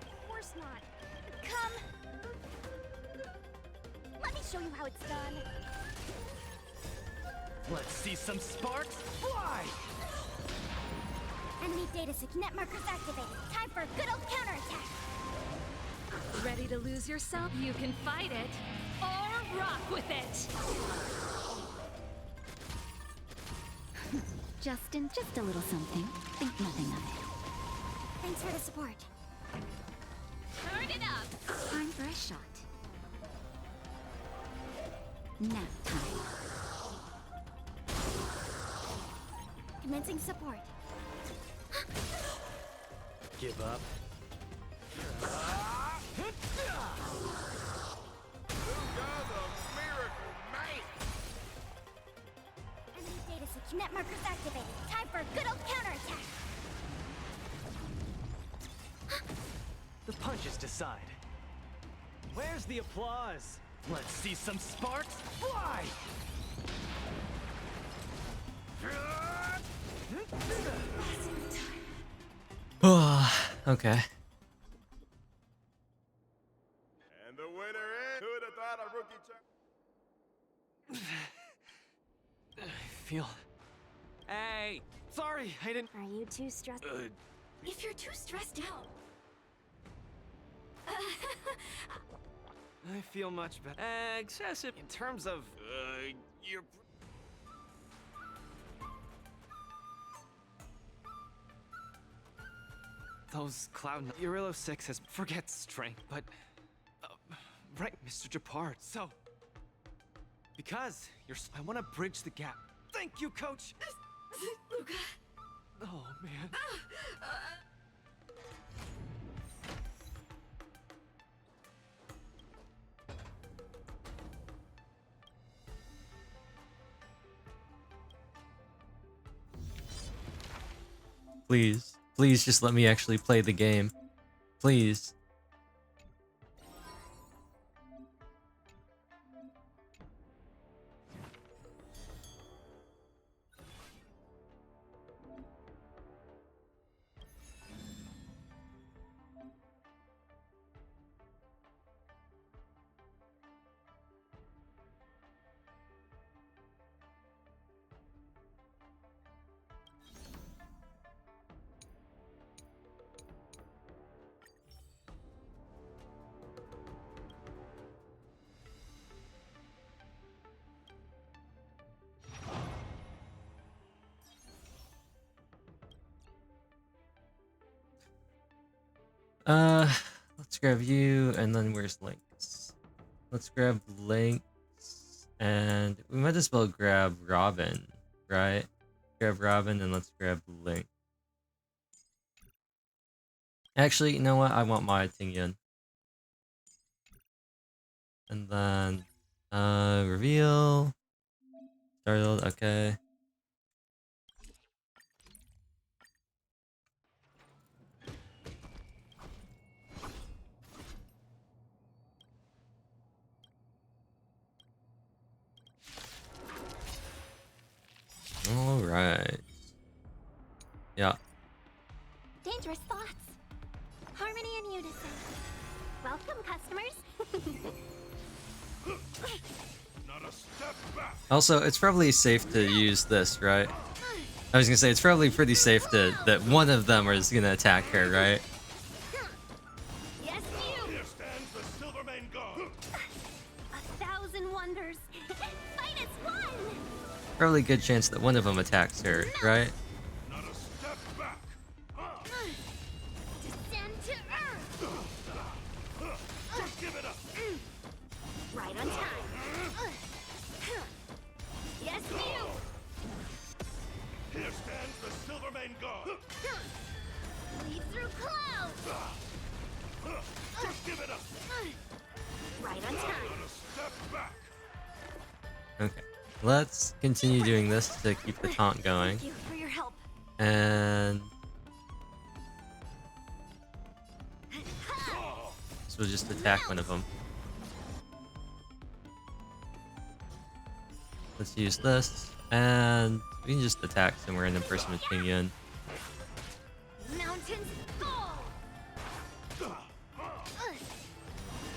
Of course not. Come. Let me show you how it's done. Let's see some sparks fly! Enemy data secured. Net markers activated. Time for a good old counterattack. Ready to lose yourself? You can fight it or rock with it. Justin, just a little something. Think nothing of it. Thanks for the support. Turn it up. Time for a shot. Nap time. Commencing support. Give up. Enemy data secured. Net markers activated. Time for a good old counterattack. The punches decide. Where's the applause? Let's see some sparks fly! Okay. And the winner is... Who'd have thought a rookie I feel... Hey! Sorry, I didn't... Are you too stressed? If you're too stressed out. I feel much better. Excessive in terms of... your... Those cloud... Eurillo 6 has... Forget strength, but... right, Mr. Japard. So... Because you're... I want to bridge the gap. Thank you, Coach! Luca. Oh, man. Please. Please just let me actually play the game. Please. Let's grab you, and then where's Lynx? Let's grab Lynx, and we might as well grab Robin, right? Grab Robin, and let's grab Lynx. Actually, you know what? I want my Tingyun. And then, reveal. Startled, okay. Alright. Yeah. Dangerous thoughts. Harmony and unison. Welcome, customers. Not a step back. Also, it's probably safe to use this, right? I was gonna say, it's probably pretty safe that one of them is gonna attack her, right? Yes, you. Here stands the Silvermane God. 1,000 wonders. Fight as one. Probably a good chance that one of them attacks her, right? Not a step back. Descend to earth. Just give it up. Right on time. Yes, you. Here stands the Silvermane God. Lead through clouds. Just give it up. Right on time. Not a step back. Okay. Let's continue doing this to keep the taunt going. Thank you for your help. And so we'll just attack one of them. Let's use this, and we can just attack some random person with Tingyun. Mountains fall.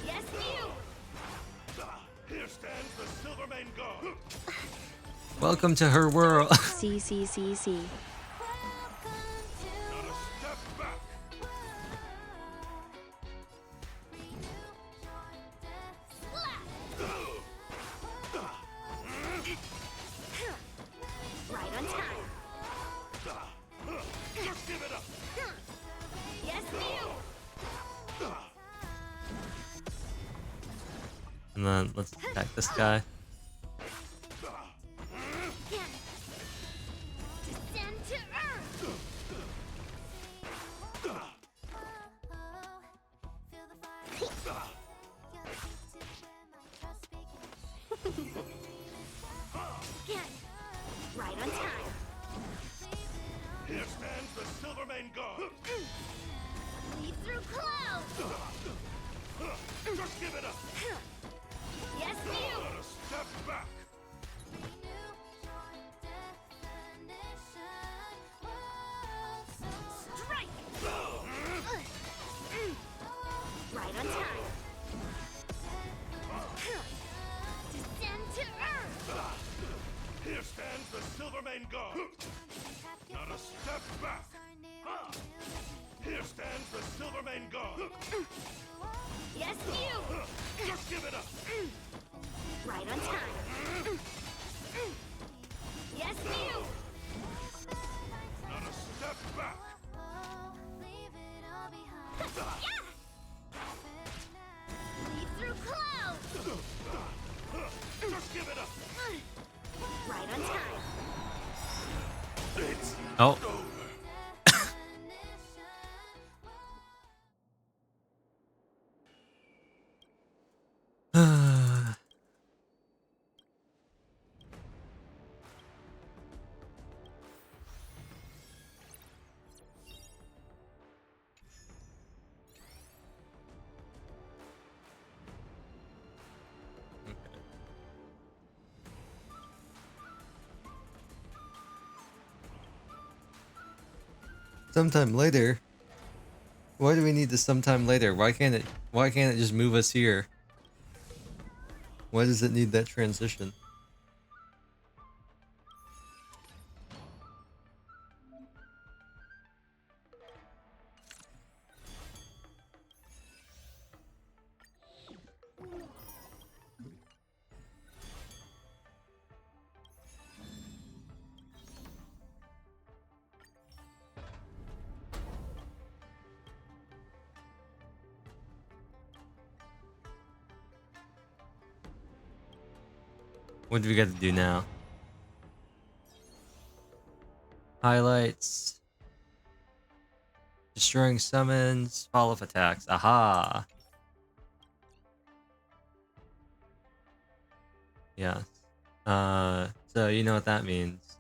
Yes, you. Here stands the Silvermane God. Welcome to her world. C. Not a step back. Right on time. Just give it up. Yes, you. And then let's attack this guy. Descend to earth. Right on time. Here stands the Silvermane God. Lead through clouds. Just give it up. Yes, you. Not a step back. Strike. Right on time. Descend to earth. Here stands the Silvermane God. Not a step back. Here stands the Silvermane God. Yes, you. Just give it up. Right on time. Yes, you. Not a step back. Yeah. Lead through clouds. Just give it up. Right on time. It's Oh. Sometime later. Why do we need this sometime later? Why can't it just move us here? Why does it need that transition? What do we got to do now? Highlights. Destroying summons. Follow-up attacks. Aha! Yeah. So you know what that means.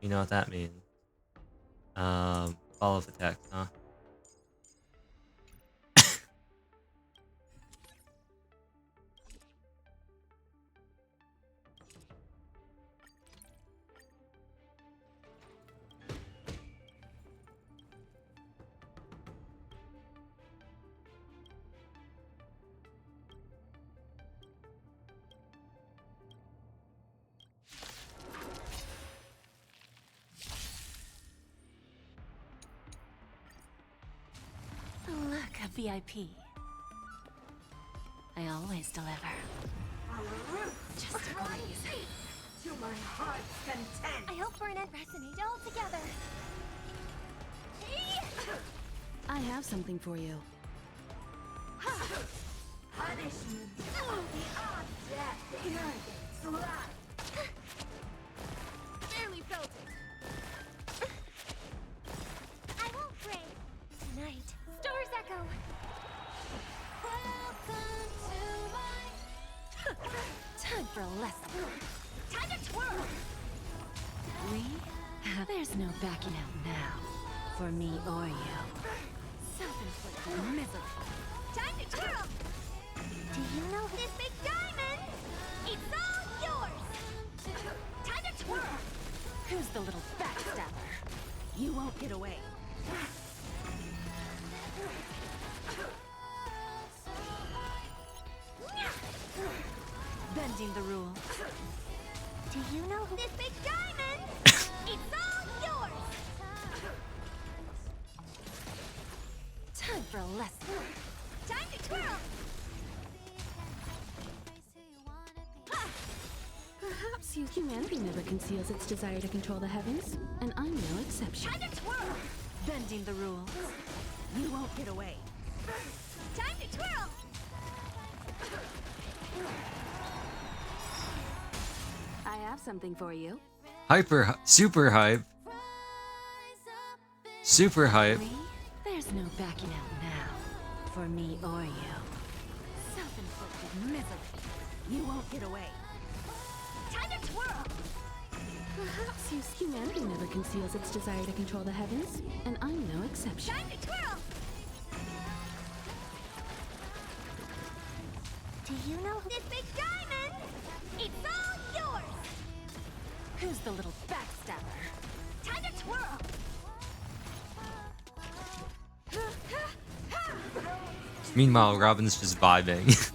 You know what that means. Follow-up attacks, huh? Look, a VIP. I always deliver. Just a breeze. To my heart's content. I hope Burnett resonate all together. I have something for you. Punishment of the object arrogance life. Barely felt it. I won't break. Tonight, Stars Echo. Welcome to my... Time for a lesson. Time to twirl. There's no backing out now. For me or you. Self-inflicted misery. Time to twirl. Do you know this big diamond? It's all yours. Time to twirl. Who's the little backstabber? You won't get away. Bending the rules. Do you know this big diamond? It's all yours. Time for a lesson. Time to twirl. Perhaps humanity never conceals its desire to control the heavens, and I'm no exception. Time to twirl. Bending the rules. You won't get away. Time to twirl. I have something for you. Super hype. Super hype. There's no backing out now. For me or you. Self-inflicted misery. You won't get away. Time to twirl. Perhaps humanity never conceals its desire to control the heavens, and I'm no exception. Time to twirl. Do you know this big diamond? It's all yours. Who's the little backstabber? Time to twirl. Meanwhile, Robin's just vibing.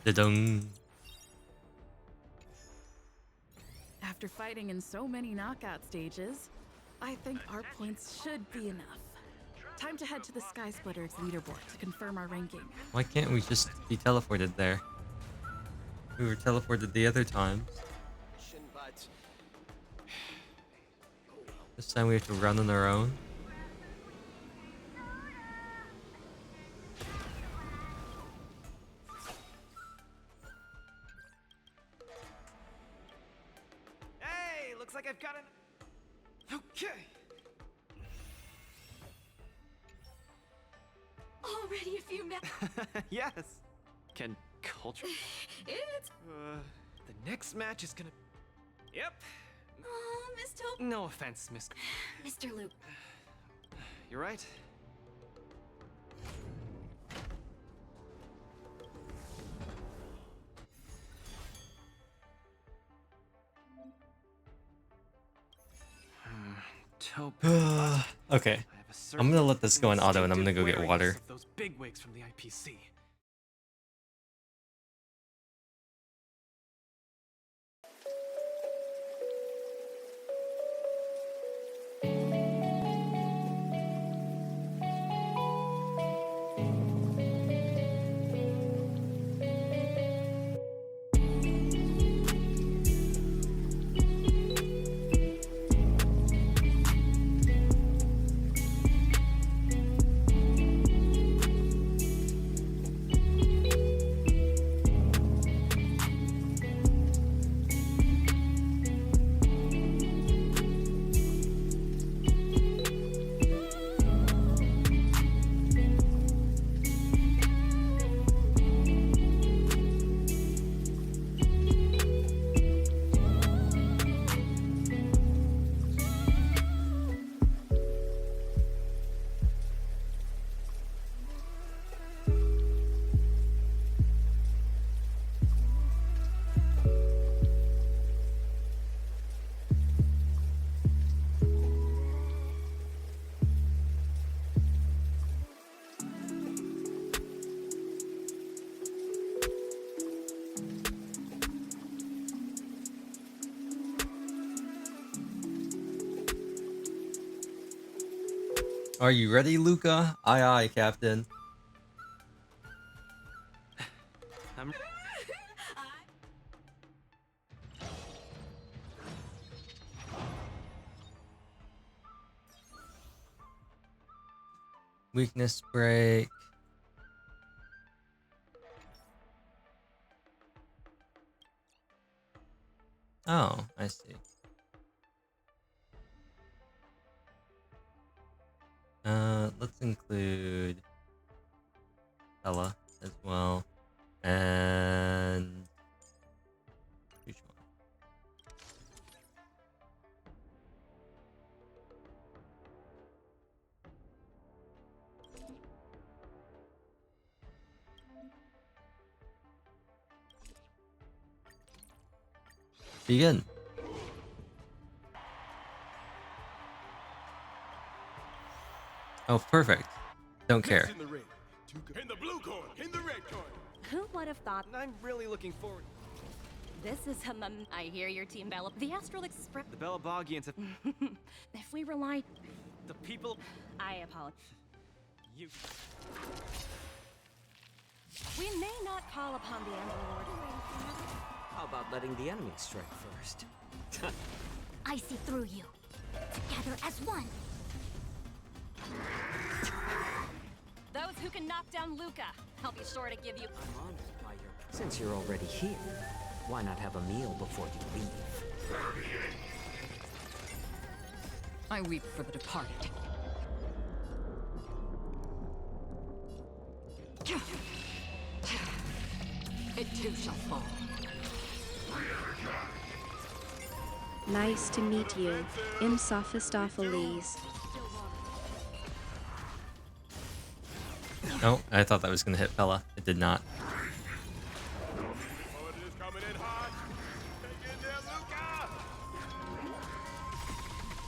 Da-dung. After fighting in so many knockout stages, I think our points should be enough. Time to head to the Sky Splitter's leaderboard to confirm our ranking. Why can't we just be teleported there? We were teleported the other time. This time we have to run on our own. Hey, looks like I've got an... Okay. Already a few minutes. Yes. Can culture... It's... the next match is gonna... Yep. Oh, Miss Taupe. No offense, Miss... Mr. Luke. You're right. Taupe. Okay. I'm gonna let this go in auto and I'm gonna go get water. Those bigwigs from the IPC. Are you ready, Luca? Aye, aye, Captain. I'm... Weakness break. Oh, I see. Let's include Ella as well, and which one? Begin. Oh, perfect. Don't care. In the red, in the blue corner, in the red corner. Who would have thought? I'm really looking forward. This is I hear your team Bella. The Astral Express. The Belabogians have... If we rely... The people... I apologize. You... We may not call upon the Emperor Lord. How about letting the enemy strike first? I see through you. Together as one. Those who can knock down Luca, I'll be sure to give you... I'm honored by your... Since you're already here, why not have a meal before you leave? I weep for the departed. It too shall fall. Nice to meet you, Sophistopheles. Oh, I thought that was gonna hit Bella. It did not.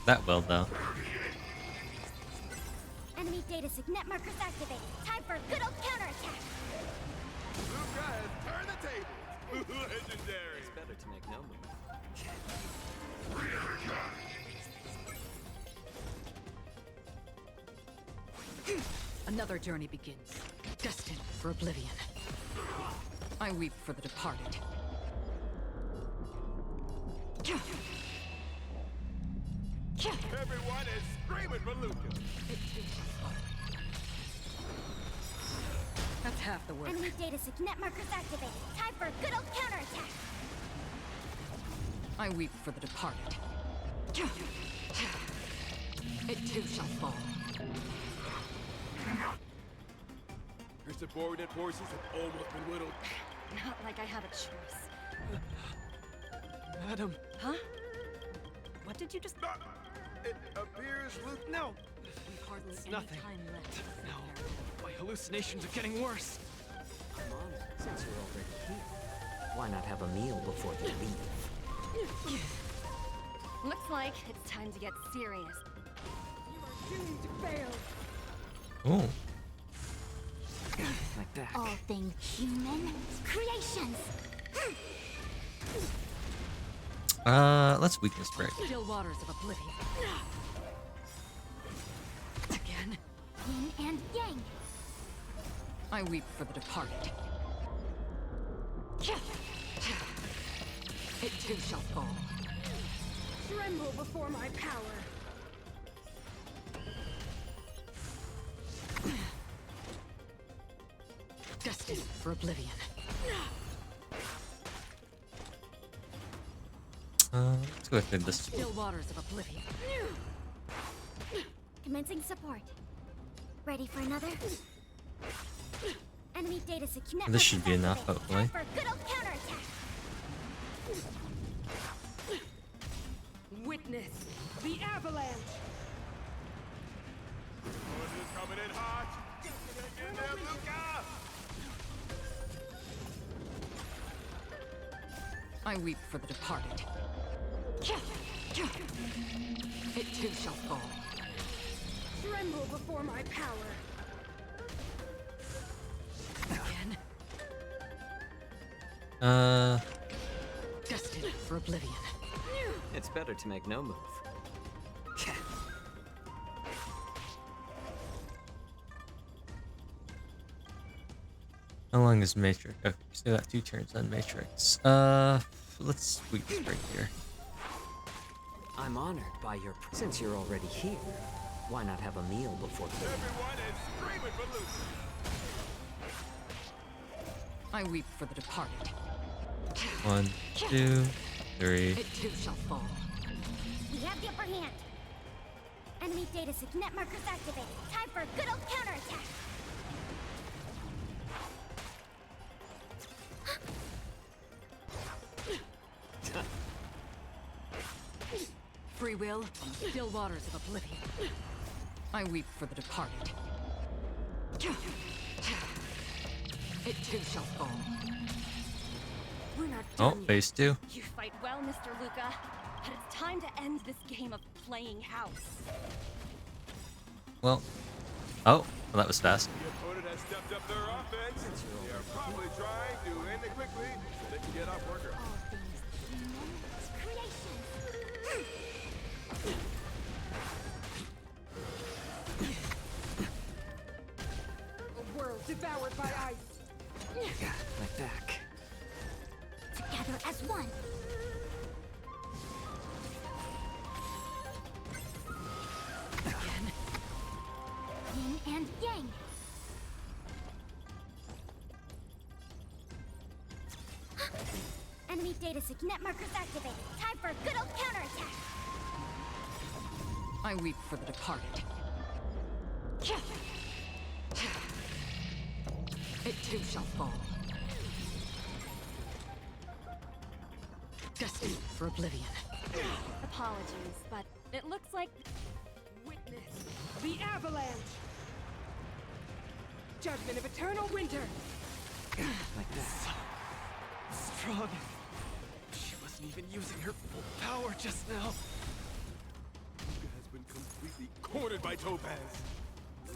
That will though. Enemy data signet markers activated. Time for a good old counterattack. Luca has turned the table. Legendary. It's better to make no move. Another journey begins, destined for oblivion. I weep for the departed. Everyone is screaming for Luca. That's half the work. Enemy data signet markers activated. Time for a good old counterattack. I weep for the departed. It too shall fall. Her subordinate forces have almost been whittled. Not like I have a choice. Adam. Huh? What did you just... It appears Luke... No! Hardly It's any nothing. time left. No. My hallucinations are getting worse. I'm honored. Since you're already here, why not have a meal before you leave? Looks like it's time to get serious. You are doomed to fail. Oh. Like that. All things human creations. Let's weakness break. Still waters of oblivion. Again. Yin and yang. I weep for the departed. It too shall fall. Tremble before my power. Destined for oblivion. Let's go through this. Still waters of oblivion. Commencing support. Ready for another? Enemy data signet. This should be enough, hopefully. For a good old counterattack. Witness the avalanche. Forces coming in hot. Get in there, Luca! I weep for the departed. It too shall fall. Tremble before my power. Again. Destined for oblivion. It's better to make no move. How long is Matrix? Okay, still got 2 turns on Matrix. Let's squeak this right here. I'm honored by your since you're already here. Why not have a meal before Everyone is screaming for Lucy. I weep for the departed. 1, 2, 3. It too shall fall. We have the upper hand. Enemy data signet markers activated. Time for a good old counterattack. Free will on the still waters of oblivion. I weep for the departed. It too shall fall. We're not Oh, done yet. phase 2. You fight well, Mr. Luca, but it's time to end this game of playing house. Well, oh, well, that was fast. The opponent has stepped up their offense. They are probably trying to end it quickly so they can get off worker. A world devoured by ice. my back. Together as one. Again. Yin and yang. Enemy data signet markers activated. Time for a good old counterattack. I weep for the departed. It too shall fall. Destined for oblivion. Apologies, but it looks like... Witness the avalanche! Judgment of eternal winter! Like that. Strong. She wasn't even using her full power just now. Luca has been completely cornered by Topaz. Will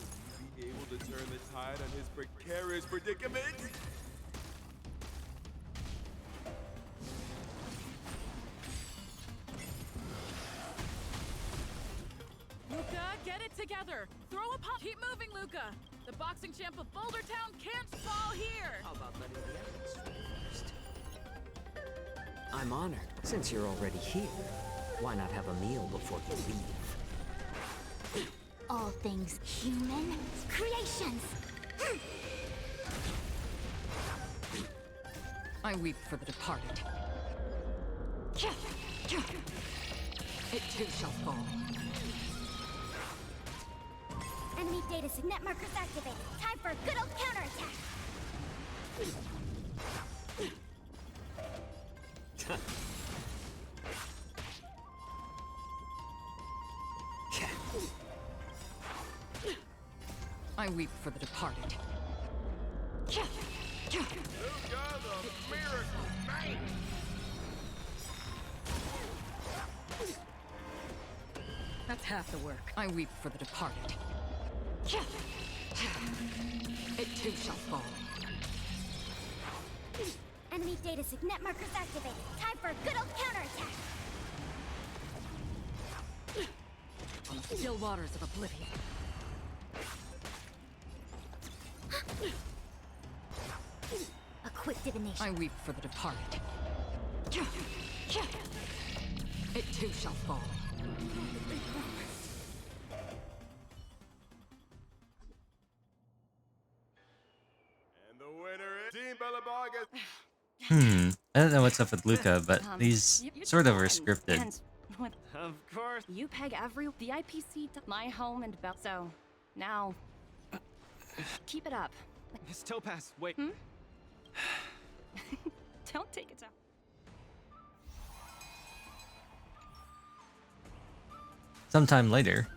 he be able to turn the tide on his precarious predicament? Luca, get it together. Throw a pop. Keep moving, Luca. The boxing champ of Boulder Town can't fall here. How about letting the evidence first? I'm honored. Since you're already here, why not have a meal before you leave? All things human creations. I weep for the departed. It too shall fall. Enemy data signet markers activated. Time for a good old counterattack. I weep for the departed. Luca, the miracle man! That's half the work. I weep for the departed. It too shall fall. Enemy data signet markers activated. Time for a good old counterattack. On the still waters of oblivion. A quick divination. I weep for the departed. It too shall fall. And the winner is Team Belabaga. I don't know what's up with Luca, but these you sort of are won. scripted. And with Of course. you peg every VIP seat to my home and belt. So now, keep it up. Miss Topaz, wait. Don't take it down. Sometime later.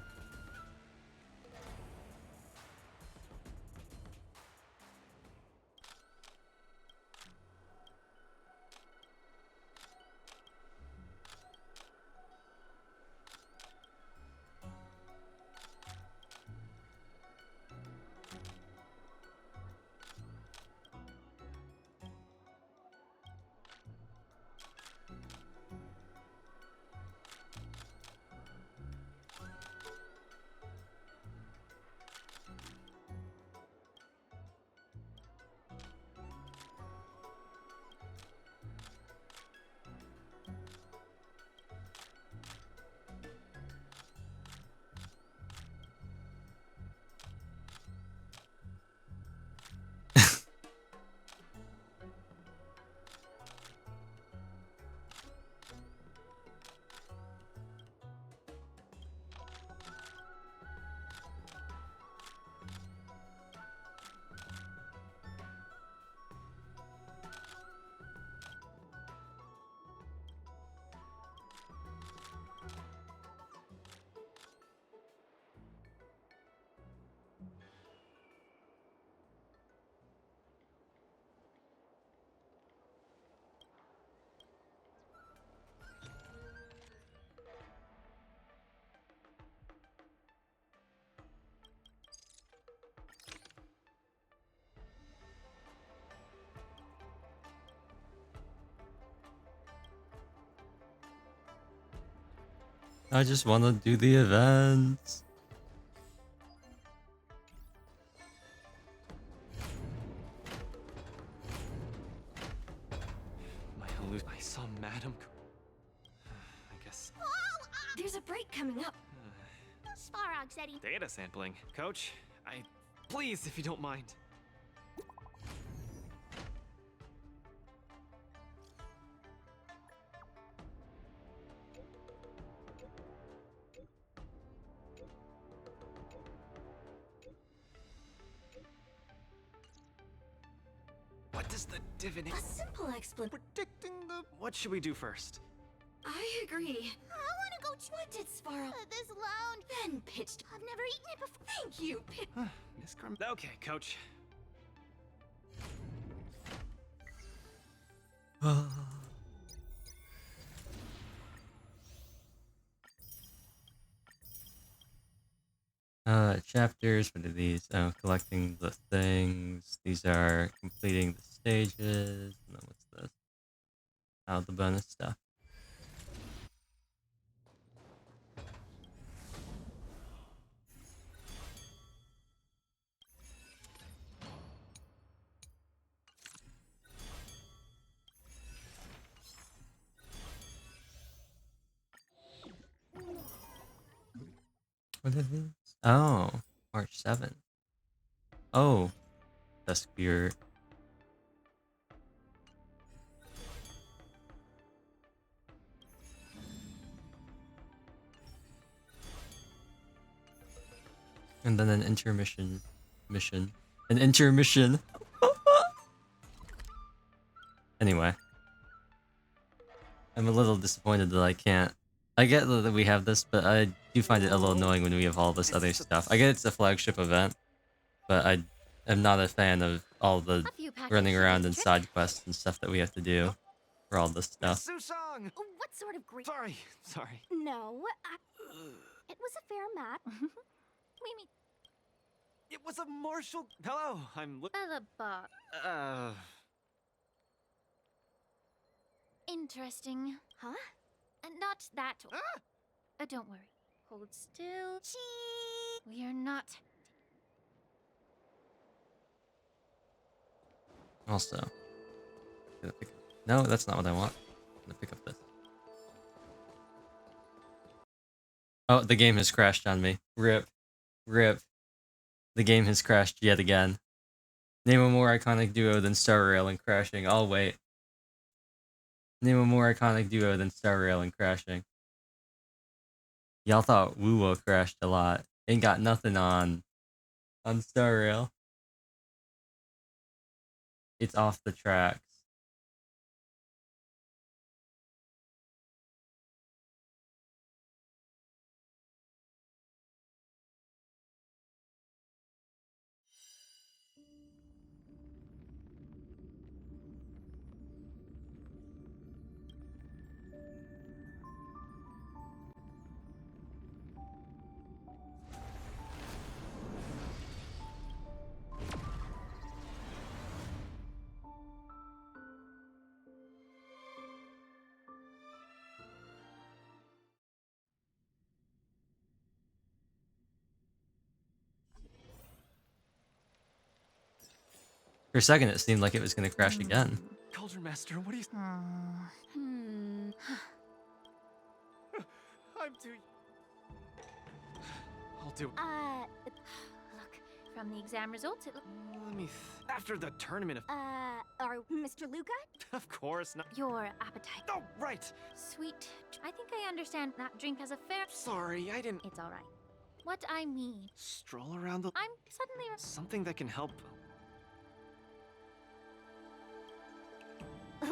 I just want to do the events. I saw Madam. I guess. There's a break coming up. Svarog said he. Data sampling. Coach, please, if you don't mind. What does the divination? A simple explanation. Predicting the. What should we do first? I agree. I wanna go. What did Svarog? This lounge. Ben pitched. I've never eaten it before. Thank you, Miss Crum. Okay, Coach. Chapters, what are these? Oh, collecting the things. These are completing the stages. And then what's this? Oh, the bonus stuff. What are these? Oh, March 7th. Oh, Dusk Beer. And then an intermission. An intermission! Anyway. I'm a little disappointed that I can't. I get that we have this, but I do find it a little annoying when we have all this other stuff. I get it's a flagship event, but I am not a fan of all the running around and side quests and stuff that we have to do for all this stuff. Susong! What sort of great? Sorry. No, it was a fair match. Mimi. It was a martial. Hello, I'm. Bellabot. Interesting. Huh? Not that. Don't worry. Hold still. We are not. Also, no, that's not what I want. I'm gonna pick up this. Oh, the game has crashed on me. Rip. The game has crashed yet again. Name a more iconic duo than Star Rail and crashing. I'll wait. Name a more iconic duo than Star Rail and crashing. Y'all thought Woo-Wo crashed a lot. Ain't got nothing on Star Rail. It's off the tracks. For a second, it seemed like it was going to crash again. Culture Master, what are you? I'm too. I'll do. Look, from the exam results, it looks. Let me. After the tournament of. Are Mr. Luca? Of course not. Your appetite. Oh, right. Sweet. I think I understand that drink has a fair. Sorry, I didn't. It's all right. What I mean. Stroll around the. I'm suddenly. Something that can help.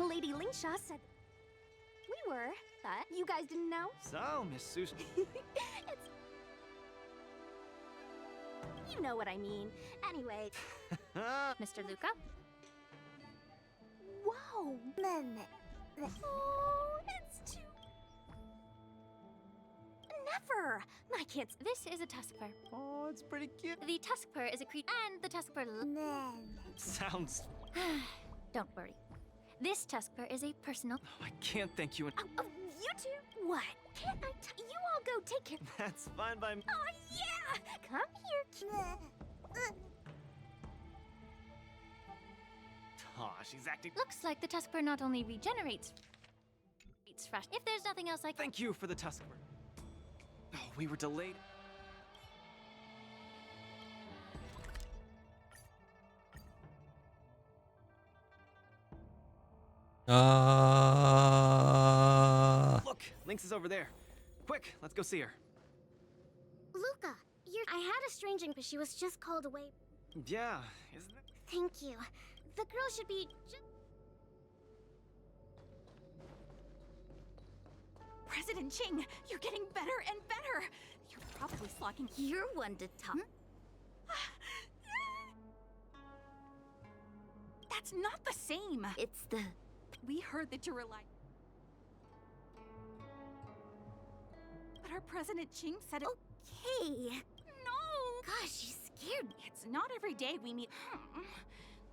Lady Lingsha said we were, but you guys didn't know. So, Miss Susan. It's. You know what I mean. Anyway. Mr. Luca? Whoa! Oh, it's too. Never! I can't. This is a tuskper. Oh, it's pretty cute. The tuskper is a creature, and the tuskper. Sounds. Don't worry. This tuskper is a personal. I can't thank you. You two? What? Can't I you all go take care. That's fine by me. Oh, yeah! Come here. Aw, she's acting. Looks like the Tuskper not only regenerates, it's fresh. If there's nothing else I can. Thank you for the Tuskper. Oh, we were delayed. Look, Lynx is over there. Quick, let's go see her. Luca, I had a strange but she was just called away. Yeah, isn't it? Thank you. The girl should be President Ching, you're getting better and better. You're probably slocking. You're one to talk. That's not the same. It's the... We heard that you're alive. But our President Ching said it. Okay. No! Gosh, you scared me. It's not every day we meet.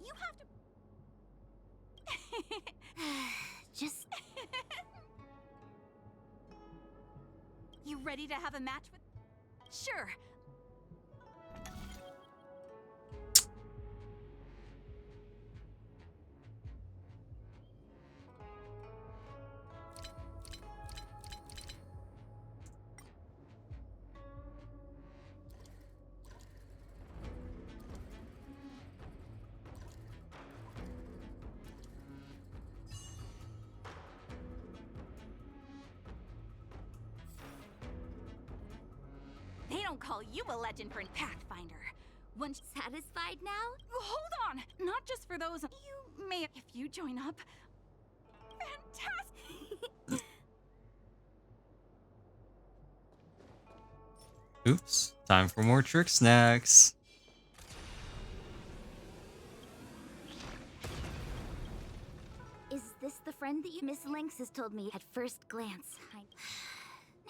You have to... Just... You ready to have a match with... Sure. They don't call you a legend for Pathfinder. Once satisfied now? Hold on! Not just for those. You may, if you join up. Fantastic! Oops. Time for more trick snacks. Is this the friend that you... Miss Lynx has told me at first glance.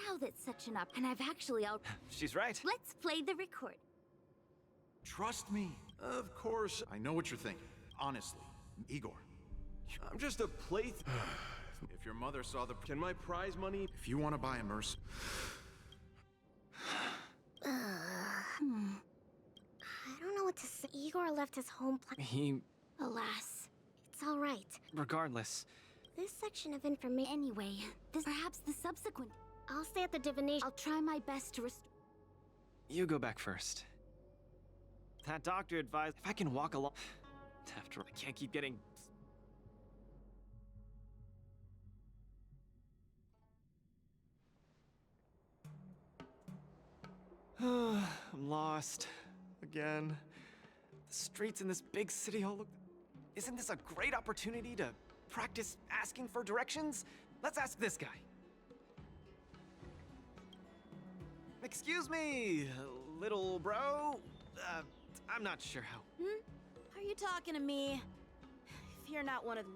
Now that's such an up, and I've actually out... She's right. Let's play the record. Trust me. Of course. I know what you're thinking. Honestly, Igor. I'm just a plaything. If your mother saw the... Can my prize money... If you want to buy a merc... I don't know what to say. Igor left his home planet. Alas, it's all right. Regardless. This section of information... Anyway, perhaps the subsequent... I'll stay at the divination. I'll try my best to restore... You go back first. That doctor advised if I can walk along... After all, I can't keep getting... I'm lost. Again. The streets in this big city all look... Isn't this a great opportunity to practice asking for directions? Let's ask this guy. Excuse me, little bro. I'm not sure how. Are you talking to me? If you're not one of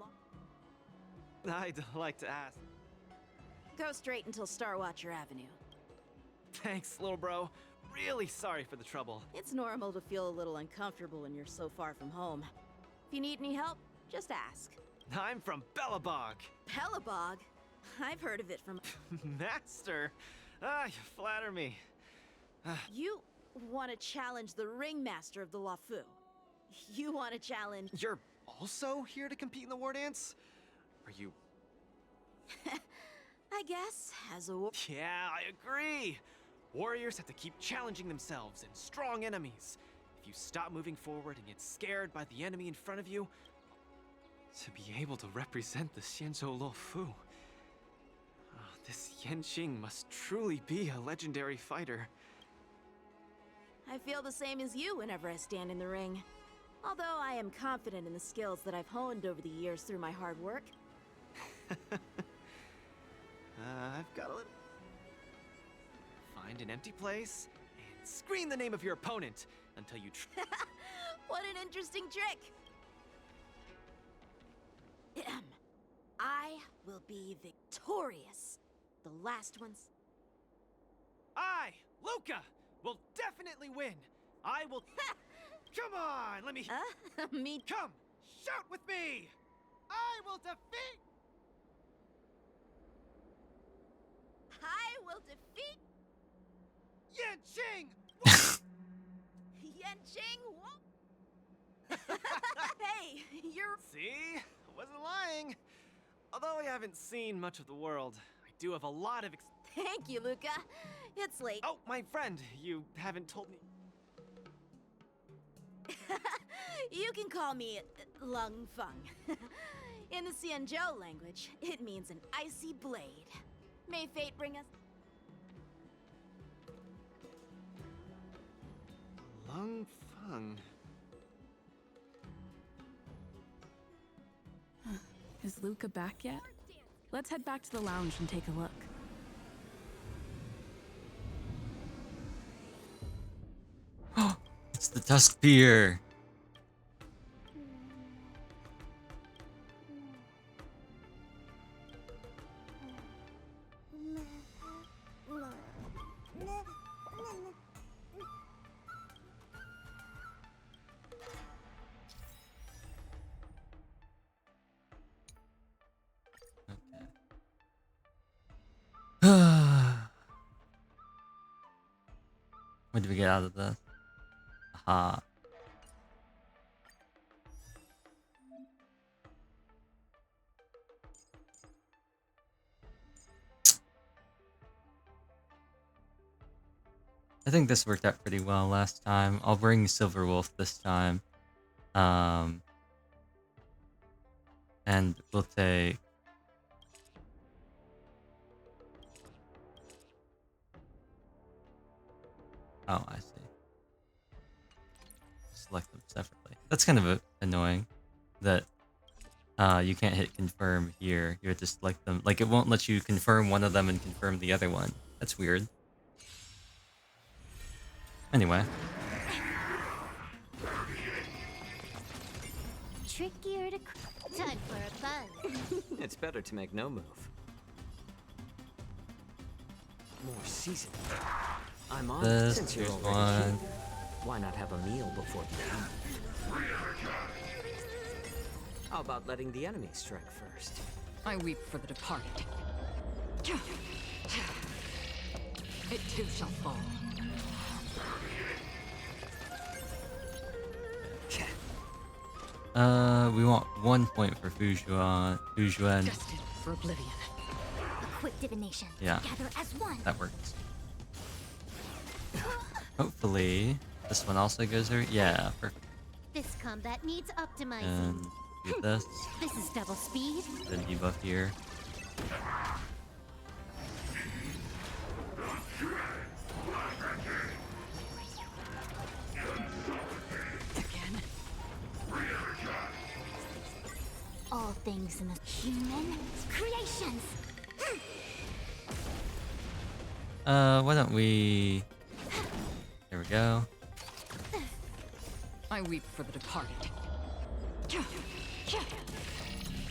the... I'd like to ask. Go straight until Starwatcher Avenue. Thanks, little bro. Really sorry for the trouble. It's normal to feel a little uncomfortable when you're so far from home. If you need any help, just ask. I'm from Bellabog. Bellabog? I've heard of it from... Master! Ah, you flatter me. You want to challenge the ringmaster of the Lafu. You want to challenge... You're also here to compete in the war dance? Are you... I guess, as a... Yeah, I agree! Warriors have to keep challenging themselves and strong enemies. If you stop moving forward and get scared by the enemy in front of you, to be able to represent the Xianzhou Luofu. This Yanqing must truly be a legendary fighter. I feel the same as you whenever I stand in the ring. Although I am confident in the skills that I've honed over the years through my hard work. I've got a little... Find an empty place and scream the name of your opponent until you... What an interesting trick! I will be victorious. The last one's... I, Luca, will definitely win. I will... Come on, let me... me... Come, shout with me! I will defeat... I will defeat Yanqing! Yanqing. Hey, you're. See? I wasn't lying. Although I haven't seen much of the world, I do have a lot of Thank you, Luca. It's late. Oh, my friend, you haven't told me. You can call me Lung Feng. In the Xianzhou language, it means an icy blade. May fate bring us. Lung Feng. Is Luca back yet? Let's head back to the lounge and take a look. It's the Tusk Pier. What did we get out of this? Aha. I think this worked out pretty well last time. I'll bring Silver Wolf this time. And we'll take... Oh, I see. Select them separately. That's kind of annoying that you can't hit confirm here. You have to select them. Like, it won't let you confirm one of them and confirm the other one. That's weird. Anyway. Trickier to... Time for a buzz. It's better to make no move. More season. I'm on This, since you're there's already one. here. Why not have a meal before you leave? How about letting the enemy strike first? I weep for the departed. It too shall fall. We want 1 point for Fujuan. Destined for oblivion. A quick divination. Yeah. Gather as one. That works. Hopefully, this one also goes over. Yeah, perfect. This combat needs optimizing. And do this. This is double speed. The debuff here. Again. All things in the human creations. Why don't we... There we go. I weep for the departed.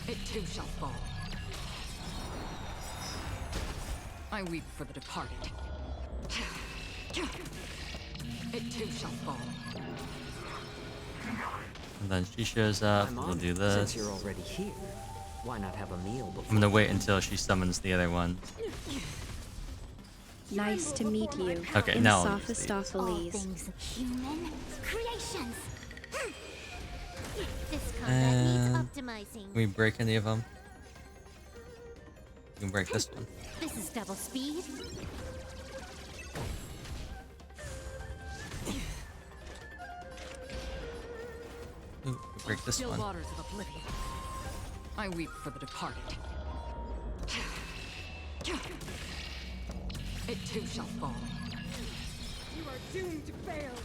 It too shall fall. I weep for the departed. It too shall fall. And then she shows up. I'm We'll on do it. this. Since you're already here, why not have a meal before? I'm gonna wait until she summons the other one. Nice to meet you. Okay, In now I'll softest use these. off All Elise. things human creations. This combat And needs optimizing. can we break any of them? We can break this one. This is double speed. Ooh, we break this Still one. waters of oblivion. I weep for the departed. It too shall fall. You are doomed to fail.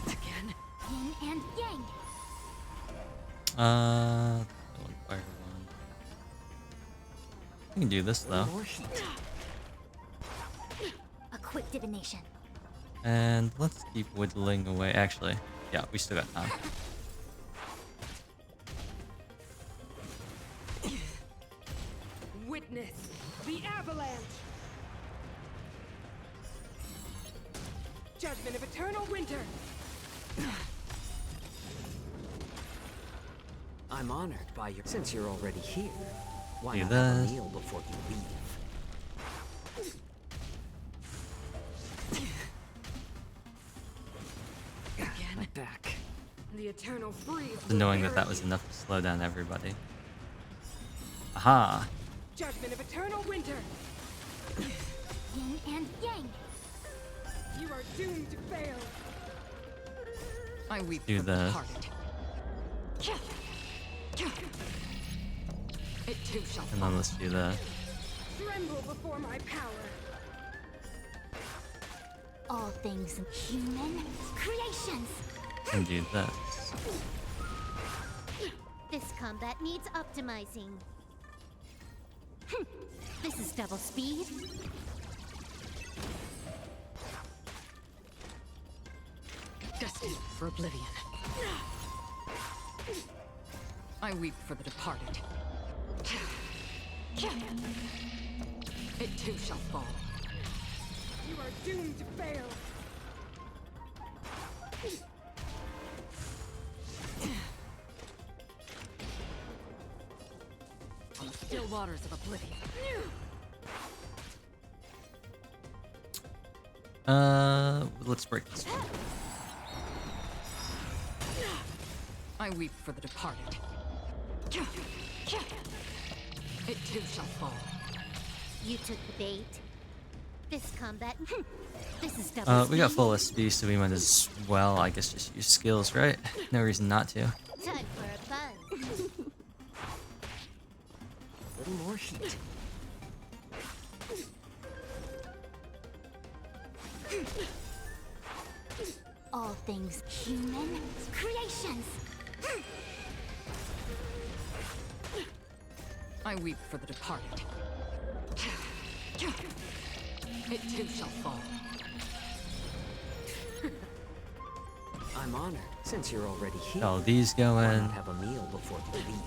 Again. Yin and yang. One fire one. We can do this though. A quick divination. And let's keep whittling away. Actually, yeah, we still got time. Witness the avalanche. Judgment of eternal winter. I'm honored by your. Since you're already here, Why Do not have a this. meal before you leave? Again. Back. The eternal freeze. It's annoying that that was enough to slow down everybody. Aha! Judgment of eternal winter. Yin and yang. You are doomed to fail. I weep Do for the this. departed. It too shall And fall. then let's do this. Tremble before my power. All things human creations. And do this. This combat needs optimizing. This is double speed. Destined for oblivion. I weep for the departed. It too shall fall. You are doomed to fail. On the still waters of oblivion. Let's break this one. I weep for the departed. It too shall fall. You took the bait. This combat. This is double speed. We got full SP, so we might as well, I guess, just use skills, right? No reason not to. Time for a buzz. A little more heat. All things human creations. I weep for the departed. It too shall fall. I'm honored, since you're already here. Got all these Why going. not have a meal before you leave?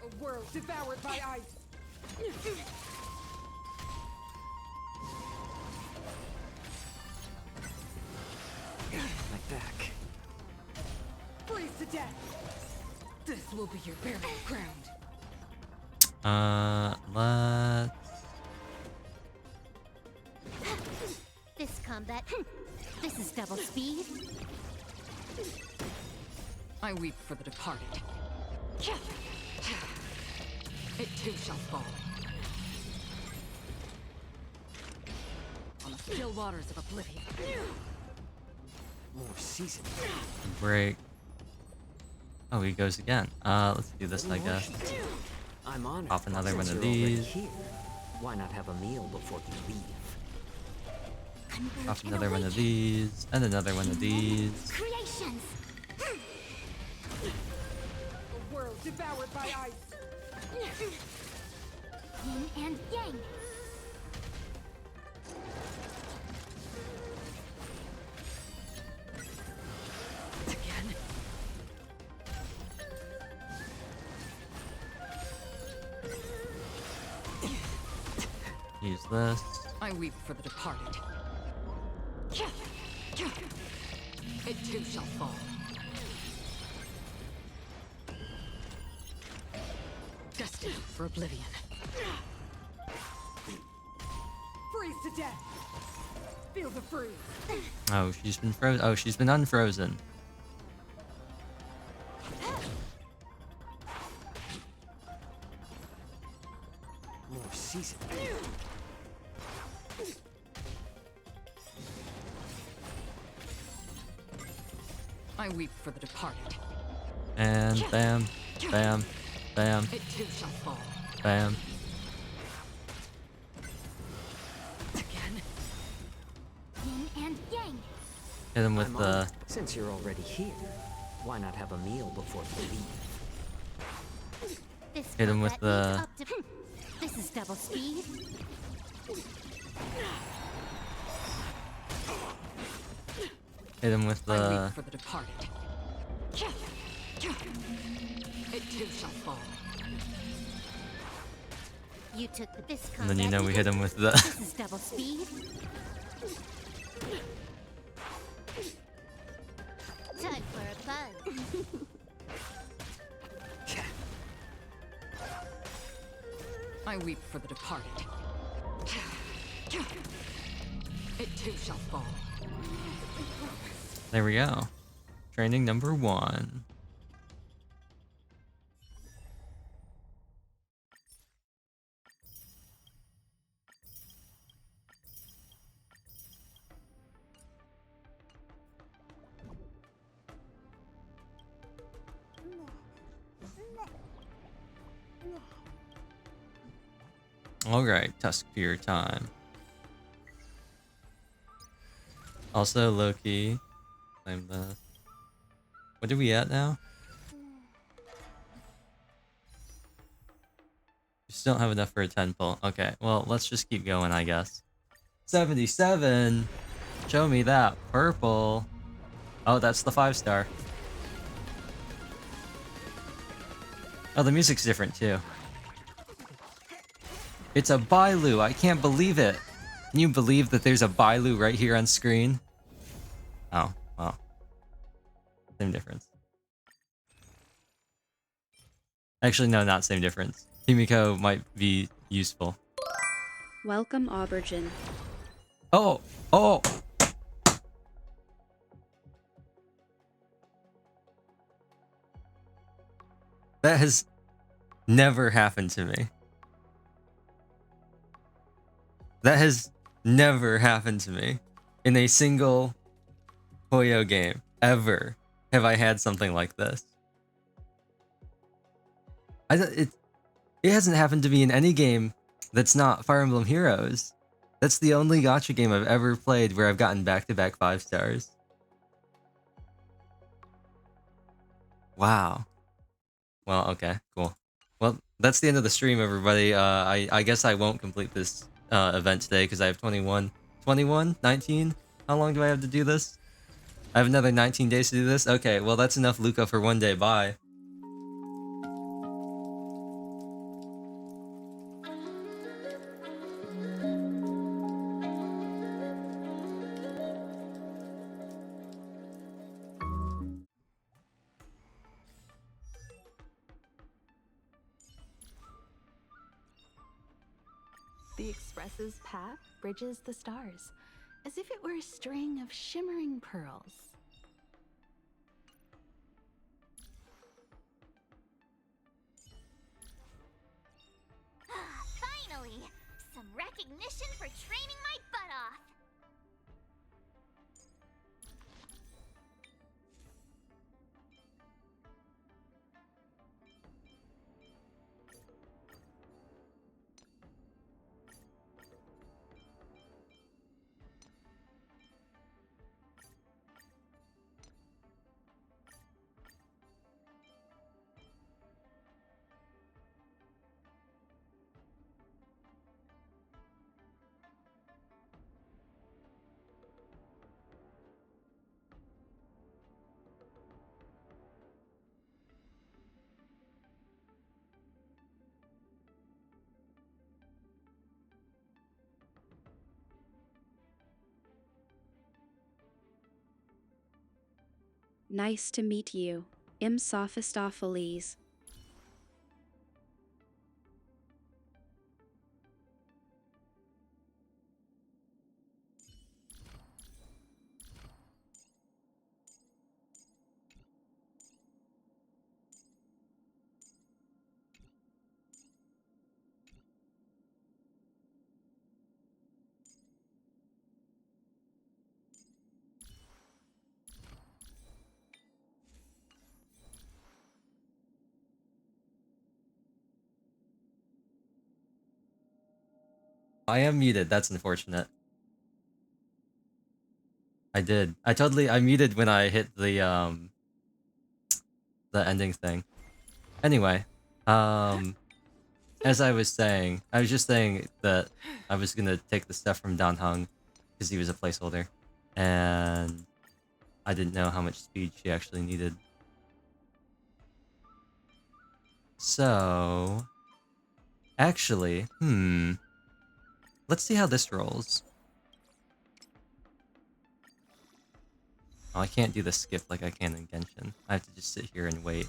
A world devoured by ice. My back. Freeze to death. This will be your burial ground. Let's... This combat. This is double speed. I weep for the departed. It too shall fall. On the still waters of oblivion. More season. break. Oh, he goes again. Let's do this, I guess. I'm honored. Pop another Since one of you're already these. here, why not have a meal before you leave? Pop another one of these. And another one of these. Creations. A world devoured by ice. Yin and yang. Again. Use this. I weep for the departed. It too shall fall. Destined for oblivion. Freeze to death. Feel the freeze. Oh, she's been frozen. Oh, she's been unfrozen. More season. I weep for the departed. And bam, bam, bam, It too shall fall. bam. Again. Yin and yang. Hit him with I'm the... honored. Since you're already here, why not have a meal before you leave? This Hit him with combat the... needs This is double speed. Hit him with I the... weep for the departed. It too shall fall. You took this And then you combat know we hit him with the... This is double speed. I weep for the departed. It too shall fall. There we go. Training number 1. Alright, Tusk Fear time. Also, Loki. Claim the... What are we at now? We still don't have enough for a 10 pull. Okay, well, let's just keep going, I guess. 77! Show me that. Purple. Oh, that's the 5-star. Oh, the music's different, too. It's a Bailu. I can't believe it. Can you believe that there's a Bailu right here on screen? Oh, well. Same difference. Actually, no, not same difference. Himiko might be useful. Welcome, Aubergine. Oh! Oh! That has never happened to me. That has never happened to me. In a single Koyo game, ever, have I had something like this. It hasn't happened to me in any game that's not Fire Emblem Heroes. That's the only gacha game I've ever played where I've gotten back-to-back 5 stars. Wow. Well, okay, cool. Well, that's the end of the stream, everybody. I guess I won't complete this event today because I have 21, 19? How long do I have to do this? I have another 19 days to do this? Okay, well that's enough Luca for one day, bye. The Express's path bridges the stars, as if it were a string of shimmering pearls. Finally! Some recognition for training my butt off! Nice to meet you, Sophistopheles. I am muted, that's unfortunate. I did. I muted when I hit the ending thing. Anyway, as I was saying, I was just saying that I was gonna take the stuff from Dan Hung because he was a placeholder, and I didn't know how much speed she actually needed. So, actually, let's see how this rolls. Oh, I can't do the skip like I can in Genshin. I have to just sit here and wait.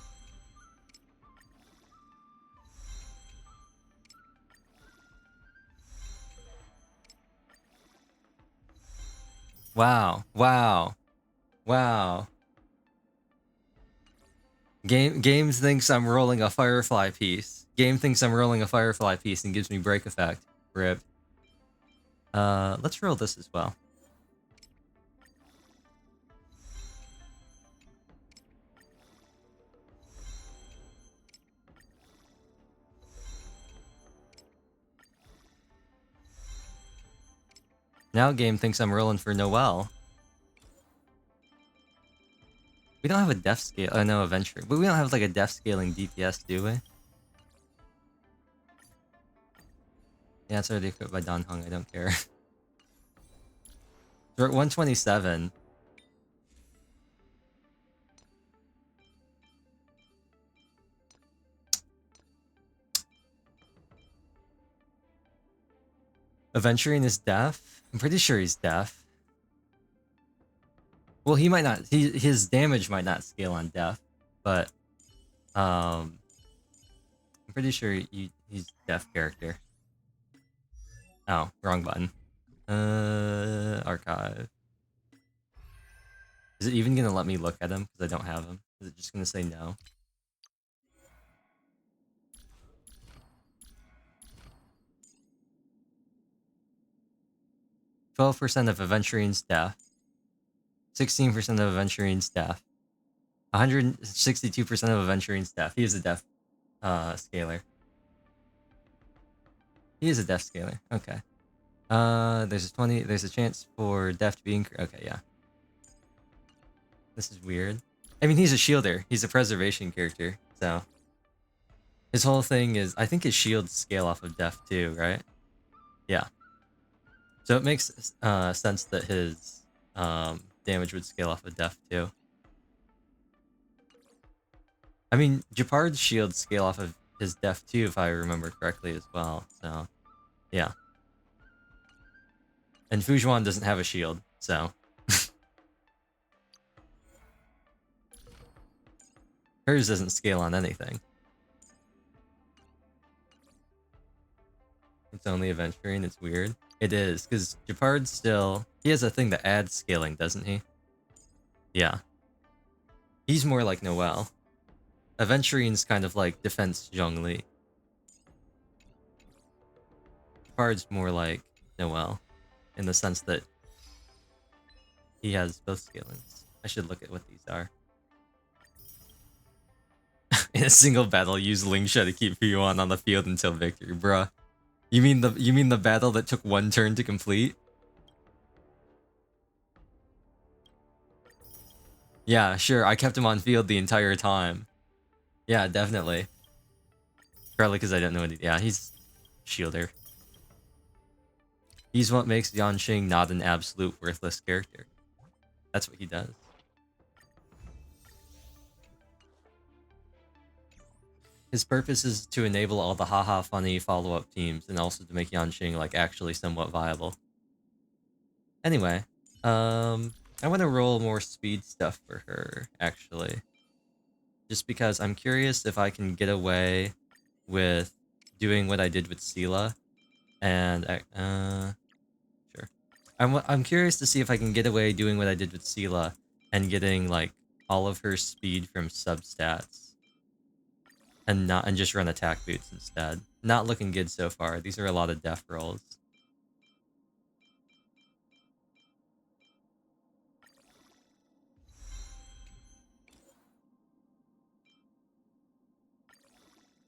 Wow. Wow. Wow. Game thinks I'm rolling a Firefly piece. Game thinks I'm rolling a Firefly piece and gives me break effect. Rip. Let's roll this as well. Now game thinks I'm rolling for Noelle. We don't have a def scale. Oh no, Adventure. But we don't have like a def scaling DPS, do we? Yeah, it's already equipped by Don Hung. I don't care. We're at 127. Aventurine is deaf? I'm pretty sure he's deaf. Well, he might not. His damage might not scale on deaf, but I'm pretty sure he's deaf character. Oh, wrong button. Archive. Is it even gonna let me look at him because I don't have him? Is it just gonna say no? 12% of Aventurine's deaf. 16% of Aventurine's deaf. 162% of Aventurine's deaf. He is a deaf scaler. He is a deaf scaler. Okay. There's a chance for deaf to be okay, yeah. This is weird. I mean, he's a shielder. He's a preservation character, so his whole thing is, I think his shields scale off of deaf too, right? Yeah. So it makes sense that his damage would scale off of deaf too. I mean, Japard's shields scale off of his deaf too, if I remember correctly as well. So, yeah. And Fujuan doesn't have a shield, so. Hers doesn't scale on anything. It's only Aventurine, it's weird. It is, because Japard still... He has a thing that adds scaling, doesn't he? Yeah. He's more like Noelle. Aventurine's kind of like defense Zhongli. Japard's more like Noelle, in the sense that he has both scalings. I should look at what these are. In a single battle, use Lingsha to keep Fuan on the field until victory, bruh. You mean the battle that took 1 turn to complete? Yeah, sure. I kept him on field the entire time. Yeah, definitely. Probably because I don't know any. Yeah, he's shielder. He's what makes Yanqing not an absolute worthless character. That's what he does. His purpose is to enable all the haha funny follow-up teams and also to make Yanqing like actually somewhat viable. Anyway, I want to roll more speed stuff for her, actually. Just because I'm curious if I can get away with doing what I did with Sela. And, sure. I'm curious to see if I can get away doing what I did with Sela and getting, like, all of her speed from substats. And just run attack boots instead. Not looking good so far. These are a lot of def rolls.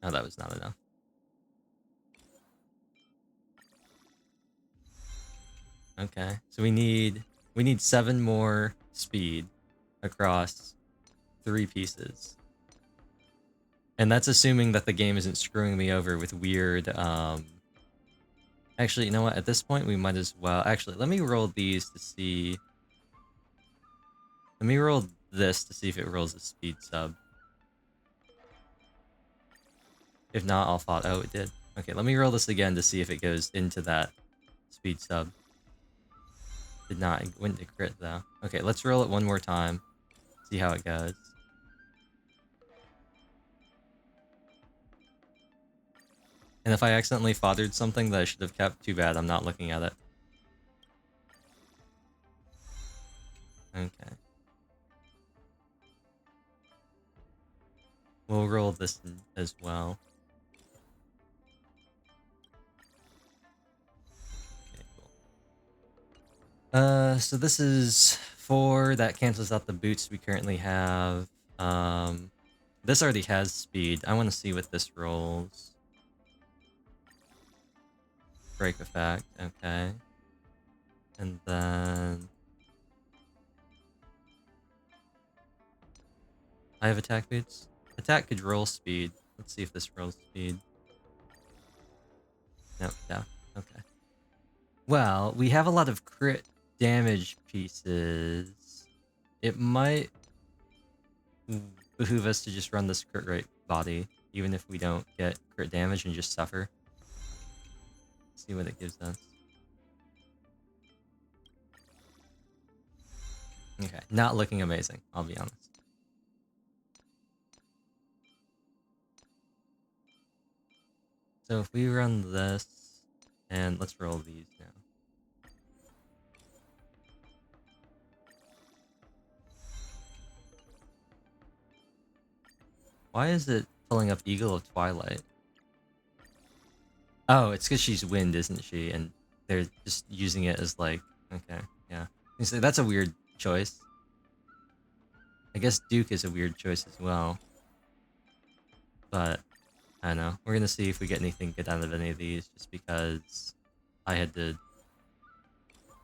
Oh, that was not enough. Okay, so we need 7 more speed across 3 pieces. And that's assuming that the game isn't screwing me over with weird, Actually, you know what? At this point, we might as well... Actually, let me roll these to see... Let me roll this to see if it rolls a speed sub. If not, I'll thought... Oh, it did. Okay, let me roll this again to see if it goes into that speed sub. Did not. It went to crit though. Okay, let's roll it one more time. See how it goes. And if I accidentally fathered something that I should have kept, too bad. I'm not looking at it. Okay. We'll roll this as well. Okay, cool. So this is 4. That cancels out the boots we currently have. This already has speed. I want to see what this rolls. Break effect, okay. And then... I have attack boots? Attack could roll speed. Let's see if this rolls speed. Nope, yeah, okay. Well, we have a lot of crit damage pieces. It might behoove us to just run this crit rate body, even if we don't get crit damage and just suffer. See what it gives us. Okay, not looking amazing, I'll be honest. So if we run this, and let's roll these now. Why is it pulling up Eagle of Twilight? Oh, it's because she's wind, isn't she? And they're just using it as like, okay, yeah. So that's a weird choice. I guess Duke is a weird choice as well. But, I don't know. We're gonna see if we get anything good out of any of these, just because I had to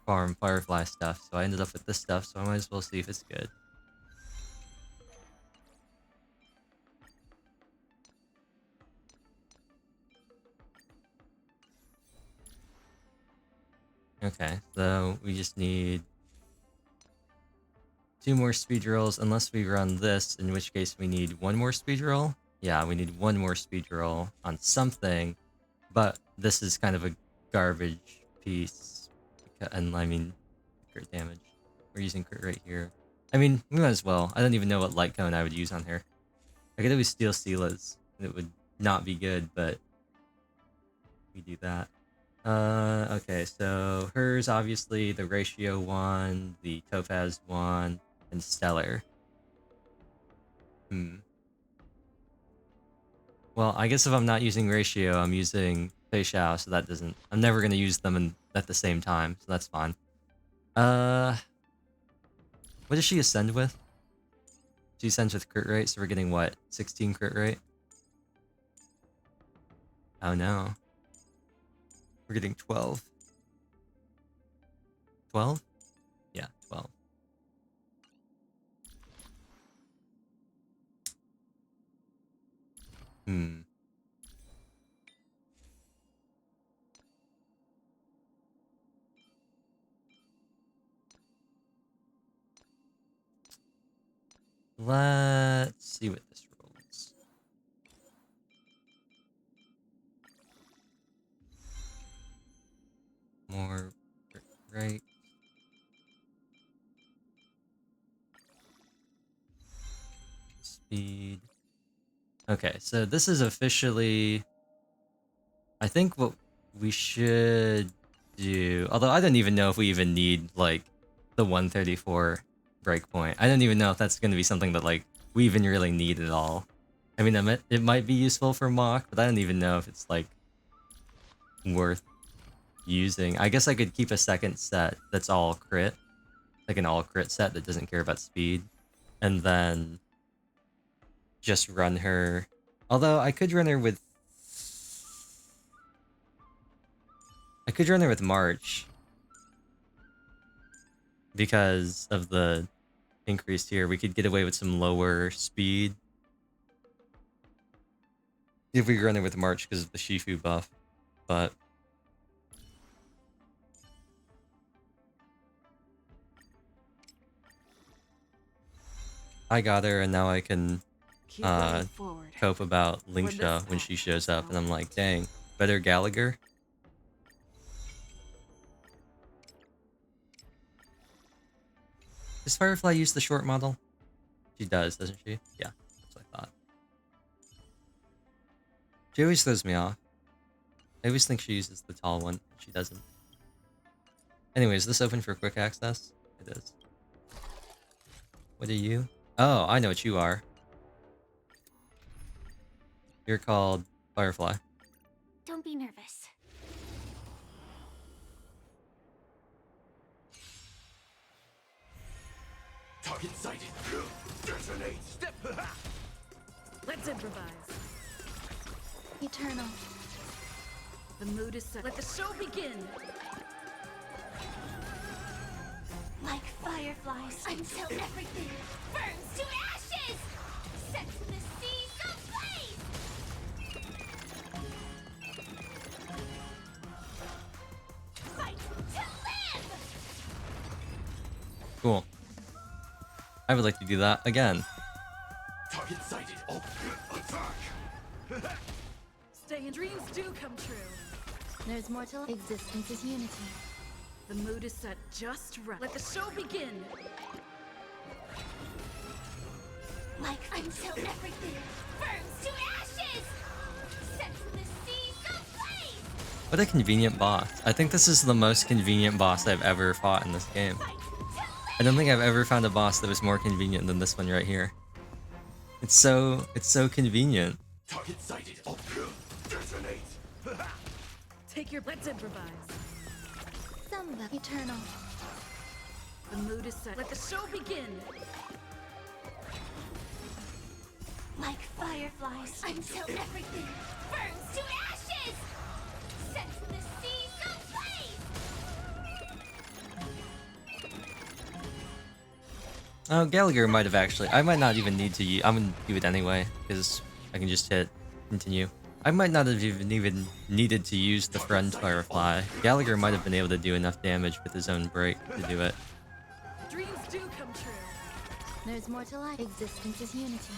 farm Firefly stuff, so I ended up with this stuff, so I might as well see if it's good. Okay, so we just need 2 more speed rolls, unless we run this, in which case we need 1 more speed roll. Yeah, we need 1 more speed roll on something, but this is kind of a garbage piece, and I mean, crit damage. We're using crit right here. I mean, we might as well. I don't even know what light cone I would use on her. I could always steal Sela's, and it would not be good, but we do that. Okay, so hers obviously the ratio one, the topaz one, and stellar. Well, I guess if I'm not using ratio, I'm using Feixiao, so that doesn't... I'm never gonna use them at the same time, so that's fine. What does she ascend with? She ascends with crit rate, so we're getting what? 16 crit rate? Oh no. We're getting 12. 12? Yeah, 12. Let's see what this rolls. More right. Speed. Okay, so this is officially, I think, what we should do. Although I don't even know if we even need like the 134 breakpoint. I don't even know if that's going to be something that like we even really need at all. I mean, it might be useful for mock, but I don't even know if it's like worth using. I guess I could keep a second set that's all crit, like an all crit set that doesn't care about speed, and then just run her. Although I could run her with March because of the increased here. We could get away with some lower speed if we run her with March because of the Shifu buff, but I got her, and now I can cope about Lingsha when she shows up, and I'm like, dang, better Gallagher. Does Firefly use the short model? She does, doesn't she? Yeah, that's what I thought. She always throws me off. I always think she uses the tall one. She doesn't. Anyway, is this open for quick access? It is. What are you? Oh, I know what you are. You're called Firefly. Don't be nervous. Target sighted. Detonate. Step. Let's improvise. Eternal. The mood is set. Let the show begin. Like fireflies, until everything burns to ashes! Set to the seas ablaze! Fight to live! Cool. I would like to do that again. Target sighted. Oh, attack. Stay and dreams do come true. There's more to life. Existence is unity. The mood is set just right. Let the show begin. Like until everything burns to ashes! Set to the seas ablaze! What a convenient boss. I think this is the most convenient boss I've ever fought in this game. I don't think I've ever found a boss that was more convenient than this one right here. It's so convenient. Target sighted. Oh, detonate. Take your let's improvise. Samba. Eternal. The mood is set. Let the show begin. Like fireflies, until everything burns to ashes! Set to the seas ablaze! Oh, Gallagher might have actually. I might not even need to use. I'm gonna do it anyway because I can just hit continue. I might not have even needed to use the friend Firefly. Gallagher might have been able to do enough damage with his own break to do it. Dreams do come true. There's more to life. Existence is unity.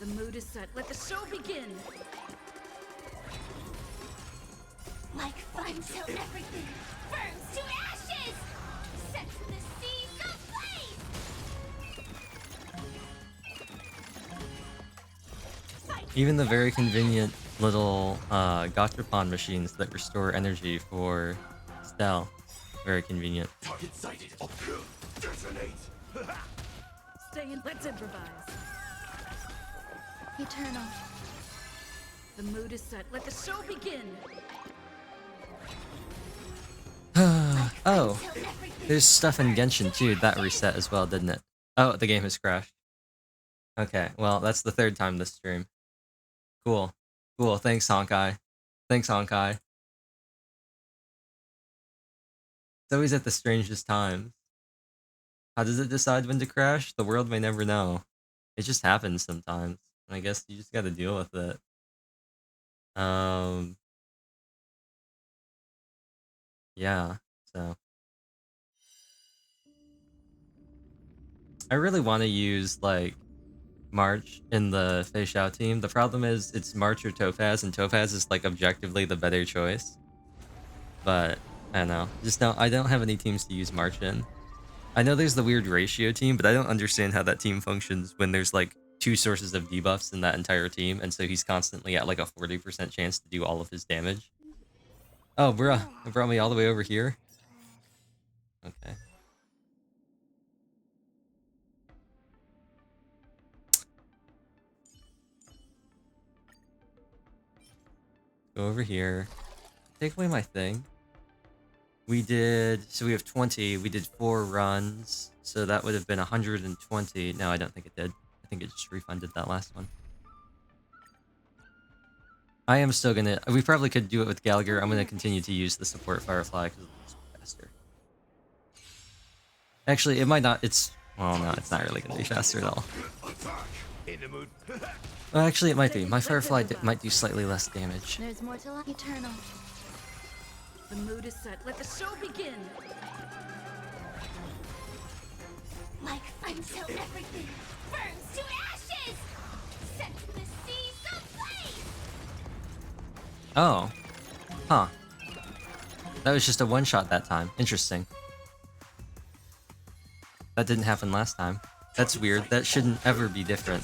The mood is set. Let the show begin. Like fire until everything burns to ashes! Set to the seas ablaze! Even the very convenient little gachapon machines that restore energy for Stell. Very convenient. Target sighted. Oh, detonate. Stay in. Let's improvise. Eternal. The mood is set. Let the show begin. Oh, there's stuff in Genshin too. That reset as well, didn't it? Oh, the game has crashed. Okay, well, that's the third time this stream. Cool. Cool, thanks Honkai. Thanks Honkai. It's always at the strangest times. How does it decide when to crash? The world may never know. It just happens sometimes. And I guess you just gotta deal with it. Yeah, so. I really want to use, like, March in the Feixiao team. The problem is it's March or Topaz, and Topaz is like objectively the better choice. But I don't know. I don't have any teams to use March in. I know there's the weird ratio team, but I don't understand how that team functions when there's like 2 sources of debuffs in that entire team, and so he's constantly at like a 40% chance to do all of his damage. Oh, bruh, it brought me all the way over here. Okay. Go over here. Take away my thing. We have 20. We did 4 runs. So that would have been 120. No, I don't think it did. I think it just refunded that last one. I am still gonna... We probably could do it with Gallagher. I'm gonna continue to use the support Firefly because it's faster. Actually, it might not... Well, no, it's not really gonna be faster at all. Well, actually, it might be. My Firefly might do slightly less damage. There's more to life. Eternal. The mood is set. Let the show begin. Like until everything burns to ashes! Set to the seas ablaze! Oh. Huh. That was just a one-shot that time. Interesting. That didn't happen last time. That's weird. That shouldn't ever be different.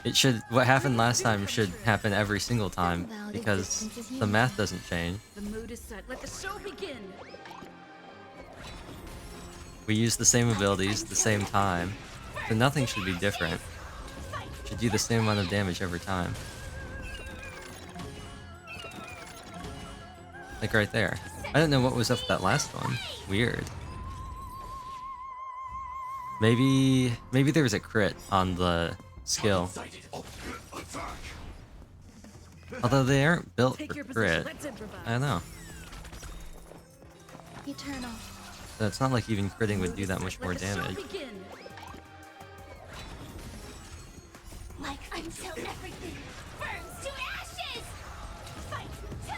It should. What happened last time should happen every single time because the math doesn't change. The mood is set. Let the show begin. We use the same abilities at the same time, so nothing should be different. Should do the same amount of damage every time. Like right there. I don't know what was up with that last one. Weird. Maybe there was a crit on the skill. Although they aren't built for crit. I don't know. Eternal. So it's not like even critting would do that much more damage. Like until everything burns to ashes! Fight to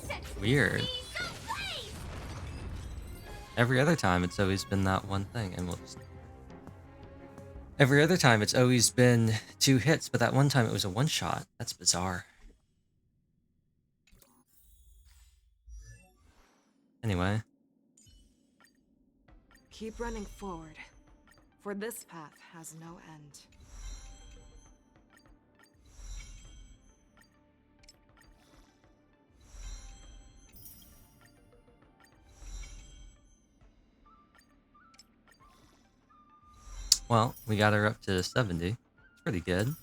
live! Weird. Every other time it's always been that one thing, and we'll just... Every other time it's always been 2 hits, but that one time it was a one-shot. That's bizarre. Anyway. Keep running forward, for this path has no end. Well, we got her up to 70. It's pretty good.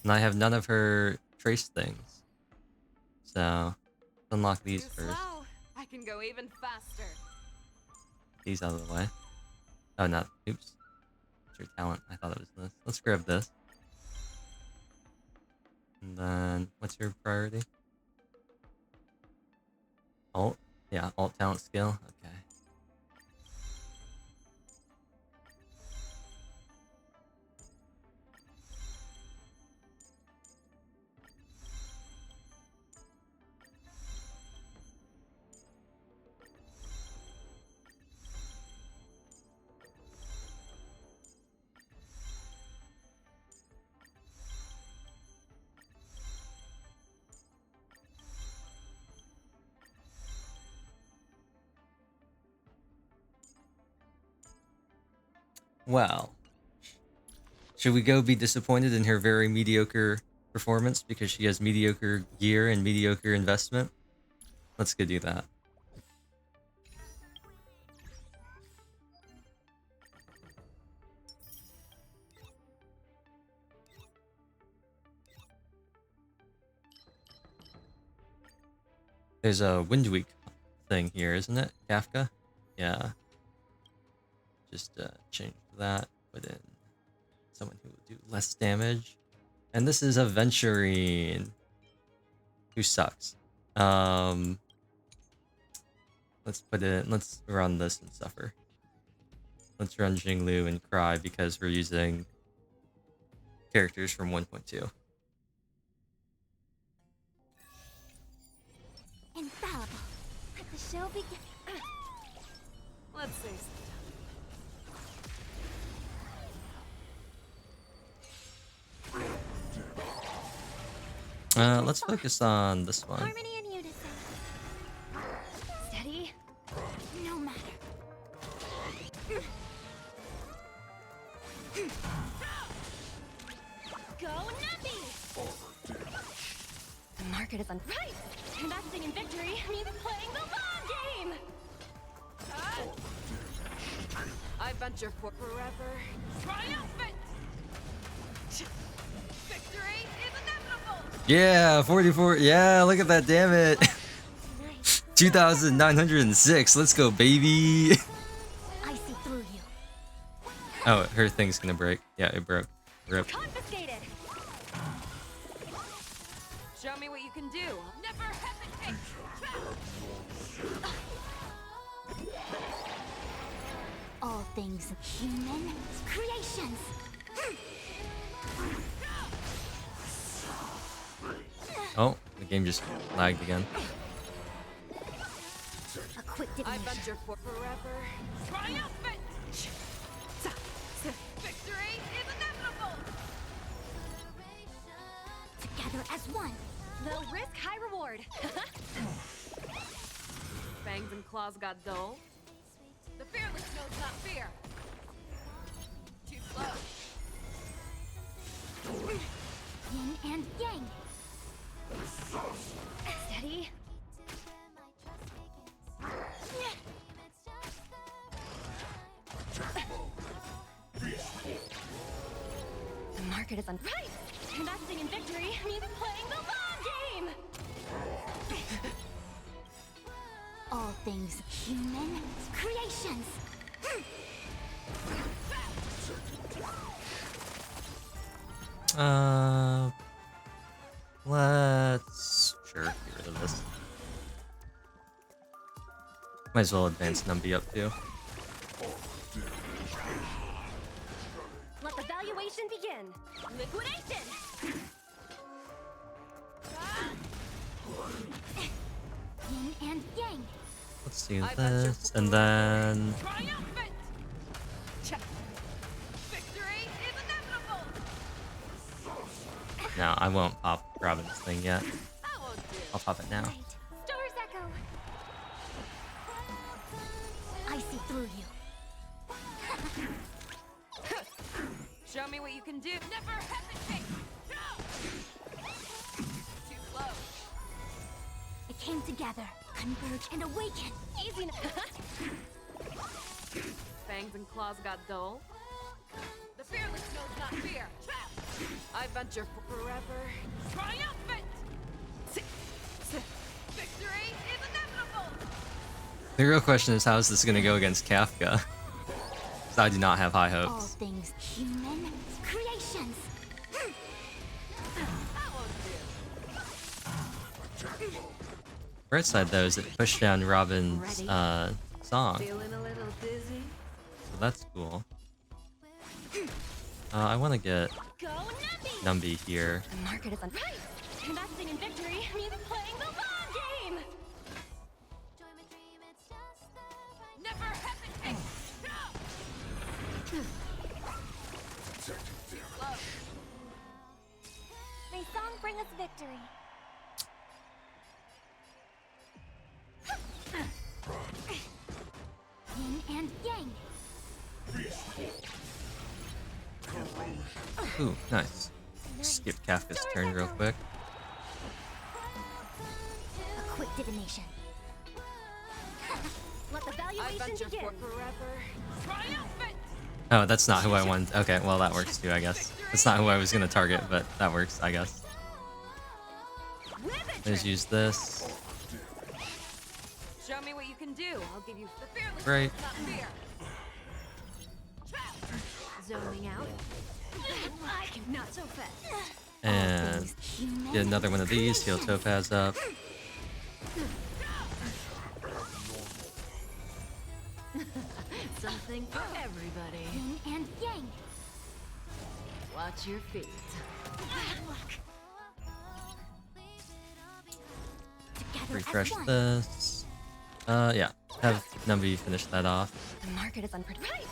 And I have none of her trace things. So, let's unlock these first. Slow. I can go even faster. These out of the way. Oh, not. Oops. It's your talent. I thought it was this. Let's grab this. And then, what's your priority? Alt? Yeah, alt talent skill. Okay. Well, should we go be disappointed in her very mediocre performance because she has mediocre gear and mediocre investment? Let's go do that. There's a Wind Week thing here, isn't it? Kafka? Yeah. Just change that, put in someone who will do less damage. And this is Aventurine, who sucks. Let's run this and suffer. Let's run Jinglu and cry because we're using characters from 1.2. Infallible. Let the show begin. Let's see. Let's focus on this one. Harmony and unison. Steady. No matter. Go Nappy! The market is on. Right! Investing in victory means playing the long game! I venture for forever. Triumphant! Victory is inevitable! Yeah, 44. Yeah, look at that, damn it. 2,906. Let's go, baby. I see through you. Oh, her thing's gonna break. Yeah, it broke. Rip. Confiscated! Show me what you can do. Never hesitate! All things human creations. Oh, the game just lagged again. A quick I divination. venture for forever. Triumphant! Victory is inevitable! Together as one. They'll risk high claws got dull. The fearless knows not fear. Too slow. Yin and yang. Steady. The market is on. Right! Investing in victory means playing the long game! All things human creations. Let's get rid of this. Might as well advance Numby up too. Let the valuation begin! Liquidation! Yin and yang. Let's do this, and then Triumphant! Victory is inevitable! no, I won't pop Robin's thing yet. I'll pop it now. Stars echo. I see through you. Show me what you can do. Never hesitate! Too slow. It came together. Converge and awaken. Easy Fangs and claws got dull. The fearless knows not fear. I venture for forever. Triumphant! Victory is inevitable! The real question is, how is this gonna go against Kafka? Because I do not have high All hopes. things human creations. Right side though is it pushed down Robin's song, Feeling a little dizzy? so that's cool. I want to get Numby here. The market is on. Right! Investing in victory means playing the long game! Never hesitate! May song bring us victory. Yin and yang. Ooh, nice. Skip Kafka's turn real quick. A quick divination. Let the I valuation venture begin! for forever. Triumphant! Oh, that's not who I want. Okay, well that works too, I guess. That's not who I was gonna target, but that works, I guess. Let's use this. Show me what you can do. I'll give you the fearless Great. knows not fear. Zoning out. Not so fast. And get another one of these, heal Topaz up. Something for everybody. Yin and yang. Watch your feet. Together Refresh as one. this. Yeah. Have Numby finish that off. The market is unpredictable. Right!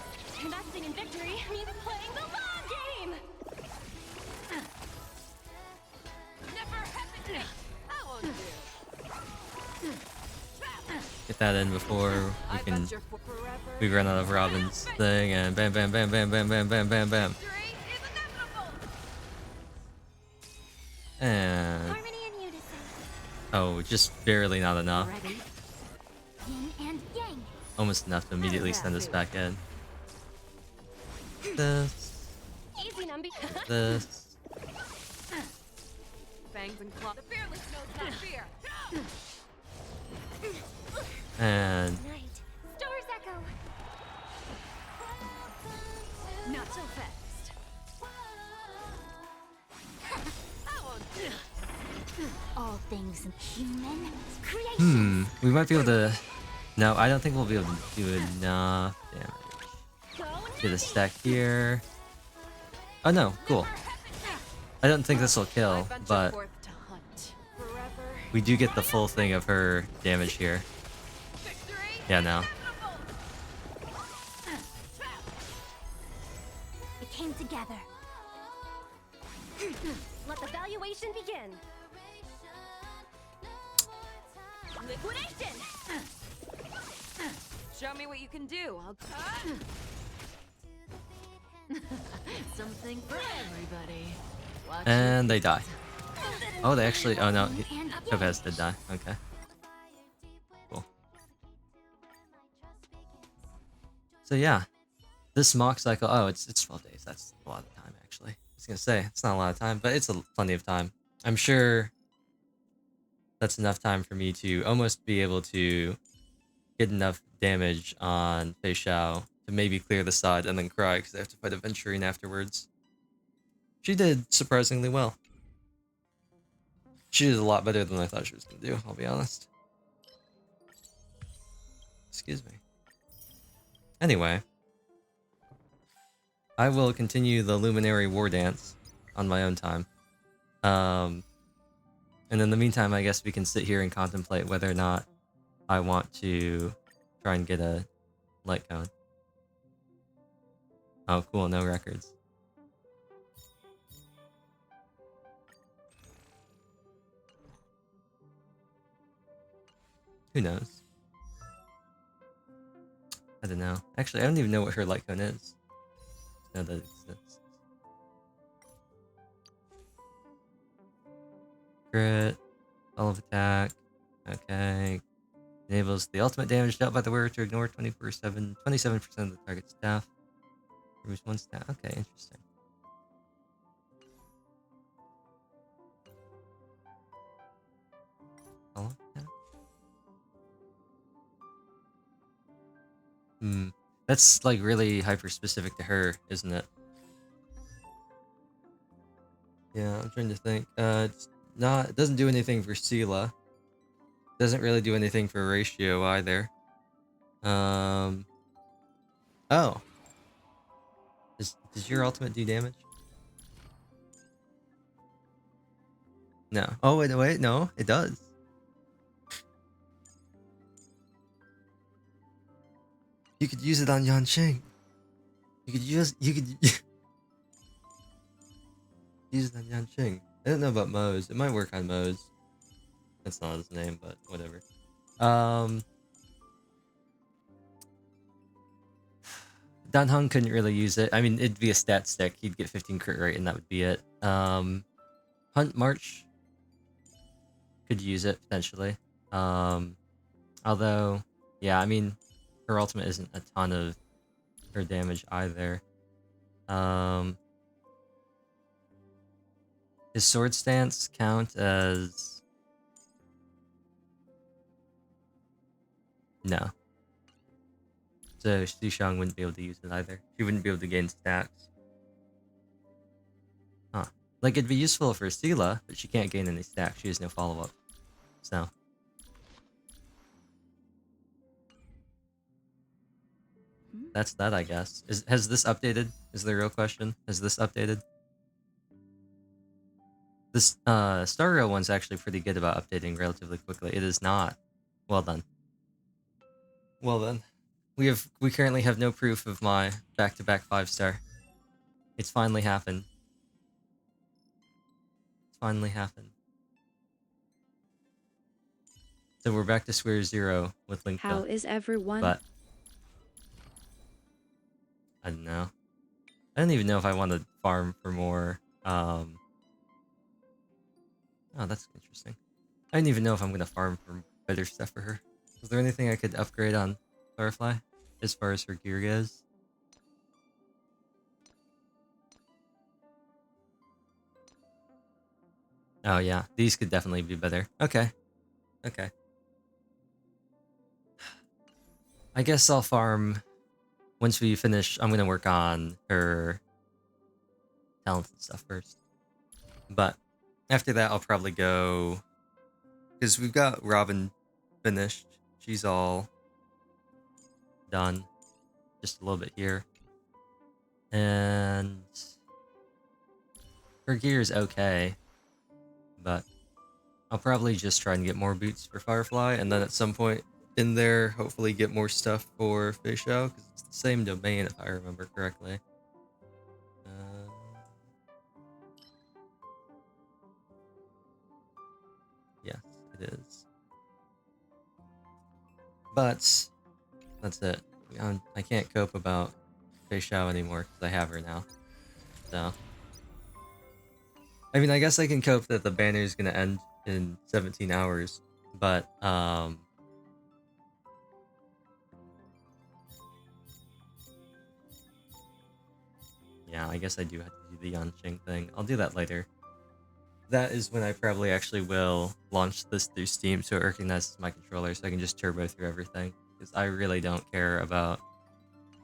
Investing in victory means playing the long game! Never hesitate! I won't do. Get that in before we I can venture for forever. we run out of Robin's thing, and bam bam bam bam bam bam bam bam bam. Victory is inevitable! And Harmony and unison. oh, just barely not enough. Ready? Yin and yang. Almost enough to immediately send us back in. This, Easy, Numby. this. Fangs and claws. The fearless knows not fear. And Night. Stars echo. Not so fast. I won't do. All things human creations. we might be able to. No, I don't think we'll be able to do enough damage. Get a stack here. Oh no, cool. I don't think this will kill, but we do get the full thing of her damage here. Yeah, no. It came together. Let the valuation begin. Liquidation! Show me what you can do. I'll. Something for everybody. Watch And they die. Oh, they actually. Oh no, Topaz did die. Okay. Cool. So yeah, this mock cycle. Oh, it's 12 days. That's a lot of time actually. I was gonna say it's not a lot of time, but it's plenty of time. I'm sure that's enough time for me to almost be able to get enough damage on Feixiao to maybe clear the side and then cry because I have to fight a Venturine afterwards. She did surprisingly well. She did a lot better than I thought she was going to do, I'll be honest. Excuse me. Anyway, I will continue the Luminary War Dance on my own time. And in the meantime, I guess we can sit here and contemplate whether or not I want to try and get a light cone. Oh, cool, no records. Who knows? I don't know. Actually, I don't even know what her light cone is. Just know that it exists. Crit. All of attack. Okay. Enables the ultimate damage dealt by the wearer to ignore 27% of the target's staff. Removes one stat. Okay, interesting. All of attack? That's like really hyper specific to her, isn't it? Yeah, I'm trying to think. It's not. It doesn't do anything for Sela. Doesn't really do anything for Ratio either. Oh. Does your ultimate do damage? No. Oh wait, no, it does. You could use it on Yanqing. You could use use it on Yanqing. I don't know about Moe's. It might work on Moe's. That's not his name, but whatever. Dan Heng couldn't really use it. I mean, it'd be a stat stick. He'd get 15 crit rate, and that would be it. Hunt March could use it potentially. Although, yeah, I mean, her ultimate isn't a ton of her damage either. His sword stance count as... No. So Xishang wouldn't be able to use it either. She wouldn't be able to gain stacks. Huh. Like, it'd be useful for Sela, but she can't gain any stacks. She has no follow-up. So... that's that, I guess. Has this updated? Is the real question. Has this updated? This Star Rail one's actually pretty good about updating relatively quickly. It is not. Well done. Well then. We currently have no proof of my back-to-back 5-star. It's finally happened. It's finally happened. So we're back to square zero with Link. How is everyone? But I don't know. I don't even know if I want to farm for more. Oh, that's interesting. I don't even know if I'm going to farm for better stuff for her. Is there anything I could upgrade on Firefly as far as her gear goes? Oh yeah, these could definitely be better. Okay. Okay. I guess I'll farm... once we finish, I'm going to work on her talents and stuff first. But after that, I'll probably go... because we've got Robin finished. She's all done. Just a little bit here. And her gear is okay. But I'll probably just try and get more boots for Firefly. And then at some point in there, hopefully get more stuff for Feixiao. Because it's the same domain, if I remember correctly. Yes, it is. But That's it. I can't cope about Feixiao anymore because I have her now. So, I mean, I guess I can cope that the banner is gonna end in 17 hours, but yeah, I guess I do have to do the Yanqing thing. I'll do that later. That is when I probably actually will launch this through Steam so it recognizes my controller so I can just turbo through everything. Because I really don't care about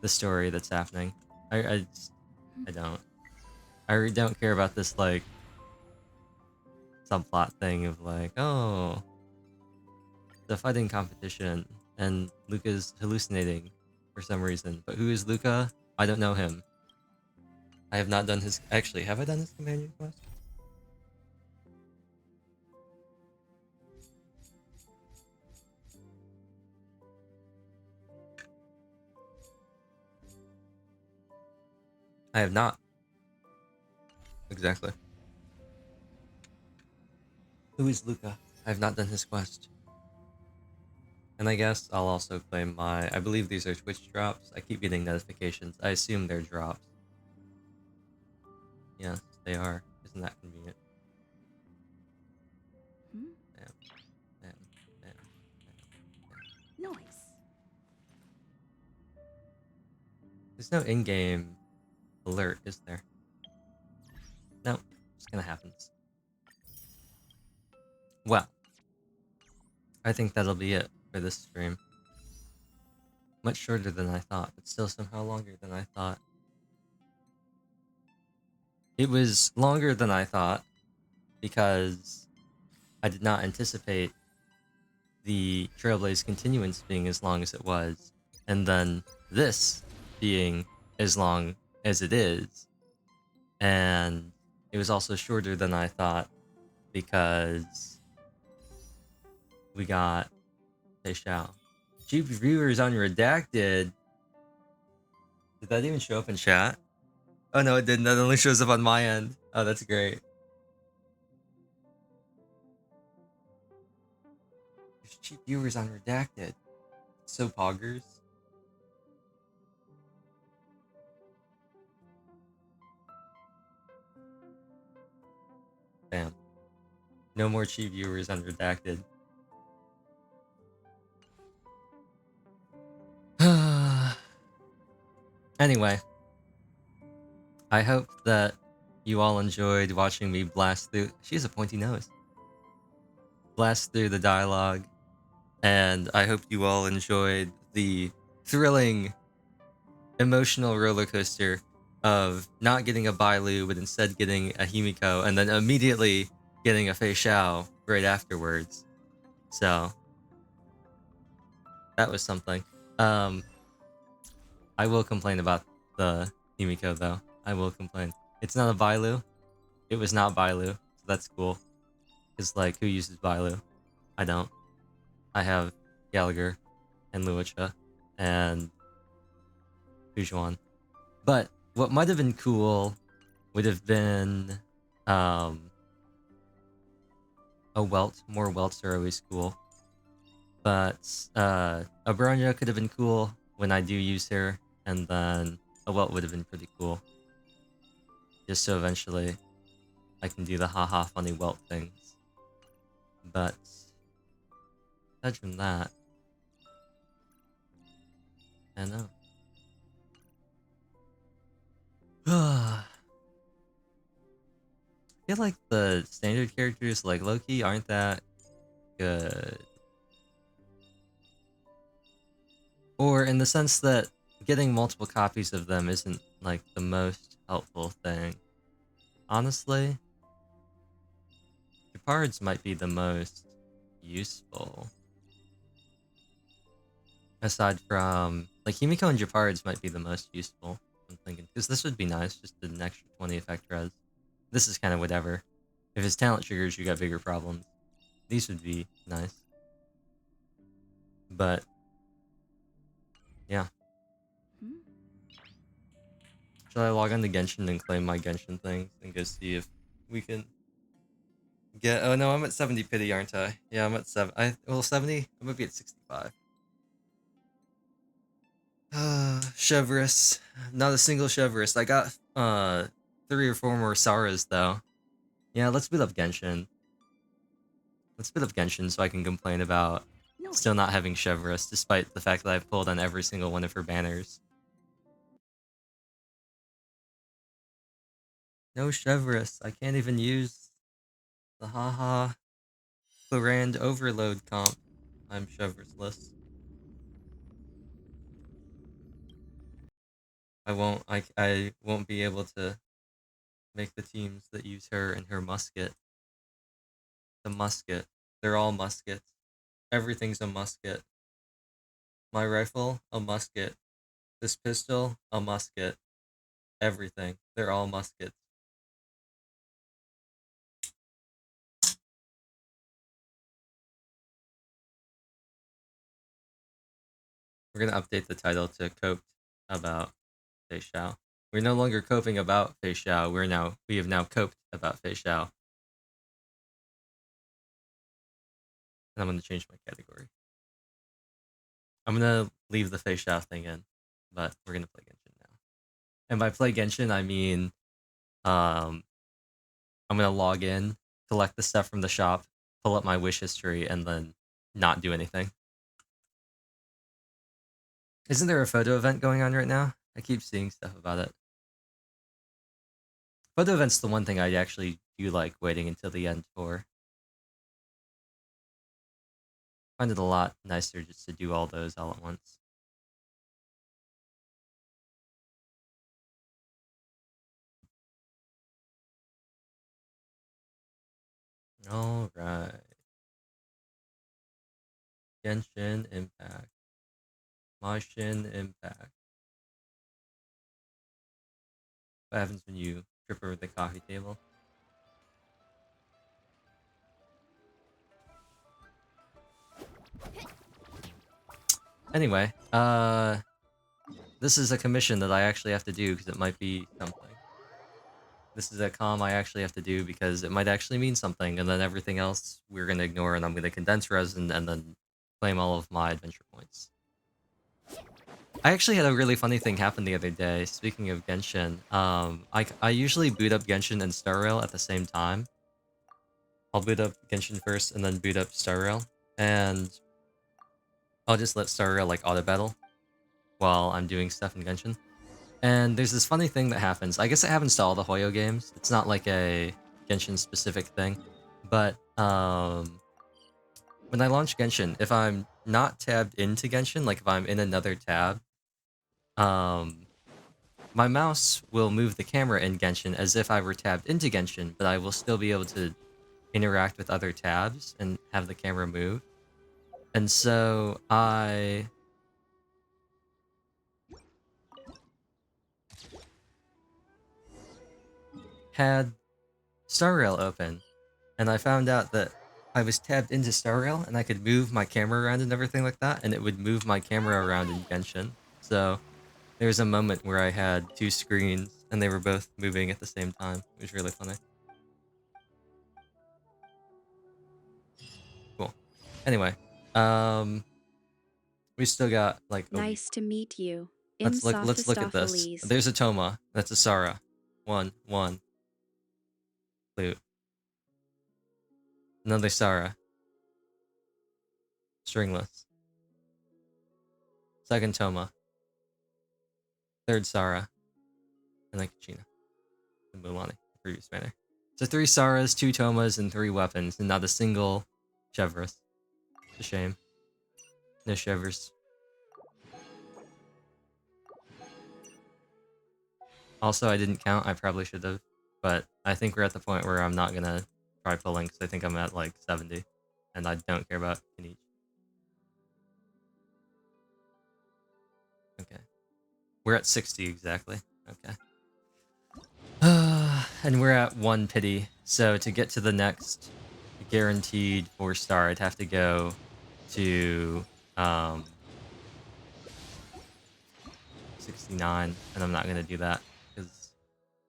the story that's happening. I don't. I really don't care about this, like, subplot thing of, like, oh, the fighting competition, and Luca's hallucinating for some reason. But who is Luca? I don't know him. I have not done his... Actually, have I done his companion quest? I have not. Exactly. Who is Luca? I have not done his quest. And I guess I'll also claim my... I believe these are Twitch drops. I keep getting notifications. I assume they're drops. Yes, they are. Isn't that convenient? Bam, bam, bam, bam. Noise. There's no in-game alert, is there? No, it's gonna happen. Well, I think that'll be it for this stream. Much shorter than I thought, but still somehow longer than I thought. It was longer than I thought because I did not anticipate the Trailblaze continuance being as long as it was, and then this being as long as it is. And it was also shorter than I thought because we got Feixiao. Cheap viewers on Redacted. Did that even show up in chat? Oh no, it didn't. That only shows up on my end. Oh, that's great. There's cheap viewers on Redacted. So poggers. Bam. No more cheap viewers on Redacted. Anyway, I hope that you all enjoyed watching me blast through... She has a pointy nose. Blast through the dialogue. And I hope you all enjoyed the thrilling, emotional roller coaster of not getting a Bailu, but instead getting a Himiko, and then immediately getting a Feixiao right afterwards. So, that was something. I will complain about the Himiko, though. I will complain. It's not a Bailu. It was not Bailu, so that's cool. Because, like, who uses Bailu? I don't. I have Gallagher and Luocha and Pujuan. But what might have been cool would have been a Welt. More Welts are always cool. But a Bronya could have been cool when I do use her, and then a Welt would have been pretty cool. Just so eventually I can do the haha funny Welt things. But aside from that, I know. I feel like the standard characters like Loki aren't that good. Or in the sense that getting multiple copies of them isn't like the most helpful thing. Honestly, Gepards might be the most useful. Aside from, like, Himiko and Gepards might be the most useful, I'm thinking. Because this would be nice, just an extra 20 effect res. This is kind of whatever. If it's talent triggers, you got bigger problems. These would be nice. But, yeah. Shall I log on to Genshin and claim my Genshin things and go see if we can get... Oh no, I'm at 70 pity, aren't I? Yeah, I'm at 7. Well, 70? I might be at 65. Chevrolet. Not a single Chevrolet. I got 3 or 4 more Saras though. Yeah, let's boot up Genshin. Let's boot up Genshin so I can complain about still not having Chevrolet, despite the fact that I've pulled on every single one of her banners. No Chevrolet. I can't even use the haha Grand Overload comp. I'm Chevrolet-less. I won't be able to make the teams that use her and her musket. The musket. They're all muskets. Everything's a musket. My rifle, a musket. This pistol, a musket. Everything. They're all muskets. We're gonna update the title to Coped about Feixiao. We're no longer coping about Feixiao. We have now coped about Feixiao. And I'm gonna change my category. I'm gonna leave the Feixiao thing in, but we're gonna play Genshin now. And by play Genshin, I mean, I'm gonna log in, collect the stuff from the shop, pull up my wish history, and then not do anything. Isn't there a photo event going on right now? I keep seeing stuff about it. Photo event's the one thing I actually do like waiting until the end for. I find it a lot nicer just to do all those all at once. Alright. Genshin Impact. Martian Impact. What happens when you trip over the coffee table? Anyway, this is a commission that I actually have to do because it might be something. This is a comm I actually have to do because it might actually mean something, and then everything else we're gonna ignore, and I'm gonna condense resin and then claim all of my adventure points. I actually had a really funny thing happen the other day, speaking of Genshin. I usually boot up Genshin and Star Rail at the same time. I'll boot up Genshin first and then boot up Star Rail, and I'll just let Star Rail like auto battle while I'm doing stuff in Genshin. And there's this funny thing that happens. I guess it happens to all the Hoyo games. It's not like a Genshin specific thing. But when I launch Genshin, if I'm not tabbed into Genshin, like if I'm in another tab, my mouse will move the camera in Genshin as if I were tabbed into Genshin, but I will still be able to interact with other tabs and have the camera move. And so I had Star Rail open, and I found out that I was tabbed into Star Rail, and I could move my camera around and everything like that, and it would move my camera around in Genshin. So there was a moment where I had 2 screens, and they were both moving at the same time. It was really funny. Cool. Anyway, we still got like. Nice to meet you. Let's look at this. There's a Toma. That's a Sara. 1. Loot. Another Sara. Stringless. Second Toma. Third Sara. And then Kachina. And Mulan, the previous banner. So 3 Saras, 2 Tomas, and 3 weapons, and not a single Chevrolet. It's a shame. No Chevers. Also, I didn't count. I probably should have. But I think we're at the point where I'm not going to try pulling because I think I'm at like 70. And I don't care about Kinich. Okay. We're at 60 exactly. Okay. And we're at 1 pity. So to get to the next guaranteed 4-star, I'd have to go to 69. And I'm not going to do that.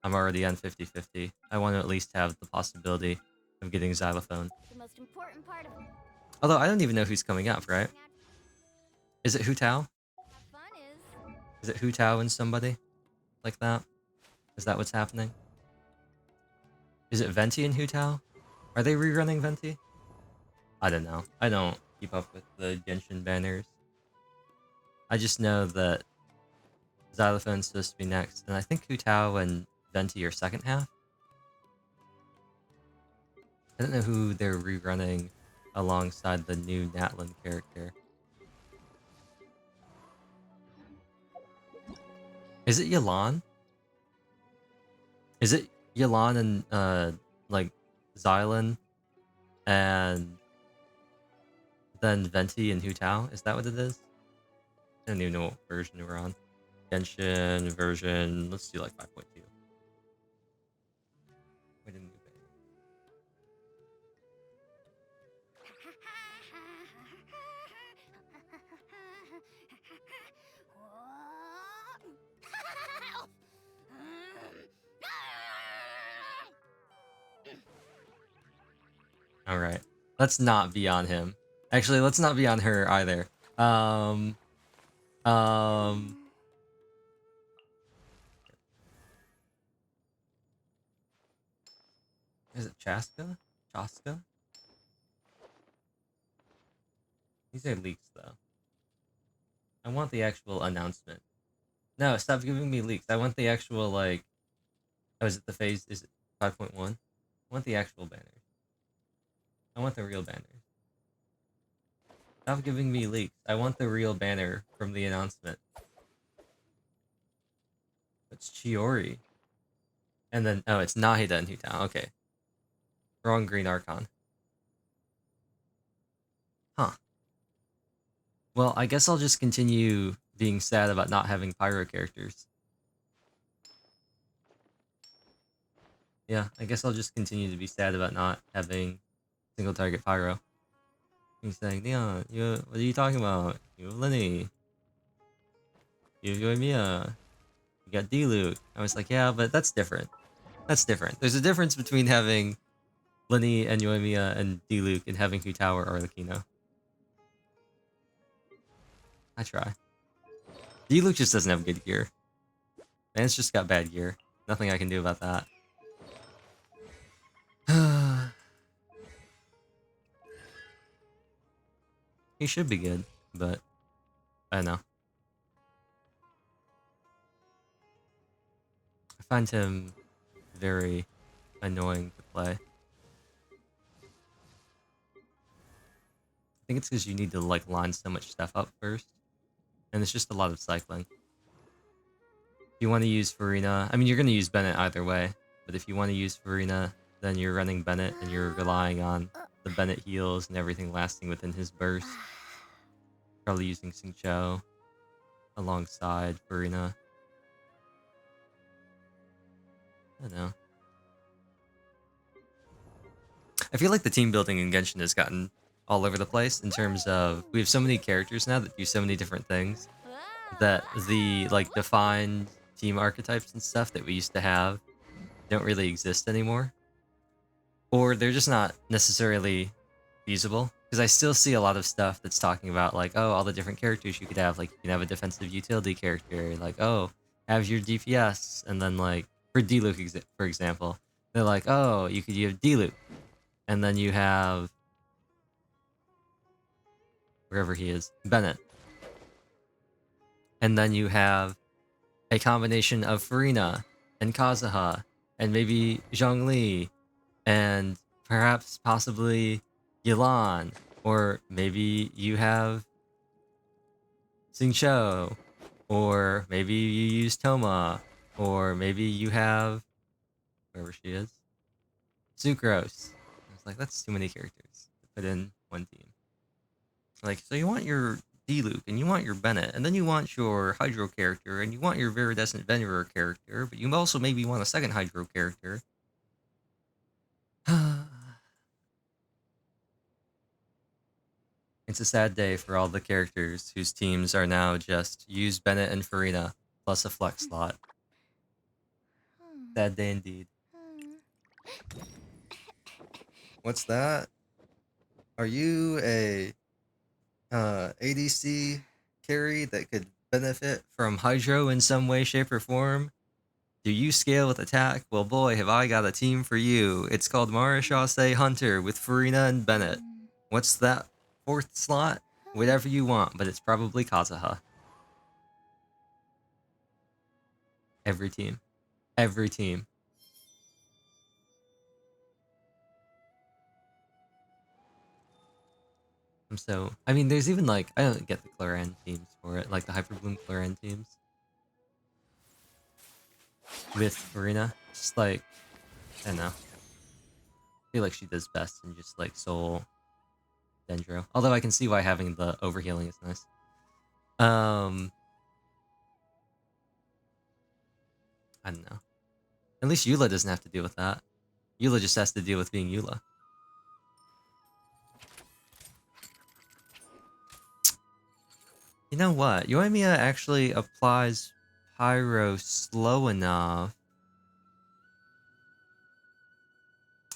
I'm already on 50-50. I want to at least have the possibility of getting Xylophone. The most important part of Although I don't even know who's coming up, right? Is it Hu Tao? fun is Is it Hu Tao and somebody like that? Is that what's happening? Is it Venti and Hu Tao? Are they rerunning Venti? I don't know. I don't keep up with the Genshin banners. I just know that Xylophone's supposed to be next, and I think Hu Tao and Venti are second half. I don't know who they're rerunning alongside the new Natlin character. Is it Yelan? Is it Yelan and like Xylan and then Venti and Hu Tao? Is that what it is? I don't even know what version we're on. Genshin version, let's do like 5.2. Wait a minute. Alright. Let's not be on him. Actually, let's not be on her either. Is it Chaska? Chaska? These are leaks, though. I want the actual announcement. No, stop giving me leaks. I want the actual, like... Oh, is it the phase? Is it 5.1? I want the actual banners. I want the real banners. Stop giving me leaks. I want the real banner from the announcement. It's Chiori. And then, oh, it's Nahida and Hu Tao. Okay. Wrong Green Archon. Huh. Well, I guess I'll just continue being sad about not having Pyro characters. Yeah, I guess I'll just continue to be sad about not having single target Pyro. He's saying, Leon, what are you talking about? You have Lenny. You have Yoimiya. You got D-Luke. I was like, yeah, but that's different. That's different. There's a difference between having Lenny and Yoimiya and D-Luke and having Hu Tao or Arlecchino. I try. D-Luke just doesn't have good gear. Man's just got bad gear. Nothing I can do about that. He should be good, but I don't know. I find him very annoying to play. I think it's because you need to like line so much stuff up first, and it's just a lot of cycling. If you want to use Farina, I mean you're going to use Bennett either way, but if you want to use Farina, then you're running Bennett and you're relying on the Bennett heals and everything lasting within his burst. Probably using Feixiao alongside Farina. I don't know. I feel like the team building in Genshin has gotten all over the place in terms of we have so many characters now that do so many different things that the like defined team archetypes and stuff that we used to have don't really exist anymore. Or they're just not necessarily feasible. Because I still see a lot of stuff that's talking about like, oh, all the different characters you could have. Like, you can have a defensive utility character. Like, oh, have your DPS. And then like, for D-Luke, for example, they're like, oh, you have D-Luke. And then you have... wherever he is, Bennett. And then you have a combination of Farina and Kazuha and maybe Zhongli and perhaps possibly Yelan, or maybe you have Feixiao, or maybe you use Toma, or maybe you have wherever she is, Sucrose. I was like, that's too many characters to put in one team. Like, so you want your D-Luke, and you want your Bennett, and then you want your Hydro character, and you want your Viridescent Venerer character, but you also maybe want a second Hydro character. It's a sad day for all the characters whose teams are now just use Bennett and Farina plus a flex slot. Sad day indeed. What's that? Are you a ADC carry that could benefit from Hydro in some way, shape, or form? Do you scale with attack? Well, boy, have I got a team for you. It's called Marechaussee Hunter with Farina and Bennett. What's that fourth slot? Whatever you want, but it's probably Kazuha. Every team. Every team. I mean, there's even like, I don't get the Claran teams for it, like the Hyperbloom Claran teams. With Farina, just like, I don't know. I feel like she does best in just like Soul Dendro. Although I can see why having the overhealing is nice. I don't know. At least Eula doesn't have to deal with that. Eula just has to deal with being Eula. You know what? Yoimiya actually applies Pyro slow enough.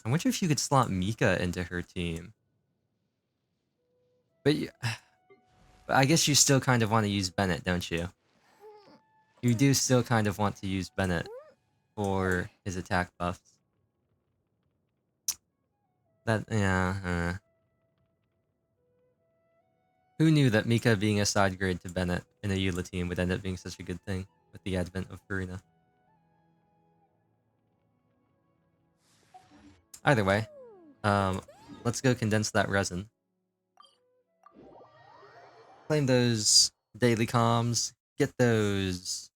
I wonder if you could slot Mika into her team. But I guess you still kind of want to use Bennett, don't you? You do still kind of want to use Bennett for his attack buffs. Yeah. Who knew that Mika being a side grade to Bennett in a Eula team would end up being such a good thing with the advent of Farina? Either way, let's go condense that resin. Claim those daily comms, get those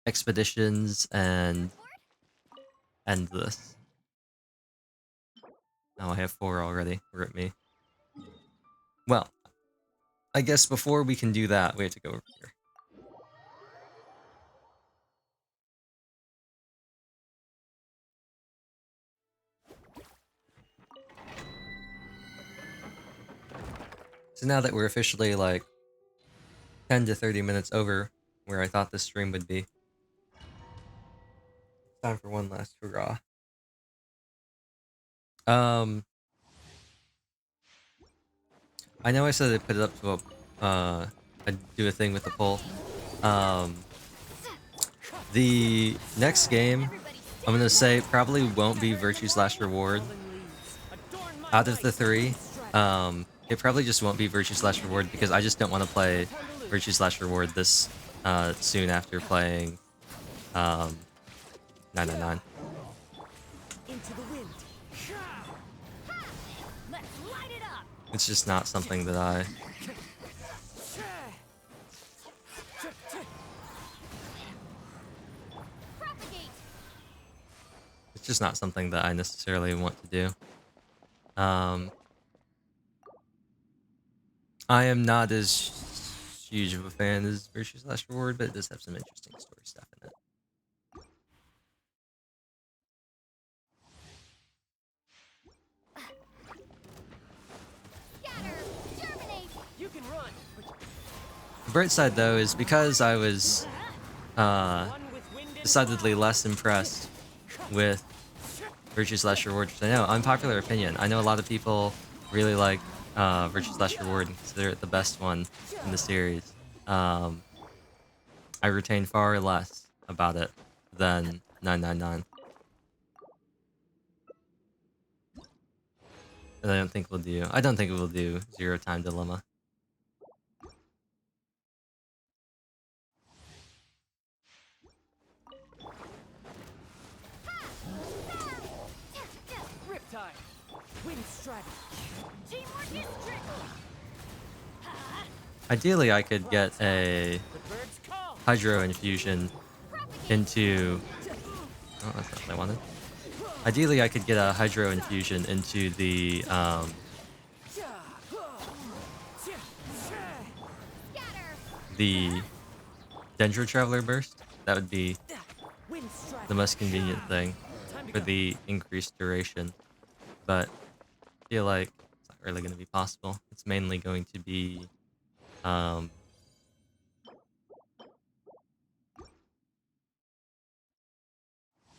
expeditions, and end this. Oh, I have 4 already. Rip me. Well, I guess before we can do that, we have to go over here. So now that we're officially like 10 to 30 minutes over where I thought this stream would be, it's time for one last hurrah. I know I said I'd put it up to a, I'd do a thing with the poll. The next game, I'm gonna say probably won't be Virtue / Reward. Out of the 3, it probably just won't be Virtue / Reward because I just don't want to play Virtue / Reward this soon after playing 999. It's just not something that I... It's just not something that I necessarily want to do. I am not as huge of a fan as Virtue / Reward, but it does have some interesting story stuff in it. The bright side, though, is because I was decidedly less impressed with Virtue / Reward, which I know, unpopular opinion. I know a lot of people really like Virtue / Reward and consider it the best one in the series. I retain far less about it than 999. But I don't think we'll do Zero Time Dilemma. Ideally, I could get a Hydro Infusion into... Oh, that's not what I wanted. Ideally, I could get a Hydro Infusion into the, Dendro Traveler Burst. That would be the most convenient thing for the increased duration. But I feel like it's not really going to be possible. It's mainly going to be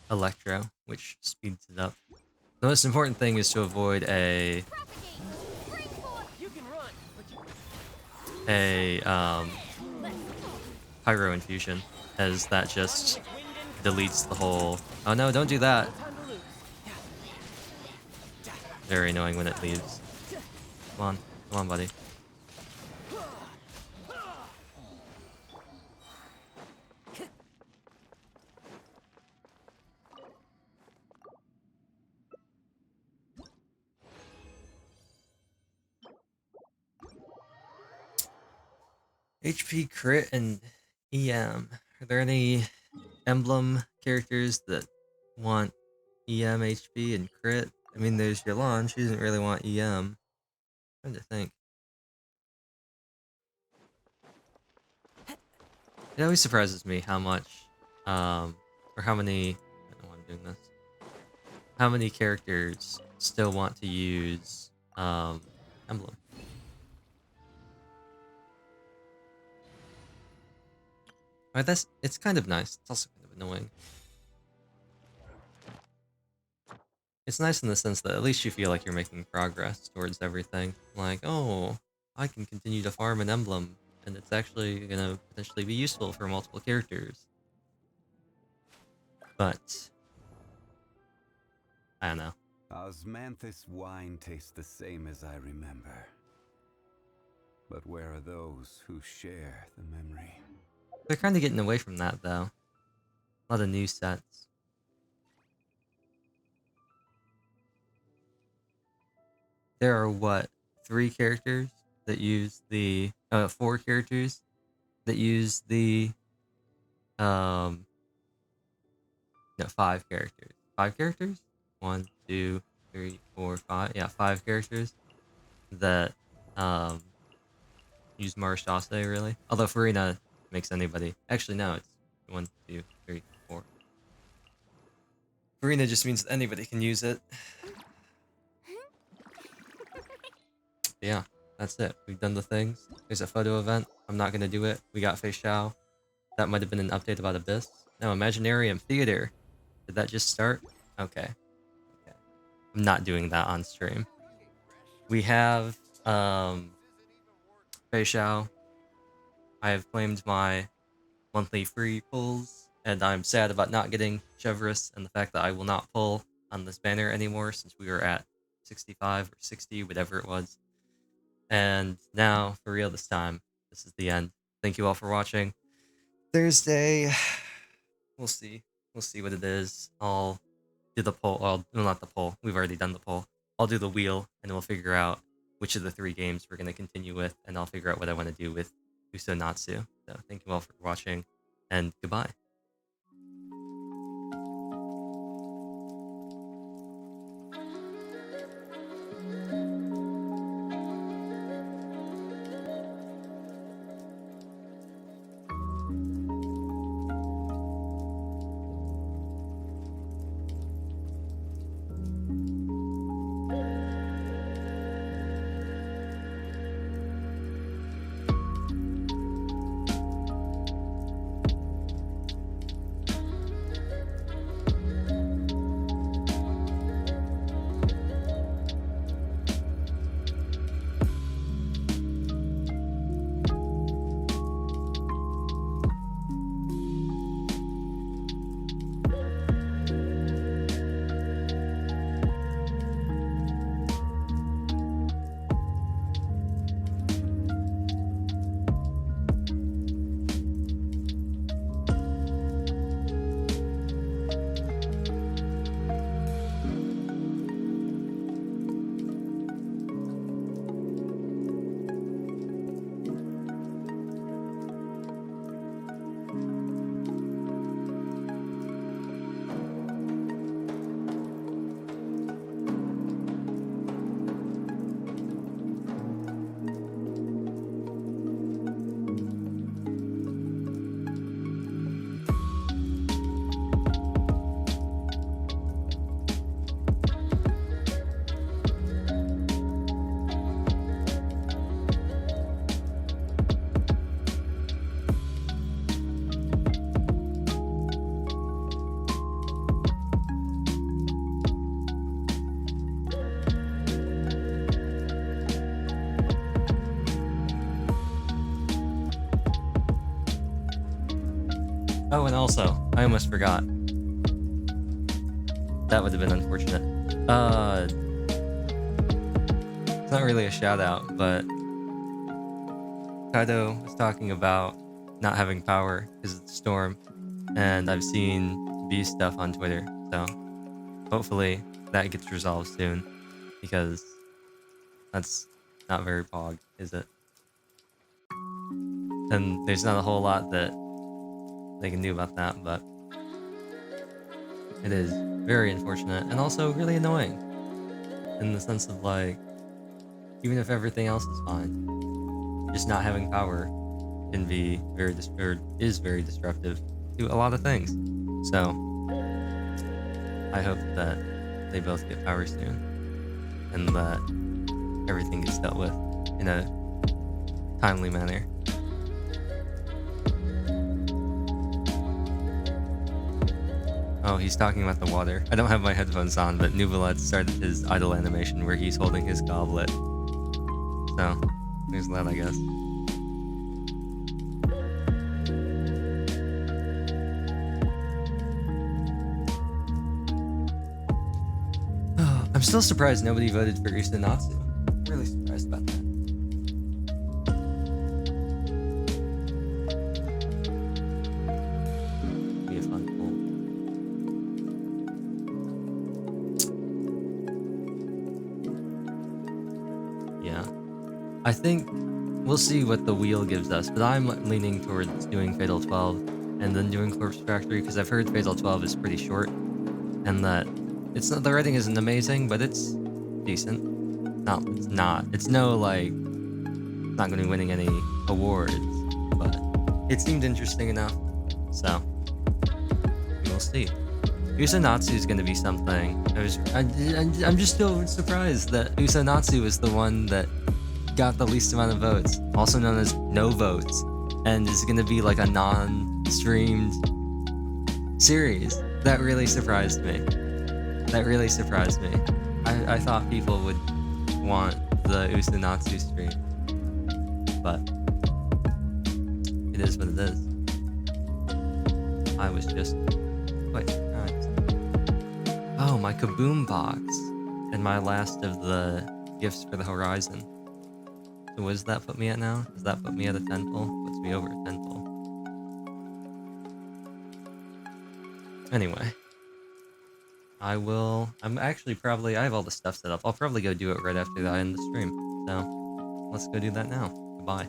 Electro, which speeds it up. The most important thing is to avoid a Pyro Infusion, as that just deletes the whole... Oh no, don't do that! Very annoying when it leaves. Come on, buddy. HP crit and EM. Are there any emblem characters that want EM, HP, and crit? I mean, there's Yolande. She doesn't really want EM. I'm trying to think. It always surprises me how much, or how many... I don't know why I'm doing this. How many characters still want to use, emblem. Alright, it's kind of nice. It's also kind of annoying. It's nice in the sense that at least you feel like you're making progress towards everything. Like, oh, I can continue to farm an emblem, and it's actually gonna potentially be useful for multiple characters. But I don't know. Osmanthus wine tastes the same as I remember. But where are those who share the memory? They're kind of getting away from that, though. A lot of new sets. There are, what, 3 characters that use the... 4 characters that use the... No, 5 characters. 5 characters? 1, 2, 3, 4, 5. Yeah, 5 characters that, use Marashase, really. Although Farina makes anybody... Actually, no, it's 1, 2, 3, 4. Farina just means that anybody can use it. Yeah, that's it. We've done the things. There's a photo event. I'm not gonna do it. We got Feixiao. That might have been an update about Abyss. No, Imaginarium Theater. Did that just start? Okay. I'm not doing that on stream. We have, Feixiao. I have claimed my monthly free pulls, and I'm sad about not getting Chevrolet and the fact that I will not pull on this banner anymore since we were at 65 or 60, whatever it was. And now, for real this time, this is the end. Thank you all for watching. Thursday, we'll see. We'll see what it is. I'll do the poll. Well, not the poll. We've already done the poll. I'll do the wheel, and we'll figure out which of the 3 games we're going to continue with, and I'll figure out what I want to do with Usonatsu. So thank you all for watching, and goodbye. Oh, and also, I almost forgot. That would have been unfortunate. It's not really a shout out, but Kaido was talking about not having power because of the storm, and I've seen B stuff on Twitter, so hopefully that gets resolved soon, because that's not very pog, is it? And there's not a whole lot that they can do about that, but it is very unfortunate and also really annoying in the sense of like, even if everything else is fine, just not having power can be is very disruptive to a lot of things. So I hope that they both get power soon and that everything gets dealt with in a timely manner. Oh, he's talking about the water. I don't have my headphones on, but Nuvalet started his idle animation where he's holding his goblet. So, there's that, I guess. I'm still surprised nobody voted for Usanatsu. I'm really surprised about that. Be a fun poll. Yeah. I think we'll see what the wheel gives us, but I'm leaning towards doing Fatal 12 and then doing Corpse Factory because I've heard Fatal 12 is pretty short and that it's not, the writing isn't amazing, but it's decent. No, it's not. It's no, like, not going to be winning any awards, but it seemed interesting enough, so we'll see. Usanatsu is going to be something. I'm just still surprised that Usanatsu is the one that got the least amount of votes, also known as no votes, and is going to be like a non-streamed series. That really surprised me. That really surprised me. I thought people would want the Usanatsu stream, but it is what it is. I was just quite surprised. Oh, my Kaboom box and my last of the gifts for the horizon. So what does that put me at now? Does that put me at a tenfold? Puts me over a tenfold. Anyway. I'm actually probably, I have all the stuff set up. I'll probably go do it right after I end the stream. So, let's go do that now. Goodbye.